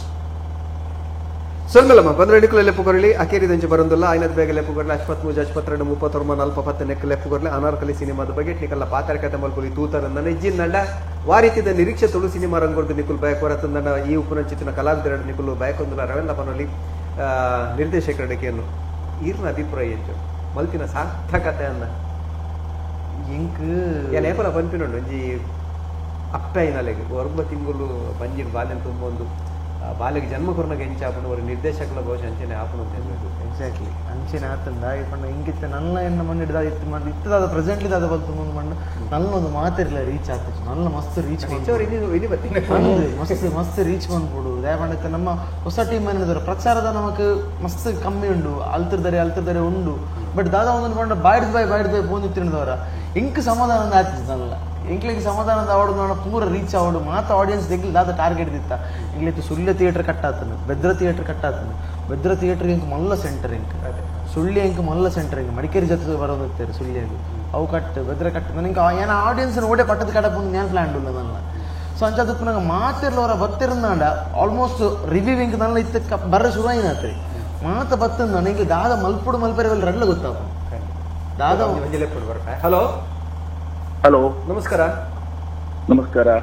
ಸೊಲ್ಮಲಮ್ಮ 15 leek ಲೆಪ್ಪುಗೊರಲಿ ಅಕೇರಿ ದಂಚೆ ಬರಂದಿಲ್ಲ ಐನದ ಬೇಗ ಲೆಪ್ಪುಗೊರಲಿ ಅಶ್ವತ್ ಮೂಜ 22 39 40 ನೆಕ್ಕು ಲೆಪ್ಪುಗೊರಲಿ ಅನಾರ್ಕಲಿ ಸಿನಿಮಾದ ಬಗ್ಗೆ ನಿಕಲ್ಲ ಪಾತ್ರ ಕತೆ ಮಲ್ಕೊಲಿ ತೂತರ ನನ್ನ ಇಜ್ಜಿನ ನಂಡ ವಾರಿತಿದ ನಿರೀಕ್ಷೆ ತುಳು ಸಿನಿಮಾ ರಂಗೊರ್ದು ನಿಕುಲ್ ಬಯಕೊರತಂದ ಈ ಉಪುನಂಚಿನ ಕಲಾವಿದರ ನಿಕುಲು ಬಯಕೊಂದಿಲ್ಲ ರವೀಂದ್ರ ಪನೋಲಿ ನಿರ್ದೇಶಕರಡಿಕೆಯನ್ನು ಈರ್ನ ಅಭಿಪ್ರಾಯ ಹೆಚ್ಚು ಮಲ್ತಿನ ಸಾರ್ಥಕತೆ ಅನ್ನ ಇಂಕ್ ಲೇಪನ ಪಂಪಿನುಂಡು ಒಂಜಿ ಅಪ್ಪ ಐನಲೆಗೆ 9 ತಿಂಗಳು ಬಂಜಿನ ಬಾಲ್ಯನ ತುಂಬೊಂದು ಬಾಲಿಗೆ ಜನ್ಮ ಕೊರನಾಗ ಹೆಂಚಾಪಣ ಅವರು ನಿರ್ದೇಶಕರ ಬಹುಶಃ ಅಂಚನೆ ಆಪಣ ಎಕ್ಸಾಕ್ಟ್ಲಿ ಅಂಚೆನೆ ಆತಂದ ಇಪ್ಪಣ್ಣ ಹಿಂಗಿತ್ತ ನನ್ನ ಎನ್ನ ಮಣ್ಣು ಹಿಡಿದ ಇತ್ತು ಮಾಡಿ ಇತ್ತದಾದ ಪ್ರೆಸೆಂಟ್ಲಿ ದಾದ ಬಂತು ಮುಂದೆ ಮಣ್ಣು ನಲ್ಲೊಂದು ಮಾತಿರ್ಲ ರೀಚ್ ಆಗ್ತದೆ ನನ್ನ ಮಸ್ತ್ ರೀಚ್ ಮಸ್ತ್ ರೀಚ್ ಬಂದ್ಬಿಡು ದಯಪಂಡಕ್ಕೆ ನಮ್ಮ ಹೊಸ ಟೀಮ್ ಏನಿದ್ರು ಪ್ರಚಾರದ ನಮಗೆ ಮಸ್ತ್ ಕಮ್ಮಿ ಉಂಡು ಅಲ್ತಿರ್ದಾರೆ ಉಂಡು ಬಟ್ ದಾದ ಒಂದೊಂದು ಪಂಡ ಬಾಯ್ಡ್ ಫೋನ್ ಇತ್ತಿನದವರ ಇಂಕ್ ಸಮಾಧಾನ ಆಗ್ತದೆ ನಲ್ಲ ಎಂಕ್ಲಿಗೆ ಸಮಾಧಾನದ ಆವಡು ನೋಡ ಪೂರ ರೀಚ್ ಆವಡು ಮಾತ ಆಡಿಯನ್ಸ್ ತೆಗ್ಲಿ ದಾದ target ದಿತ್ತ ಇಂಗ್ಲಿತ್ತು Sullia theatre ಕಟ್ಟಾತನು Bedra theatre ಕಟ್ಟಾತನು Bedra theatre ink ಮಲ್ಲ ಸೆಂಟರ್ ಇಂಕ್ ಸುಳ್ಯ ಇಂಕ್ ಮಲ್ಲ ಸೆಂಟರ್ ಇಂಕ್ ಮಡಿಕೇರಿ ಜೊತೆ ಬರೋದಿರ್ತಾರೆ ಸುಳ್ಯದು ಅವು ಕಟ್ಟು ಬೆದ್ರ ಕಟ್ಟು ನನಗೆ ಏನ ಆಡಿಯನ್ಸ್ ಓಡೆ ಪಟ್ಟದ ಕಡೆ ಬಂದು ನ್ಯಾನ್ ಪ್ಲಾನ್ ಉಲ್ಲ ನನ್ನ ಸೊ ಅಂಚದಕ್ಕೆ ನಂಗೆ ಮಾತಿರ್ಲವರ ಬತ್ತಿರಂದಾಂಡ ಆಲ್ಮೋಸ್ಟ್ ರಿವ್ಯೂವಿಂಗ್ ನನ್ನ ಇತ್ತ ಬರ್ರ ಶುರು ಆಯ್ತು ಮಾತ ಬತ್ತಂದ ನನಗೆ ದಾದ ಮಲ್ಪುಡು ಮಲ್ಪೆರವಲ್ಲಿ ರಡ್ಲ ಗೊತ್ತಾಪ ದಾದ ಹಲೋ ಹಲೋ ನಮಸ್ಕಾರ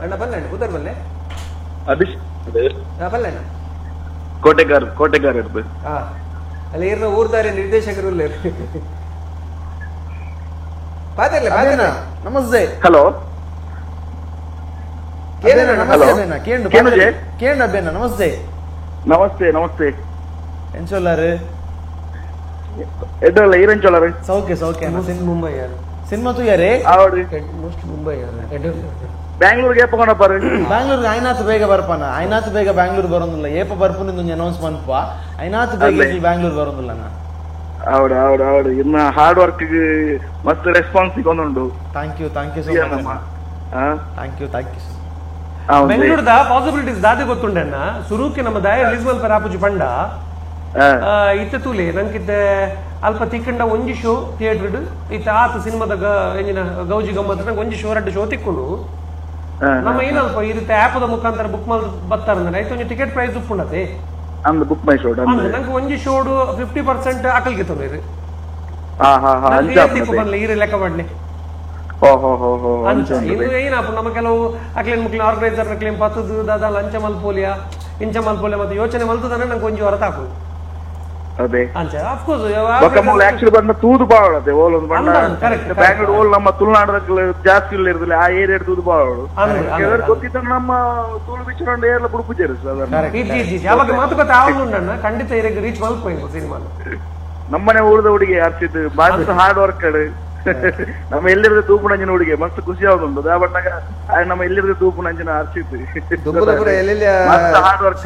ಅಣ್ಣ ಬಲ್ಲಣ್ಣ ಉದರ್ ಬಲ್ಲೆ ಬಲ್ಲಣ್ಣ ಕೋಟೆಗಾರ ಇರ್ಬೇಕು ಅಲ್ಲಿ ಇರ್ನ ಊರ್ದಾರೆ ನಿರ್ದೇಶಕರು ನಮಸ್ತೆ ಹಲೋ ಕೇಂದ್ರ ಅಬ್ಬೇನ ನಮಸ್ತೆ ಎಂಚೊಲ್ಲಾರು ಎಡ್ಡಲ್ಲ ಈರಂಚೊಲ್ಲಾರು ಸೌಖ್ಯ ಮುಂಬೈ ಸಿನಿಮಾ ತುಯಾರೆ ಮೋಸ್ಟ್ ಮುಂಬೈ ಬ್ಯಾಂಗ್ಳೂರ್ಗೆ ಏಪಕೊಂಡ ಬರ್ರಿ ಬ್ಯಾಂಗ್ಳೂರ್ಗೆ ಐನಾತ್ ಬೇಗ ಬರ್ಪಾನ ಐನಾತ್ ಬೇಗ ಬ್ಯಾಂಗ್ಳೂರ್ ಬರೋದಿಲ್ಲ ಏಪ ಬರ್ಪುನಿಂದ ಒಂದು ಅನೌನ್ಸ್ ಮಾಡ್ಪ ಐನಾತ್ ಬೇಗ ಬ್ಯಾಂಗ್ಳೂರ್ ಬರೋದಿಲ್ಲ ನಾ ಹೌದು ಇನ್ನ ಹಾರ್ಡ್ ವರ್ಕ್ ಮಸ್ತ್ ರೆಸ್ಪಾನ್ಸ್ ಸಿಗೊಂಡುಂಡು thank you so much thank you ಬೆಂಗಳೂರದ ಪಾಸಿಬಿಲಿಟೀಸ್ ದಾದಿ ಗೊತ್ತುಂಡೆನ್ನ ಸುರೂಕಿ ನಮ್ಮ ದಯ ರಿಲೀಸ್ ಪರಾಪುಜಿ ಪಂಡ ಇತ್ತ ತೂಲೆ ನಂಕಿದ್ದ ಅಲ್ಪ ತಿಕ್ಕಂಡ ಒಂಜಿ ಶೋ ಥಿಯೇಟರ್ ಇತ್ತ ಆತ ಸಿನಿಮಾದ ಎಂಜಿನ ಗೌಜಿ ಗಮ್ಮತ್ ನಂಗೆ ಒಂಜಿ ಶೋ 2 ಶೋ ತಿಕ್ಕೊಂಡು ನಮ್ಮ ಏನಲ್ಪ ಈ ರೀತಿ ಆ್ಯಪದ ಮುಖಾಂತರ ಬುಕ್ ಮಾಡಿ ಬರ್ತಾರಂದ್ರೆ ಆಯ್ತು ಒಂಜಿ ಟಿಕೆಟ್ ಪ್ರೈಸ್ ಉಪ್ಪುಂಡತೆ ಬುಕ್ ಮೈ ಶೋ ನಂಗೆ ಒಂಜಿ ಶೋಡು 50% ಅಕಲ್ಗೆ ತೊಂದ್ರೆ ಈರೆ ಲೆಕ್ಕ ಮಾಡ್ಲಿ ಇನ್ನು ಏನಪ್ಪ ನಮ್ಮ ಕೆಲವು ಅಕ್ಲೇನ್ ಮುಕ್ಲಿನ ಆರ್ಗನೈಸರ್ ಕ್ಲೇಮ್ ಪತ್ತದು ದಾದ ಲಂಚ ಮಲ್ಪೋಲಿಯ ಇಂಚ ಮಲ್ಪೋಲಿಯ ಮತ್ತೆ ಯೋಚನೆ ಮಲ್ತದಾನೆ ನಂಗೆ ಕೊಂಚ ಹೊರ ತಾಕು ಅದೇ ಅಫ್ಕೋರ್ಸ್ ಆಕ್ಚುಲಿ ಬಂದ ತೂದು ಬಾವಳತೆ ಓಲೊಂದು ಬ್ಯಾಂಗ್ಳೂರ್ ಓಲ್ ನಮ್ಮ ತುಳುನಾಡದ ಜಾಸ್ತಿ ಇರ್ದಿಲ್ಲ ಆ ಏರಿಯಾ ತೂದು ಬಾವಳು ಗೊತ್ತಿದ್ದ ನಮ್ಮ ತುಳು ಬಿಚ್ಚಕೊಂಡು ಏರ್ಲ ಬುಡುಪುಜೇರು ಯಾವಾಗ ಮಾತುಕತೆ ಆಗುಂಡ ಖಂಡಿತ ಇರಿಗೆ ರೀಚ್ ಮಲ್ಪೋಯ್ತು ಸಿನಿಮಾ ನಮ್ಮನೆ ಊರದ ಹುಡುಗಿ ಅರ್ಚಿತ್ ಮಸ್ತ್ ಹಾರ್ಡ್ ವರ್ಕ್ ನಮ್ಮ ಎಲ್ಲಿರದ ತೂಪುನಂಜಿನ ಹುಡುಗಿ ಮಸ್ತ್ ಖುಷಿ ಆಗುಂಟು ಬಣ್ಣಗ ನಮ್ಮ ಎಲ್ಲಿರದ ತೂಪುನಂಜಿನ ಅರ್ಚಿತ್ ಹಾರ್ಡ್ ವರ್ಕ್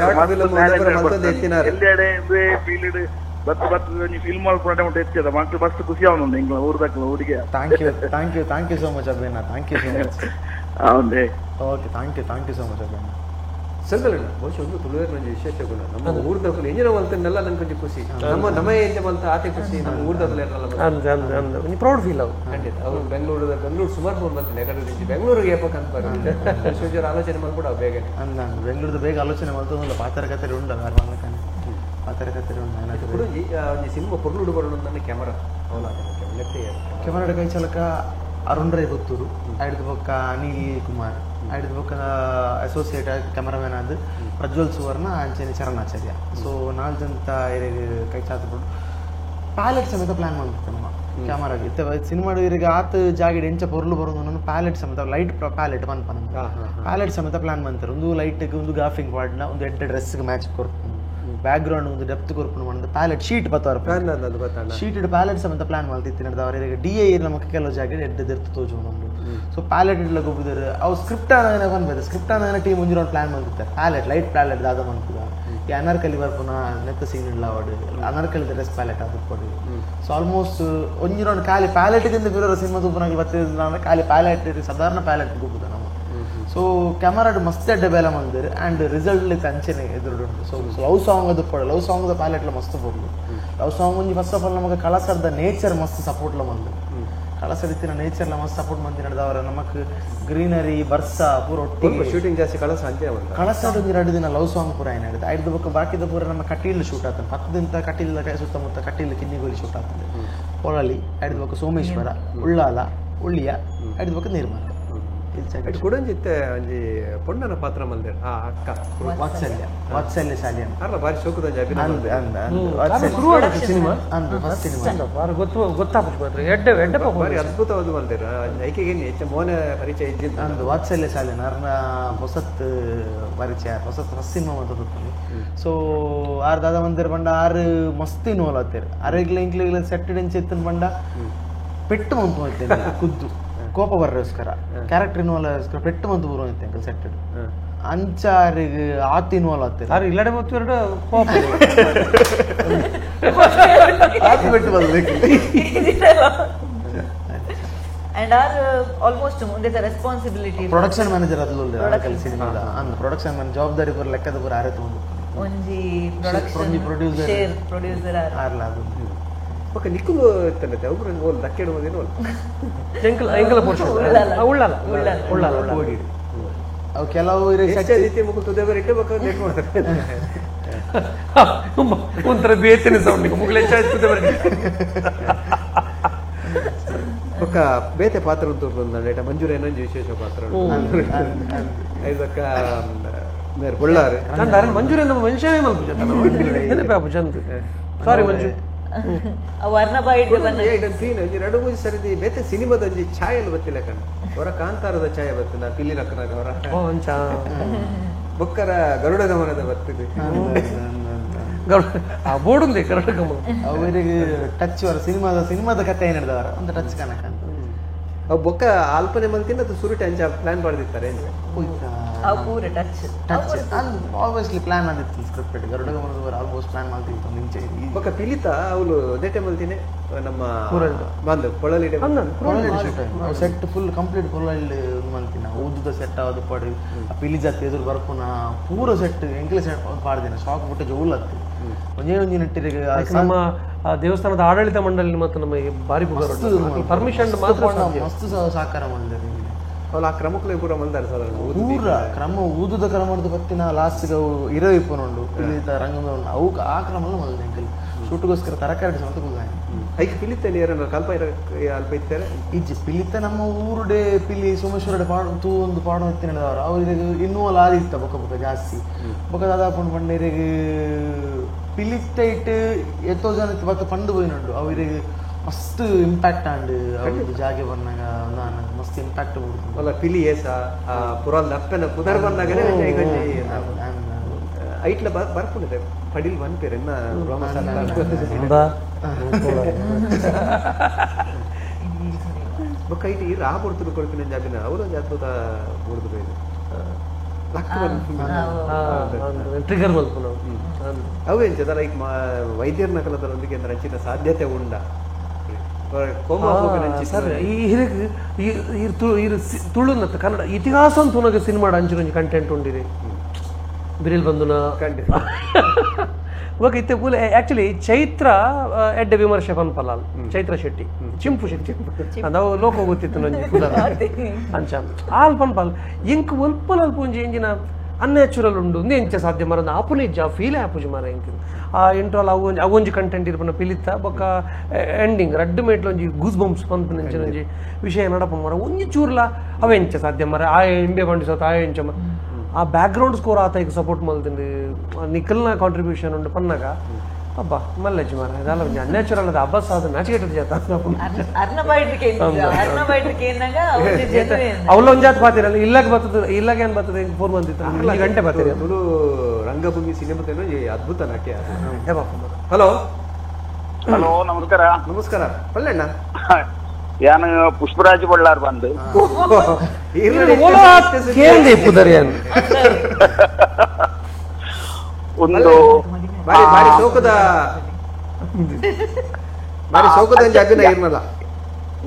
ಎಲ್ಲೆಡೆ ಫೀಲ್ಡ್ ಫಿಲ್ಮ್ ಮಾಡ್ಕೊಂಡು ಎತ್ತಿದ ಮಕ್ಳು ಮಸ್ತ್ ಖುಷಿ ಆಗುಂಟು ಇಂಗ್ಲ ಊರ್ದಕ್ಲ ಹುಡುಗಿ thank you so much Abhina thank you so much ಹೌದೇ okay thank you so much Abhina ಸಂಗಲಣ್ಣ ಬಹುಶಃ ಒಂದು ತುಳುವೇರ್ ನಂಜಿ ವಿಶೇಷ ಗುಣ ನಮ್ಮ ಊರ್ದಕ್ಕಲು ಎಂಜಿನ ಮಲ್ತನ್ನೆಲ್ಲ ನಂಗೆ ಕೊಂಚ ಖುಷಿ ನಮ್ಮ ಎಂಜ ಮಲ್ತ ಆತೆ ಖುಷಿ ನಮ್ಮ ಊರ್ದಕ್ಕಲೆಲ್ಲ ಪ್ರೌಡ್ ಫೀಲ್ ಅವು ಖಂಡಿತ ಅವ್ರು ಬೆಂಗಳೂರು ಸುಮಾರು ಫೋನ್ ಬರ್ತಾನೆ ಯಾಕಂದ್ರೆ ಬೆಂಗಳೂರಿಗೆ ಏಪಕ್ ಅಂತ ಬರ್ತಾರೆ ಆಲೋಚನೆ ಮಾಡ್ಬಿಡ ಬೇಗ ಬೆಂಗಳೂರು ಬೇಗ ಆಲೋಚನೆ ಮಾಡ್ತದಲ್ಲ ಪಾತ್ರಕತೆ ಉಂಟು ಪಾತ್ರಕತೆ ಉಂಟು ಈ ಸಿನಿಮಾ ಪೊರ್ಲುಡು ಬರೋಣ ನನ್ನ ಕ್ಯಾಮರಾ ಕ್ಯಾಮರಾ ಕೈ ಚಾಲಕ ಅರುಣ್ ರೈ ಪುತ್ತೂರು ಐದು ಪಕ್ಕ ಅನಿಲ್ ಕುಮಾರ್ ಐದು ಪಕ್ಕ ಅಸೋಸಿಯೇಟ್ ಕ್ಯಾಮರಾಮನ್ ಆದ ಪ್ರಜ್ವಲ್ ಸುವರ್ಣ ಅಂಚನೆ ಚರಣಾಚಾರ್ಯ ಸೊ 4 ಜನ ಕೈ ಚಾತ್ಬಿಟ್ಟು ಪ್ಯಾಲೆಟ್ ಸಮೇತ ಪ್ಲಾನ್ ಮಾಡ್ಬಿಟ್ಟು ನಮ್ಮ ಕ್ಯಾಮರಾಗೆ ಇತ್ತ ಸಿನಿಮಾ ಇರಿಗೆ ಆತ ಜಾಗಿಡ್ ಎಂಚ ಪೊರ್ಲು ಬರೋದು ನಾನು ಪ್ಯಾಲೆಟ್ ಸಮೇತ ಲೈಟ್ ಪ್ಯಾಲೆಟ್ ಬಂದ್ಪ ಪ್ಯಾಲೆಟ್ ಸಮೇತ ಪ್ಲಾನ್ ಮಾಡ್ತಾರೆ ಒಂದು ಲೈಟ್ಗೆ ಒಂದು ಗಾಫಿಂಗ್ ವಾರ್ಡ್ನ ಒಂದು ಎಂಟು ಡ್ರೆಸ್ಗೆ ಮ್ಯಾಚ್ ಕೊಡ್ತೀನಿ ಬ್ಯಾಕ್ ಗ್ರೌಂಡ್ ಒಂದು ಡೆಪ್ತ್ ಕೊರ್ಪುನು ಮಾಡಿದ ಪ್ಯಾಲೆಟ್ ಶೀಟ್ ಶೀಟ್ ಪ್ಯಾಲೆಟ್ ಸಮೇತ ಪ್ಲಾನ್ ಮಾಡ್ತಿತ್ತು ನಡೆದ ಅವರಿಗೆ DA ನಮಗೆ ಕೆಲವು ಜಾಗ ಎಡ್ದಿರ್ತು ತೋಜು ನಮ್ದು ಸೊ ಪ್ಯಾಲೆಟ್ ಇಡ್ಲಕ್ಕೆ ಹೋಗಿದ್ದಾರೆ ಅವು ಸ್ಕ್ರಿಪ್ಟ್ ಅನ್ನೋ ಬಂದ್ಬೇಕು ಸ್ಕ್ರಿಪ್ಟ್ ಅನ್ನೋ ಟೀಮ್ ಮುಂಜಿನ ಪ್ಲಾನ್ ಮಾಡ್ತಿರ್ತಾರೆ ಪ್ಯಾಲೆಟ್ ಲೈಟ್ ಪ್ಯಾಲೆಟ್ ದಾದ ಮಾಡ್ತದ ಈ ಅನಾರ್ಕಲಿ ಬರ್ಪುನ ನೆತ್ತ ಸೀನ್ ಇಲ್ಲ ಅವಡು ಅನಾರ್ಕಲಿ ಡ್ರೆಸ್ ಪ್ಯಾಲೆಟ್ ಅದು ಕೊಡಿ ಸೊ ಆಲ್ಮೋಸ್ಟ್ ಒಂಜಿನ ಖಾಲಿ ಪ್ಯಾಲೆಟ್ಗಿಂತ ಬಿರೋರು ಸಿನಿಮಾ ತೂಪನಾಗಿ ಬರ್ತಿದ್ರೆ ಖಾಲಿ ಪ್ಯಾಲೆಟ್ ಸಾಧಾರಣ ಪ್ಯಾಲೆಟ್ ಹೋಗುದ ನಾವು ಸೊ ಕ್ಯಾಮರಾ ಮಸ್ತ್ ಅಡ್ಡ ಬೇಲೆ ಮಂದಿರ್ ಆ್ಯಂಡ್ ರಿಸಲ್ಟ್ ಅಂಚೆನೆ ಎದುರುಂಟು ಸೊ ಲವ್ ಸಾಂಗ್ ಅದು ಪಡ ಲವ್ ಸಾಂಗ್ದ ಪ್ಯಾಲೆಟ್ಲ ಮಸ್ತ್ ಪೊರ್ಲು ಲವ್ ಸಾಂಗ್ ಒಂಜಿ ಫಸ್ಟ್ ಆಫ್ ಆಲ್ ನಮಗೆ ಕಳಸದ ನೇಚರ್ ಮಸ್ತ್ ಸಪೋರ್ಟ್ಲ ಮಂದು ಕಳಸರಿತ್ತಿನ ನೇಚರ್ಲ ಮಸ್ತ್ ಸಪೋರ್ಟ್ ಮಂದಿ ನಡೆದವರ ನಮಕ್ ಗ್ರೀನರಿ ಬರ್ಸ ಪೂರ ಒಟ್ಟಿಗೆ ಶೂಟಿಂಗ್ ಜಾಸ್ತಿ ಕಳಸದ ಒಂದು 2 ದಿನ ಲವ್ ಸಾಂಗ್ ಪೂರ ಏನು ಹೇಳಿದೆ ಐದು ಬುಕ್ ಬಾಕಿದ ಪೂರ ನಮ್ಮ ಕಟೀಲ್ ಶೂಟ್ ಆಗ್ತದೆ 10 ದಿನ ಕಟೀಲ್ ಸುತ್ತಮುತ್ತ ಕಟೀಲ್ ಕಿನ್ನಿಗೋಲಿ ಶೂಟ್ ಆಗ್ತದೆ ಹೊಳಲಿ ಐದು ಬುಕ್ ಸೋಮೇಶ್ವರ ಉಳ್ಳಾಲ ಉಳ್ಳಿಯ ಐದು ಬುಕ್ ನಿರ್ಮಾಣ ಕುಡಂಜಿತ್ತೆ ಒಂಜಿ ಪೊಣ್ಣನ ಪಾತ್ರ ಮಲ್ದೇರ್ ಆ ಅಕ್ಕ ವಾತ್ಸಲ್ಯ ಶಾಲೆ ಅಲ್ಲ ಬಾರಿ ಶೋಕದ ಸಿನಿಮಾ ಗೊತ್ತಾಗ್ಬಿಟ್ಟು ಬಾರಿ ಅದ್ಭುತವಾದ ಮಲ್ದೇರ ಐಕೆಗೆ ಹೆಚ್ಚು ಮೋನ ಪರಿಚಯ ಇದ್ದಿದ್ದು ಅಂದು ವಾತ್ಸಲ್ಯ ಶಾಲೆ ಅರ್ನ ಹೊಸತ್ ಪರಿಚಯ ಹೊಸತ್ ಸಿನಿಮಾ ಅಂತ ಸೊ ಆರು ದಾದ ಮಂದಿರ ಬಂಡ 6 ಮಸ್ತ್ ಇನ್ವಾಲ್ವ್ ಆಗ್ತಾರೆ ಅರೆಗ್ಲ ಇಂಕ್ಲಿಗ್ಲ ಸೆಟ್ ಡೆಂಚೆತ್ತನ್ ಬಂಡ ಪೆಟ್ಟು ಮಂತು ಹೋಗ್ತೇನೆ ಖುದ್ದು ಕೋಪ ಬರ್ರೋಸ್ಕರ ಕ್ಯಾರೆಕ್ಟರ್ ಇನ್ವಾಲ್ವ್ ಪೆಟ್ಟು ಮಂತು ಬರೋ ಅಂತೆ ಸೆಟ್ ಅಂಚಾರಿಗೆ ಆತ ಇನ್ವಾಲ್ವ್ ಆಗ್ತಾರೆ ಯಾರು ಇಲ್ಲಡೆ ಮತ್ತು 2 ಕೋಪ ಪೆಟ್ಟು ಬರ್ಬೇಕು and are almost ಮುಂದೆ ರೆಸ್ಪಾನ್ಸಿಬಿಲಿಟಿ ಪ್ರೊಡಕ್ಷನ್ ಮ್ಯಾನೇಜರ್ ಅದಲ್ಲ ಸಿನಿಮಾದ ಅಂದ್ ಪ್ರೊಡಕ್ಷನ್ ಮ್ಯಾನೇಜರ್ ಜವಾಬ್ದಾರಿ ಪೂರ ಲೆಕ್ಕದ ಪೂರ ಆರೆ ತಗೊಂಡು ಒಂಜಿ ಪ್ರೊಡಕ್ಷನ್ ಪ್ರೊಡ್ಯೂಸರ್ ಆರ್ಲ ಅದು ಓಕೆ ನಿಕ್ಕುಲು ಇತ್ತಂತೆ ಅವ್ರು ಓಲ್ ದಕ್ಕೆಡು ಹೋದೇನೋ ಎಂಕಲ ಪೋರ್ಷನ್ ಉಳ್ಳಾಲ ಕೋಡಿ ಅವು ಕೆಲವು ರೀತಿ ಮುಗಿತು ದೇವರ ಇಟ್ಟು ಬೇಕು ಲೇಟ್ ಮಾಡ್ತಾರೆ ಒಂಥರ ಬೇತನೆ ಸೌಂಡ್ ಮುಗಿಲು ಹೆಚ್ಚಾಗ್ತದೆ ఒక ಬೇತೆ ಪಾತ್ರ ಅಂತ ಮಂಜೂರ ಏನೊಂದು ವಿಶೇಷ ಪಾತ್ರ ಐದಕ್ಕ ಬಳ್ಳಾರಿ ಮಂಜೂರ ಮನುಷ್ಯನೇ ಮಲ್ಪು ಚಂದ ಸಾರಿ ಮಂಜು ಎರಡು ಮೂರು ಸರಿದಿ ಬೇತೆ ಸಿನಿಮಾದ ಒಂಜಿ ಛಾಯಲ್ ಗೊತ್ತಿಲ್ಲ ಕಣ್ಣ ಅವರ ಕಾಂತಾರದ ಛಾಯೆ ಬರ್ತಿಲ್ಲ ಪಿಲ್ಲಿ ಲಕ್ಕನಾಗ ಅವರ ಬೊಕ್ಕರ ಗರುಡ ಗಮನದ ಬರ್ತಿದೆ ಬೋರ್ಡ್ ಗರುಡ ಗಮನ ಅವರಿಗೆ ಟಚ್ ಅವರ ಸಿನಿಮಾದ ಕಥೆ ಏನು ಹೇಳಿದವರ ಒಂದು ಟಚ್ ಕನಕ ಅವು ಬೊಕ್ಕ ಅಲ್ಪನೆ ಮಲ್ತಿಂದ ಅದು ಸುರುಟೆ ಅಂಚ ಪ್ಲಾನ್ ಮಾಡಿರ್ತಾರೆ ಪೂರ ಟಚ್ ಆಬ್ವಿಯಸ್ಲಿ ಪ್ಲಾನ್ ಆಗಿತ್ತು ಸ್ಕ್ರಿಪ್ಟ್ ಗರುಡ ಗಮನದವರು ಆಲ್ಮೋಸ್ಟ್ ಪ್ಲಾನ್ ಮಾಡ್ತಿತ್ತು ಮುಂಚೆ ಬೊಕ್ಕ ಪಿಲಿತ ಅವಳು ಅದೇ ಟೈಮಲ್ತಿನೇ ನಮ್ಮ ಬಂದು Polali set full complete Polali ಮಲ್ತಿನ ಊದುದ ಸೆಟ್ ಅದು ಪಡಿ ಪಿಲಿ ಜಾತಿ ಎದುರು ಬರ್ಪುನ ಪೂರ ಸೆಟ್ ಎಂಕ್ಲೆ ಸೆಟ್ ಪಾಡ್ದಿನ ಶಾಕ್ ಬಿಟ್ಟು ಜೋಲತ್ತು ಒಂಜೇ ನೆಟ್ಟಿರಿಗೆ ನಮ್ಮ ದೇವಸ್ಥಾನದ ಆಡಳಿತ ಮಂಡಳಿ ಮತ್ತು ನಮ್ಮ ಬಾರಿ ಪರ್ಮಿಷನ್ ಮಸ್ತ್ ಸಹಕಾರ ಮಾಡಿದ್ದಾರೆ ಅವ್ರು ಆ ಕ್ರಮಕ್ಕೂ ಪೂರ ಮಂದಾರ ಸಾಧಾರಣ ಪೂರ ಕ್ರಮ ಊದುದ ಕ್ರಮದ ಪತ್ತಿನ ಲಾಸ್ಟ್ಗೆ ಅವು ಇರೋ ಇಪ್ಪನುಂಡು ರಂಗದ ಅವು ಆ ಕ್ರಮ ಮಾಡಿದೆ ಶೂಟ್ಗೋಸ್ಕರ ತರಕಾರಿ ಸಮೇತ ಕೂಗಾನೆ ಐಕ್ ಪಿಲಿತ್ತಲ್ಲಿ ಯಾರನ್ನ ಕಲ್ಪ ಅಲ್ಪ ಇತ್ತಾರೆ ಇಜ್ಜಿ ಪಿಲಿತ್ತ ನಮ್ಮ ಊರುಡೆ ಪಿಲಿ ಸೋಮೇಶ್ವರ ಪಾಡು ಒಂದು ಪಾಡು ಎತ್ತಿನದವರು ಅವ್ರಿಗೆ ಇನ್ನೂ ಲಾರಿ ಇತ್ತ ಬೊಕ್ಕ ಜಾಸ್ತಿ ಬೊಕ್ಕ ದಾದಾಪುಂಡು ಪಂಡರಿಗೆ ಪಿಲಿತ್ತೈಟ್ ಎತ್ತೋ ಜನ ಇವತ್ತು ಪಂಡು ಪೋಯಿನುಂಡು ಅವರಿಗೆ ಮಸ್ತ್ ಇಂಪ್ಯಾಕ್ಟ್ ಆಂಡ್ ಅವ್ರದ್ದು ಜಾಗೆ ಬಂದಾಗ ಮಸ್ತ್ ಇಂಪ್ಯಾಕ್ಟ್ ಅಲ್ಲ ಪಿಲಿ ಏಸ ಪುರಾಲ್ ದಪ್ಪನ ಪುದರ್ ಬಂದಾಗಲೇ ಐಟ್ಲ ಬರ್ಪುಂಡೆ ಪಡಿಲ್ ಬಂದ್ಪೇರು ಎನ್ನ ಬೊಕ್ಕ ಐಟ್ ಈ ರಾ ಕೊಡ್ತು ಕೊಡ್ಪಿನ ಜಾಬಿನ ಅವರು ಜಾತದ ಮೂಡ್ದು ಟ್ರಿಗರ್ ಮಲ್ಪುನ ಅವೇಂಚದ ಲೈಕ್ ವೈದ್ಯರ ನಕಲದರೊಂದಿಗೆ ರಂಚಿನ ಸಾಧ್ಯತೆ ಉಂಡ ಸರ್ ಈ ತುಳುನತ್ತ ಕನ್ನಡ ಇತಿಹಾಸ ಅಂತ ಉನಗ ಸಿನಿಮಾಡ ಅಂಚಿನ ಕಂಟೆಂಟ್ ಉಂಡಿರಿ ಬಿರಿಲ್ ಬಂದುನ ಇವಾಗ ಇತ್ತೆ ಪೂಲೆ ಆಕ್ಚುಲಿ ಚೈತ್ರ ಎಡ್ಡೆ ವಿಮರ್ಶೆ ಪನ್ಪಲಾಲ್ ಚೈತ್ರ ಶೆಟ್ಟಿ ಚಿಂಪು ಶೆಟ್ಟಿ ಅದಾವ ಲೋಕ ಗೊತ್ತಿತ್ತು ನಂಜಿ ಅಂಚ ಆಲ್ ಪನ್ಪಲ್ ಇಂಕ್ ಒಲ್ಪಲ್ ಅಲ್ಪ ಒಂಜಿ ಎಂಜಿನ ಅನ್ಯಾಚುರಲ್ ಉಂಡು ಒಂದು ಎಂಚ ಸಾಧ್ಯ ಮರ ಆಪು ನಿಜ ಫೀಲ್ ಆಪುಜಿ ಮರ ಇಂಕ್ ಆ ಇಂಟ್ರೋಲ್ ಅವೊಂಜಿ ಕಂಟೆಂಟ್ ಇರ್ಪನ ಪಿಲಿತ್ತ ಬೊಕ್ಕ ಎಂಡಿಂಗ್ ರಡ್ಡು ಮೇಟ್ಲ ಒಂಜಿ ಗೂಸ್ ಬಂಪ್ಸ್ ಪಂಪು ನೆಂಚಿನ ಒಂಜಿ ವಿಷಯ ನಡಪ ಮರ ಒಂಜಿ ಚೂರ್ಲ ಅವೆಂಚ ಸಾಧ್ಯ ಮರ ಆ ಎಂಬೆ ಬಂಡಿಸೋತ ಆ ಎಂಚ ಆ ಬ್ಯಾಕ್ಗ್ರೌಂಡ್ ಸ್ಕೋರ್ ಆತ ಈಗ ಸಪೋರ್ಟ್ ಮಲ್ತಿಂದು ನಿಖಲ್ನ ಕಾಂಟ್ರಿಬ್ಯೂಷನ್ ಉಂಡು ಪನ್ನಾಗ ಅಬ್ಬಾ ಮಲ್ಲಜ್ಜಿ ಮರ ಇದೆಲ್ಲ ಒಂಜಿ ಅನ್ಯಾಚುರಲ್ ಅದ ಅಬ್ಬಸ್ ಆದ ನಾಚಿಕೆಟ್ ಜಾತ ಅವಳ ಒಂಜಾತ್ ಪಾತಿರಲ್ಲ ಇಲ್ಲಾಗ ಬರ್ತದೆ ಇಲ್ಲಾಗ ಏನ್ ಬರ್ತದೆ 4 ಮಂತ್ ಇತ್ತು ಗಂಟೆ ಬರ್ತೀರಿ ತುಳು ರಂಗಭೂಮಿ ಸಿನಿಮಾ ಅದ್ಭುತ ನಾಟ್ಯ. ಹಲೋ ಹಲೋ ನಮಸ್ಕಾರ. ನಮಸ್ಕಾರ ಪಲ್ಲಣ್ಣ ಯಾನು ಪುಷ್ಪರಾಜ್ ಬಳ್ಳಾರ್ ಬಂದು ಒಂದು ಬಾರಿ ಸೋಕದ ಅಭಿನಯ ಇರ್ನಲ್ಲ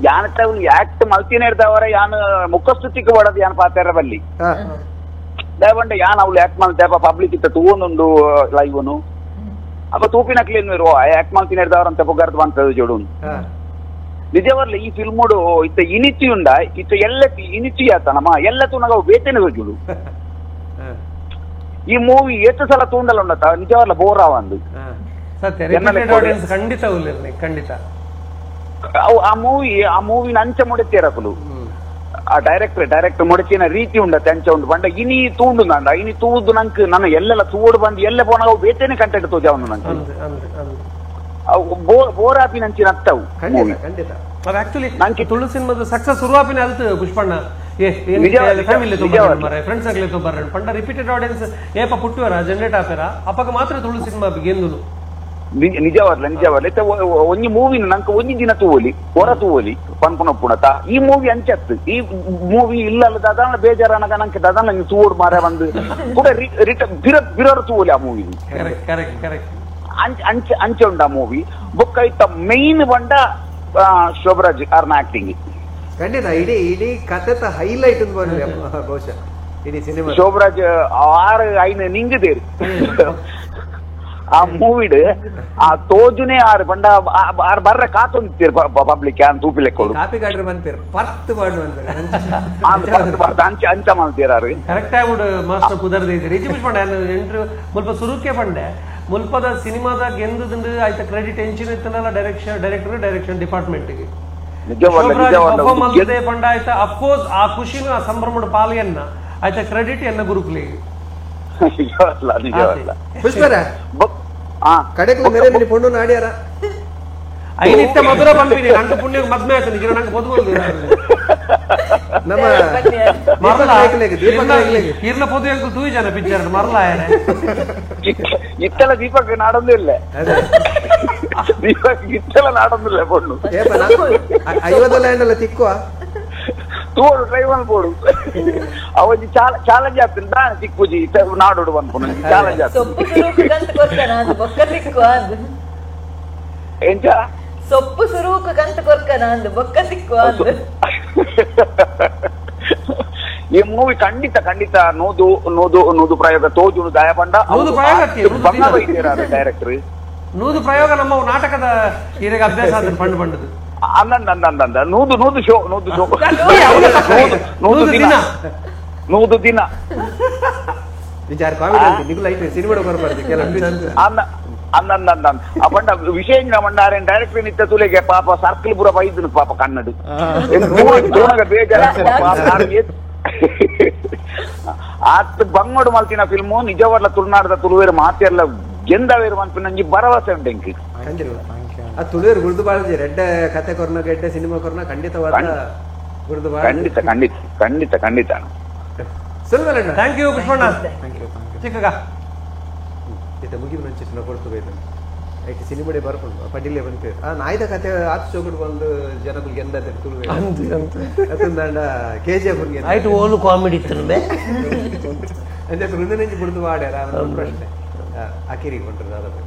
ಯಾನತ್ತ ಆಕ್ಟ್ ಮಲ್ತಿನೇ ಇರ್ತಾವರ ಯಾನ್ ಮುಖಸ್ತುತಿಗೆ ಹೊಡದು ಯಾನ್ ಪಾತ್ರ ಬಲ್ಲಿ ದಯವಂಡ ಯಾನ್ ಅವ್ಳು ಆಕ್ಟ್ ಮಾಡ್ತೇಪ ಪಬ್ಲಿಕ್ ಇತ್ತ ತೂವೊಂದುಂಡು ಲೈವ್ನು ಅಪ್ಪ ತೂಪಿನ ಕ್ಲೀನ್ ಇರುವ ಆಕ್ಟ್ ಮಾಡ್ತೀನಿ ಇರ್ತಾವ್ರ ಅಂತ ಪೊಗಾರ್ದು ಬಂತದ್ದು ಜೋಡು ನಿಜವರ್ಲ ಈ ಫಿಲ್ಮೋಡು ಇತ್ತ ಇನಿತಿ ಉಂಡ ಇತ್ತ ಎಲ್ಲ ಇನಿತಿ ಆತನಮ್ಮ ಎಲ್ಲ ತೂನಾಗ ಬೇತೇನೆ ಹೋಗಿಡು ಈ ಮೂವಿ ಎಷ್ಟು ಸಲ ತೂಂಡಲ್ಲ ಉಂಡತ ನಿಜವರ್ಲ ಬೋರ್ ಆವಂದು ಖಂಡಿತ ಖಂಡಿತ ಆ ಮೂವಿನ ಅಂಚ ಮುಡಚೇರಕಲು ಆ ಡೈರೆಕ್ಟರ್ ಮುಡಚಿನ ರೀತಿ ಉಂಡತ್ತೆ ಅಂಚ ಉಂಡು ಬಂಡ ಇನಿ ತೂಂಡು ನಂಡ ಇನಿ ತೂದು ನಂಕ್ ನನ್ನ ಎಲ್ಲೆಲ್ಲ ತೂಡು ಬಂದು ಎಲ್ಲ ಪೋನಾಗ ಬೇತೇನೆ ಕಂಟೆಂಟ್ ತೋಜಾವನು ನಂಗೆ ಬೋರಾಪಿನ ಅಂಚಿನ ಅತ್ತವು ಆಕ್ಚುಲಿ ನಂಗೆ ತುಳು ಸಿನಿಮಾದ ಸಕ್ಸಸ್ ಶುರುವಾಪಿನ ಅಲ್ತು ಪುಷ್ಪಣ್ಣ ಫ್ಯಾಮಿಲಿ ಫ್ರೆಂಡ್ಸ್ ಆಗ್ಲಿ ಬರ್ರ ಪಂಡ ರಿಪೀಟೆಡ್ ಆಡಿಯನ್ಸ್ ಏಪ ಪುಟ್ಟುವರ ಜನರೇಟ್ ಆಪೇರ ಅಪ್ಪಗ ಮಾತ್ರ ತುಳು ಸಿನಿಮಾ ಗೆಂದುನು ನಿಜವರ್ಲ ಒಂಜಿ ಮೂವಿನ ನಂಗೆ ಒಂಜಿ ದಿನ ತೂವಲಿ ಹೊರ ತೂವಲಿ ಪನ್ಪುನಪ್ಪುಣತ ಈ ಮೂವಿ ಅಂಚತ್ತು ಈ ಮೂವಿ ಇಲ್ಲಲ್ಲ ದದಾನ ಬೇಜಾರನಗ ನಂಗೆ ದದಾನ ತೂವಡು ಮಾರ ಬಂದು ಕೂಡ ಬಿರೋರು ತೂವಲಿ ಆ ಮೂವಿ ಅಂಚೆ ಉಂಡ ಮೂವಿ ಬುಕ್ ಐತ ಮೈನ್ ಬಂಡ ಶೋಭರಾಜ್ ಅವ್ರನ್ನ ಆಕ್ಟಿಂಗ್ ಖಂಡಿತ ಇಡೀ ಕಥೆತ ಹೈಲೈಟ್ ಬಹುಶಃ ಇಡೀ ಸಿನಿಮಾ ಶೋಭರಾಜ್ ಆರು ಐನ ನಿಂಗದೇರು ಆ ಮೂವಿಡ್ ಆ ತೋಜುನೇ ಆರು ಬಂಡ ಆರು ಬರ್ರ ಕಾತೊಂದಿತ್ತೀರು ಪಬ್ಲಿಕ್ ಯಾನ್ ತೂಪಿಲೆಕ್ಕೋಡು ಕಾಪಿ ಗಾಡ್ರೆ ಬಂತೀರು ಪರ್ತ್ ಬಾಡು ಅಂಚ ಮಾಡ್ತೀರಾರು ಕರೆಕ್ಟ್ ಆಗ್ಬಿಡು ಮಾಸ್ಟರ್ ಕುದರ್ದೈತಿ ರಿಚಿ ಪುಷ್ಪಂಡ ಎಂಟ್ರು ಸ್ವಲ್ಪ ಸುರುಕೆ ಬಂಡೆ ಮುಲ್ಪದ ಸಿನಿಮಾದ ಗೆಂದುದಂಡು ಆಯ್ತ ಕ್ರೆಡಿಟ್ ಎಂಚಿನ ಇತ್ತನಲ್ಲ ಡೈರೆಕ್ಷನ್ ಡಿಪಾರ್ಟ್ಮೆಂಟ್ಗೆ ಪಂಡ ಆಯ್ತ ಅಫ್ಕೋರ್ಸ್ ಆ ಖುಷಿನ ಆ ಸಂಭ್ರಮದ ಪಾಲಿಯನ್ನ ಆಯ್ತ ಕ್ರೆಡಿಟ್ ಎನ್ನ ಗುರುಕುಲಿಗೆ ಕಡೆಗೆ ಮೇರೆ ಮೇಲೆ ಪೊಂಡು ನಾಡ್ಯಾರ ಐನಿತ್ಯ ಮಧುರ ಬಂದ್ಬಿಡಿ ನಂಗೆ ಪುಣ್ಯ ಮದ್ಮೆ ಆಯ್ತು ನಿಜ ನಂಗೆ ಬದುಕೊಂಡು ನಮ್ಮ ಇರ್ನ ಪೊದು ಅಂಕಲ್ ತೂಯಿ ಜನ ಪಿಕ್ಚರ್ ಮರಲ ಇತ್ತಲ ದೀಪಕ್ ನಾಡೊಂದಿಲ್ಲ ದೀಪಕ್ ಇತ್ತಲ ನಾಡೊಂದಿಲ್ಲ ಪೊಣ್ಣು 50 ಲ್ಯಾಂಡ್ ತಿಕ್ಕುವ ತೋಡು ಡ್ರೈವರ್ ಬೋಡು ಅವಜಿ ಚಾಲೆಂಜ್ ಆಗ್ತದೆ ನಾನು ತಿಕ್ಕುಜಿ ನಾಡೋಡು ಬಂದ್ಕೊಂಡು ಚಾಲೆಂಜ್ ಎಂಚ ಸೊಪ್ಪು ಸುರುಕು ಕಂತ ಕೊರ್ಕನ ಅಂದು ಬೊಕ್ಕ ಸಿಕ್ಕುವ ಈ ಮೂವಿ ಖಂಡಿತ ನೂದು ಪ್ರಯೋಗ ತೋಜುಡು ದಯಪಂಡ ಡೈರೆಕ್ಟರ್ ನೂದು ಪ್ರಯೋಗ ನಮ್ಮ ನಾಟಕದ ಈಗ ಅಭ್ಯಾಸ ಆದ್ರೆ ಪಂಡು ಬಂಡದು ಅಂದ ನೂದು ಶೋ ನೂದು ದಿನ ವಿಚಾರ ಕಾಮಿಡಿ ನಿಗುಲ ಐತೆ ಸಿನಿಮಾ ಬರಬಾರ್ದು ಅಂದಂದ ಅಪಂಡ ವಿಷಯ ಮಂಡಾರೆ ಡೈರೆಕ್ಟ್ ನಿತ್ಯ ತುಲೆಗೆ ಪಾಪ ಸರ್ಕಲ್ ಪೂರ ಬೈದನು ಪಾಪ ಕನ್ನಡು ಬೇಜಾರ ಆತ್ ಬಂಗೋಡು ಮಲ್ತಿನ ಫಿಲ್ಮು ನಿಜವಾದ ತುಳುನಾಡದ ತುಳುವೇರು ಮಾತೆಲ್ಲ ಗೆಂದವೇರು ಮನ್ಪಿ ನಂಗೆ ಭರವಸೆ ಉಂಟು ಎಂಕಿ ಆ ತುಳುವೇರು ಗುರುದು ಬಾಳಜಿ ರೆಡ್ಡ ಕತೆ ಕೊರ್ನ ಗೆಡ್ಡೆ ಸಿನಿಮಾ ಕೊರ್ನ ಖಂಡಿತವಾದ ಗುರುದು ಬಾಳ ಖಂಡಿತ ಖಂಡಿತ ಖಂಡಿತ ಖಂಡಿತ ಸುಲ್ವರಣ್ಣ ಥ್ಯಾಂಕ್ ಯು ಕೃಷ್ಣಣ್ಣ ಚಿಕ್ಕಗ ಇದು ಮುಗಿದು ನಂಚಿನ ಕೊಡ್ತು ಬೇಡ ಐಟಿ ಸಿನಿಮಾಡೆ ಬರ್ಕೊಂಡು ಪಡ್ಡಿಲೇ ಬಂತು ಆ ನಾಯ್ದ ಕತೆ ಆತು ಚೋಗುಡು ಬಂದು ಜನಗಳು ಗೆಂದದೆ ತುಳುವೆ ಅತಂದ KGF ಗೆ ಆಯ್ತು ಓಲು ಕಾಮಿಡಿ ಇತ್ತು ಅಂದ್ರೆ ವೃಂದನೆಂಜಿ ಬಿಡ್ದು ವಾಡ್ಯಾರ ಒಂದು ಪ್ರಶ್ನೆ ಅಕಿರಿ ಕೊಂಡ್ರು ಅದಕ್ಕೆ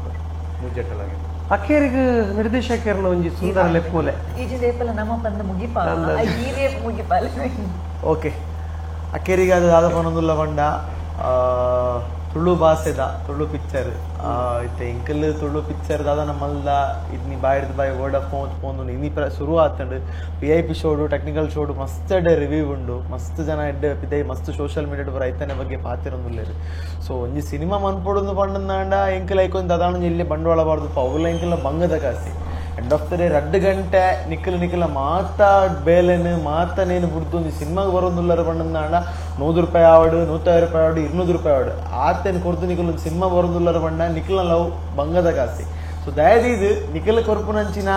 ಮುಜ್ಜಟ್ಟಲಾಗಿ ಅಕ್ಕೇರಿಗೆ ನಿರ್ದೇಶಕರನ್ನ ಒಂಜಿ ಸುಂದರ ಲೆಪ್ಪೋಲೆ ಈಜಿಂದೇಪಲ್ಲ ನಮ್ಮ ಬಂದ ಮುಗಿಪಾಲ ಈರೇ ಮುಗಿಪಾಲ ಓಕೆ ಅಕ್ಕೇರಿಗೆ ಅದು ದಾದ ಪನೊಂದುಲ್ಲ ಬಂಡ ತುಳು ಭಾಷೆದ ತುಳು ಪಿಕ್ಚರ್ ಇತ್ತೆ ಇಂಕಲ್ ತುಳು ಪಿಕ್ಚರ್ ದಾದ ನಮ್ಮಲ್ದ ಇದ್ನಿ ಬಾಯ್ದು ಬಾಯ್ ವರ್ಡ್ ಆಫ್ ಮೌತ್ ಪೋಂದು ಇನ್ನಿ ಶುರು ಆತಂಡು VIP ಶೋಡು ಟೆಕ್ನಿಕಲ್ ಶೋಡು ಮಸ್ತ್ ರಿವ್ಯೂ ಉಂಡು ಮಸ್ತ್ ಜನ ಎಡ್ಡೆ ಪಿದೈ ಮಸ್ತ್ ಸೋಷಿಯಲ್ ಮೀಡಿಯಾ ಬರ ಐತನೆ ಬಗ್ಗೆ ಪಾತಿರೊಂದುಲ್ಲೇರು ಸೊ ಒಂಜಿ ಸಿನಿಮಾ ಮನ್ಪೊಡೊಂದು ಪಂಡಂದಾಂಡ ಎಂಕಲ್ ಐಕೊಂದು ಅದಾಣ ಇಲ್ಲಿ ಬಂಡವಾಳ ಬಾರ್ದು ಪೌಲ ಎಂಕಲ್ಲ ಬಂಗದ ಕಾಸಿ ಎಂಡ್ ಆಫ್ ದ ಡೇ 2 ಗಂಟೆ ನಿಕ್ಕಲ ಮಾತಾ ಬೇಲೆನು ಮಾತನೇನು ಬಿಡ್ದು ಒಂದು ಸಿನಿಮಾಗೆ ಬರೋದಿಲ್ಲರ ಬಣ್ಣಂದಾಂಡ ₹100 ಆವಡು ₹150 ಆವಡು ₹200 ಆವಡು ಆತೇನು ಕೊಡ್ದು ನಿಕ್ಕಲು ಒಂದು ಸಿನಿಮಾ ಬರೋದಿಲ್ಲರ ಬಣ್ಣ ನಿಕ್ಕಲ ಲವ್ ಬಂಗದ ಕಾಸಿ ಸೊ ದಯದೀದು ನಿಕ್ಕಲ ಕೊರ್ಪುನಂಚಿನ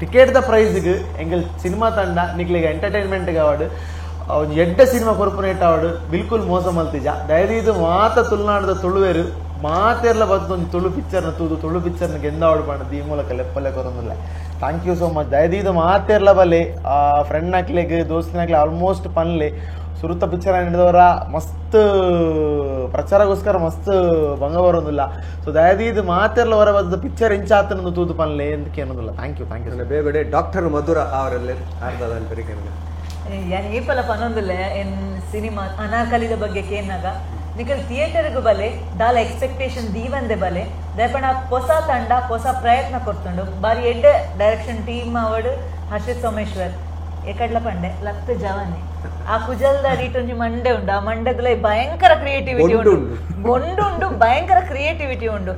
ಟಿಕೆಟ್ ದ ಪ್ರೈಸ್ಗೆ ಎಂಗಲ್ ಸಿನಿಮಾ ತಂಡ ನಿಕ್ಕಲಿಗೆ ಎಂಟರ್ಟೈನ್ಮೆಂಟ್ಗೆ ಆವಡು ಒಂದು ಎಡ್ಡ ಸಿನಿಮಾ ಕೊರ್ಪುನೇಟ್ ಆವಡು ಬಿಲ್ಕುಲ್ ಮೋಸ ಮಲ್ತಿಜ ದಯದೀದು ಮಾತ ತುಳುನಾಡದ ತುಳುವೇರು ಮಾತೆಲ್ಲ ಬರ್ತೊಂದು ತುಳು ಪಿಕ್ಚರ್ನ ತೂದು ತುಳು ಪಿಕ್ಚರ್ನ ಗೆಂದಾವಡು ಮಾಡೋದು ಈ ಮೂಲಕ ಲೆಪ್ಪಲ್ಲೇ ಕೊರೊಂದಿಲ್ಲ ಥ್ಯಾಂಕ್ ಯು ಸೋ ಮಚ್ ದಯದೀದು ಮಾತೆಲ್ಲ ಬಲ್ಲೆ ಫ್ರೆಂಡ್ ಹಾಕ್ಲಿಗೆ ದೋಸ್ತಿನಾಗ್ಲಿ ಆಲ್ಮೋಸ್ಟ್ ಪನ್ಲೆ ಸುರುತ ಪಿಕ್ಚರ್ ಹಿಡಿದವರ ಮಸ್ತ್ ಪ್ರಚಾರಗೋಸ್ಕರ ಮಸ್ತ್ ಭಂಗ ಬರೋದಿಲ್ಲ ಸೊ ದಯದೀದು ಮಾತೆಲ್ಲ ಹೊರ ಬಂದ ಪಿಕ್ಚರ್ ಎಂಚಾತನೊಂದು ತೂದು ಪನ್ಲೆ ಅಂತ ಏನೋದಿಲ್ಲ ಥ್ಯಾಂಕ್ ಯು ಬೇಗಡೆ ಡಾಕ್ಟರ್ ಮಧುರ ಅವರಲ್ಲೇ ಅರ್ಧದಲ್ಲಿ ಬರೀ ಏಪಲ ಪನೊಂದುಲ್ಲ ಎನ್ ಸಿನಿಮಾ ಅನಾರ್ಕಲಿದ ಬಗ್ಗೆ ಕೇನಾಗ ನಿಖಲ್ ಥಿಯೇಟರ್ಗೂ ಬಲೆ ದಾಲ ಎಕ್ಸ್ಪೆಕ್ಟೇಷನ್ ದೀವಂದೆ ಬಲೆ ದಯಪಣ ಹೊಸ ತಂಡ ಹೊಸ ಪ್ರಯತ್ನ ಕೊಡ್ತುಂಡು ಬಾರಿ ಎಡ್ಡ ಡೈರೆಕ್ಷನ್ ಟೀಮ್ ಅವಡು ಹರ್ಷಿತ್ ಸೋಮೇಶ್ವರ್ ಏಕಡ್ಲ ಪಂಡೆ ಲಕ್ತ ಜವಾನಿ ಆ ಕುಜಲ್ದ ರೀಟೊಂಜಿ ಮಂಡೆ ಉಂಡು ಆ ಮಂಡೆದ ಭಯಂಕರ ಕ್ರಿಯೇಟಿವಿಟಿ ಉಂಡು ಬೊಂಡುಂಡು ಭಯಂಕರ ಕ್ರಿಯೇಟಿವಿಟಿ ಉಂಡು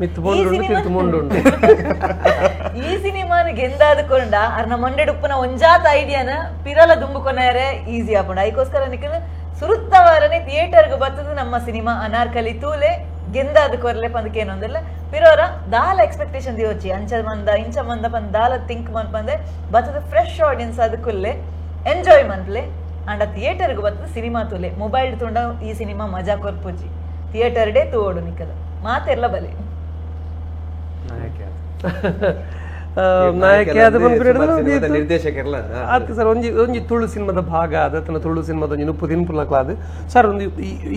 ಈ ಸಿನಿಮಾನ ಗೆಂದಾದಕೊಂಡ ಅರ್ನ ಮಂಡೆ ಉಪ್ಪನ ಒಂಜಾತ ಐಡಿಯಾನ ಪಿರಲ ದುಂಬುಕೊನಾರೆ ಈಸಿ ಆಪುಂಡು ಅದಕ್ಕೋಸ್ಕರ ನಿಖಲ್ ಸುರುತ್ತವಾರನೆ ಥಿಯೇಟರ್ಗೆ ಬರ್ತದೆ ನಮ್ಮ ಸಿನಿಮಾ ಅನಾರ್ಕಲಿ ತೂಲೆ ಗೆಂದಾದ ಕೊರ್ಲೆ ಪಂದಕ್ಕೆ ಏನೊಂದಿಲ್ಲ ಪಿರೋರ ದಾಲ ಎಕ್ಸ್ಪೆಕ್ಟೇಷನ್ ದಿವಚ್ಚಿ ಇಂಚ ಮಂದ ಪಂದ್ ದಾಲ ಥಿಂಕ್ ಮನ್ಪಂದೆ ಬರ್ತದೆ ಫ್ರೆಶ್ ಆಡಿಯನ್ಸ್ ಅದಕ್ಕುಲ್ಲೆ ಎಂಜಾಯ್ ಮನ್ಪ್ಲೆ ಅಂಡ ಥಿಯೇಟರ್ಗೆ ಬರ್ತದೆ ಸಿನಿಮಾ ತೂಲೆ ಮೊಬೈಲ್ ತುಂಡ ಈ ಸಿನಿಮಾ ಮಜಾ ಕೊರ್ಪುಜಿ ಥಿಯೇಟರ್ ಡೇ ತೂಡು ನಿಕ್ಕದ ಮಾತೆಲ್ಲ ಬಲೆ ನಿರ್ದೇಶಕರಲ್ಲ ಅದಕ್ಕೆ ಸರ್ ಒಂಜಿ ತುಳು ಸಿನಿಮಾದ ಭಾಗ ಅದನ್ನ ತುಳು ಸಿನಿಮಾದ ಒಂಜಿ ನುಪ್ಪು ತಿನ್ಪುನಕ್ಲಾದ ಸರ್ ಒಂದು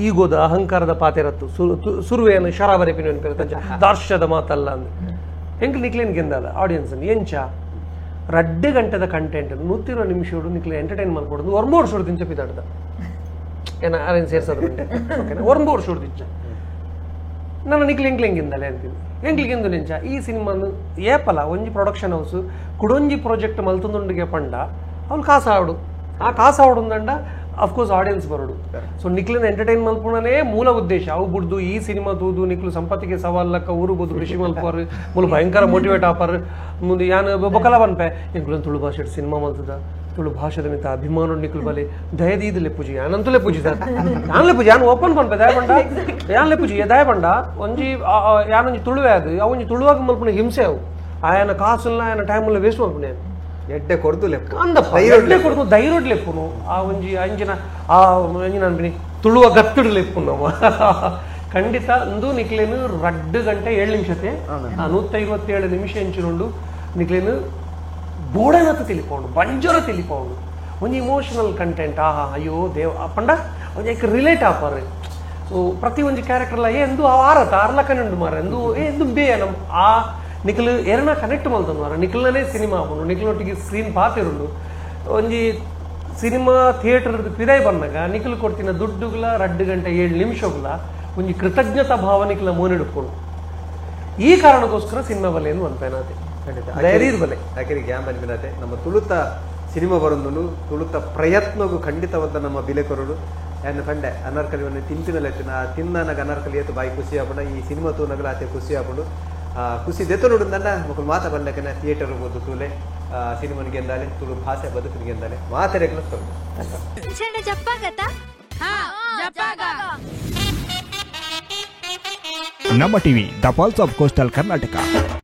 ಈಗೋದ ಅಹಂಕಾರದ ಪಾತೆರತ್ತು ಸುರುವೇನು ಶರಾಬರಿ ಪಿನ ದಾರ್ಶ್ಯದ ಮಾತಲ್ಲ ಅಂದ್ ಎಂಕ್ಲು ನಿಕ್ಲೇನ್ ಗೆಂದಲ್ಲ ಆಡಿಯನ್ಸ್ ಎಂಚ 2 ಗಂಟೆದ ಕಂಟೆಂಟ್ 120 ನಿಮಿಷ ನಿಕ್ಲೆ ಎಂಟರ್ಟೈನ್ ಮಾಡ್ಕೊಡೋದು 1 ವರ್ಷ ದಿಂಚ ಪಿದಾಡ್ದ ಏನ ಅರೇಂಜ್ ಸೇರ್ಸೋದು ಓಕೆನಾ 1 ವರ್ಷ ದಿಂಚ ನಾನು ನಿಕ್ಲೆ ಎಂಕ್ಲೆಂಗಿಂದಲೇ ಅಂತೀನಿ ಎಂಕ್ಲಿಗೆಂದು ನಿಂಚ ಈ ಸಿನಿಮಾನು ಏಪಲ ಒಂಜಿ ಪ್ರೊಡಕ್ಷನ್ ಹೌಸ್ ಕುಡೊಂಜಿ ಪ್ರಾಜೆಕ್ಟ್ ಮಲ್ತೊಂದುಂಡಿಗೆ ಪಂಡ ಅವ್ನು ಕಾಸಾವಡು ಆ ಕಾಸಾವಡುಂದಂಡ ಅಫ್ಕೋರ್ಸ್ ಆಡಿಯನ್ಸ್ ಬರೋಡು ಸೊ ನಿಕ್ಲಿನ ಎಂಟರ್ಟೈನ್ ಮಲ್ಪುಣನೇ ಮೂಲ ಉದ್ದೇಶ ಅವು ಬಿಡ್ದು ಈ ಸಿನಿಮಾ ತೂದು ನಿಕ್ಲು ಸಂಪತ್ತಿಗೆ ಸವಾಲಕ್ಕ ಊರು ಬೋದು ಕೃಷಿ ಮಲ್ಪರ್ ಮೂಲ ಭಯಂಕರ ಮೋಟಿವೇಟ್ ಆಪರ್ ಮುಂದೆ ಯಾನು ಬೊಕಲ ಬನ್ಪೆ ಎಂಕ್ಲು ತುಳು ಭಾಷೆ ಸಿನಿಮಾ ಮಲ್ತದ ತುಳು ಭಾಷೆದ ಮಿತ ಅಭಿಮಾನ ನಿಕ್ಲು ಬಲೆ ದಯದೀದಲೆ ಪೂಜಿ ಯಾನಂತಲೇ ಪೂಜಿ ಸರ್ ಯಾನ್ಲೆ ಪೂಜಿ ಯಾನು ಓಪನ್ ಪನ್ಪೆ ದಯಪಂಡ ಯಾನ್ಲೆ ಪೂಜಿ ದಯಪಂಡ ಒಂಜಿ ಯಾನೊಂಜಿ ತುಳುವೆ ಅದು ಅವೊಂಜಿ ತುಳುವಾಗ ಮಲ್ಪುಣ ಹಿಂಸೆ ಅವು ಆಯನ ಕಾಸುಲ್ಲ ಆಯನ ಟೈಮಲ್ಲ ವೇಸ್ಟ್ ಮಲ್ಪುಣೆ ಎಡ್ಡೆ ಕೊಡ್ದು ಲೆಪ್ಪು ಅಂದಪ್ಪ ಎಡ್ಡೆ ಕೊಡ್ದು ಧೈರ್ಯ ಲೆಪ್ಪುನು ಆ ಒಂಜಿ ಅಂಜಿನ ಆ ಅಂಜಿನ ಅನ್ಬಿನಿ ತುಳುವ ಗತ್ತಡು ಲೆಪ್ಪು ನಾವು ಖಂಡಿತ ಒಂದು ನಿಕ್ಲೇನು 2 ಗಂಟೆ 7 ನಿಮಿಷತೆ 157 ನಿಮಿಷ ಎಂಚಿನುಂಡು ನಿಕ್ಲೇನು ಬೋಡನತ್ತು ತಿಳಿಪೌಂಡು ಬಂಜೋರ ತಿಳಿಪೌಂಡು ಒಂಜಿ ಇಮೋಷನಲ್ ಕಂಟೆಂಟ್ ಆಹಾ ಅಯ್ಯೋ ದೇವ ಪಂಡ ಒಂಜಿ ರಿಲೇಟ್ ಆಪಾರೆ ಸೊ ಪ್ರತಿ ಒಂಜಿ ಕ್ಯಾರೆಕ್ಟರ್ಲ ಎಂದು ಆರತ ಅರ್ಲಕನುಂಡು ಮಾರ ಎಂದು ಎಂದು ಬೇ ನಮ್ ಆ ನಿಖಲ್ ಎರನ ಕನೆಕ್ಟ್ ಮಲ್ತಂದು ಮಾರ ನಿಖಲ್ನೇ ಸಿನಿಮಾ ಆಪುಂಡು ನಿಖಲೊಟ್ಟಿಗೆ ಸ್ಕ್ರೀನ್ ಪಾತಿರುಂಡು ಒಂಜಿ ಸಿನಿಮಾ ಥಿಯೇಟರ್ ಪಿದಾಯ್ ಬಂದಾಗ ನಿಖಲ್ ಕೊಡ್ತಿನ ದುಡ್ಡುಗಳ 2 ಗಂಟೆ 7 ನಿಮಿಷಗಳ ಒಂಜಿ ಕೃತಜ್ಞತಾ ಭಾವ ನಿಖಲ ಮೋನಿಡ್ಕೊಂಡು ಈ ಕಾರಣಕ್ಕೋಸ್ಕರ ಸಿನಿಮಾ ಬಲೆ ಎಂದು ಅನ್ಪೇನಾತೆ ಧೈರ್ಯ ಬಲೆ ಯಾಕೆ ಗ್ಯಾಮ್ ಅನ್ಪಿನತೆ ನಮ್ಮ ತುಳುತ ಸಿನಿಮಾ ಬರೋದು ತುಳುತ ಪ್ರಯತ್ನಗೂ ಖಂಡಿತವಾದ ನಮ್ಮ ಬಿಲೆ ಕೊರಡು ಏನು ಕಂಡೆ ಅನಾರ್ಕಲಿಯನ್ನು ತಿಂಪಿನಲೆತ್ತಿನ ತಿನ್ನನಾಗ ಅನಾರ್ಕಲಿ ಎತ್ತು ಬಾಯಿ ಖುಷಿ ಆಗ್ಬಿಡ ಈ ಸಿನಿಮಾ ತೂನಗಲ ಅತಿ ಖುಷಿ ಆಗ್ಬಿಡು ಖುಷಿ ದೆತ್ತು ನೋಡಿಂದನ್ನ ಮಕ್ಕಳು ಮಾತಾ ಬಂದಕ್ಕೆ ಥಿಯೇಟರ್ ಹೋಗೋದು ತೂಲೆ ಸಿನಿಮಾನಿಗೆ ಎಂದಾಲೆ ತುಳು ಭಾಷೆ ಬದುಕಿಗೆ ಎಂದಾಲೆ ಮಾತಾಡಕ್ಕೆ ನಮ್ಮ TV the pulse of coastal Karnataka.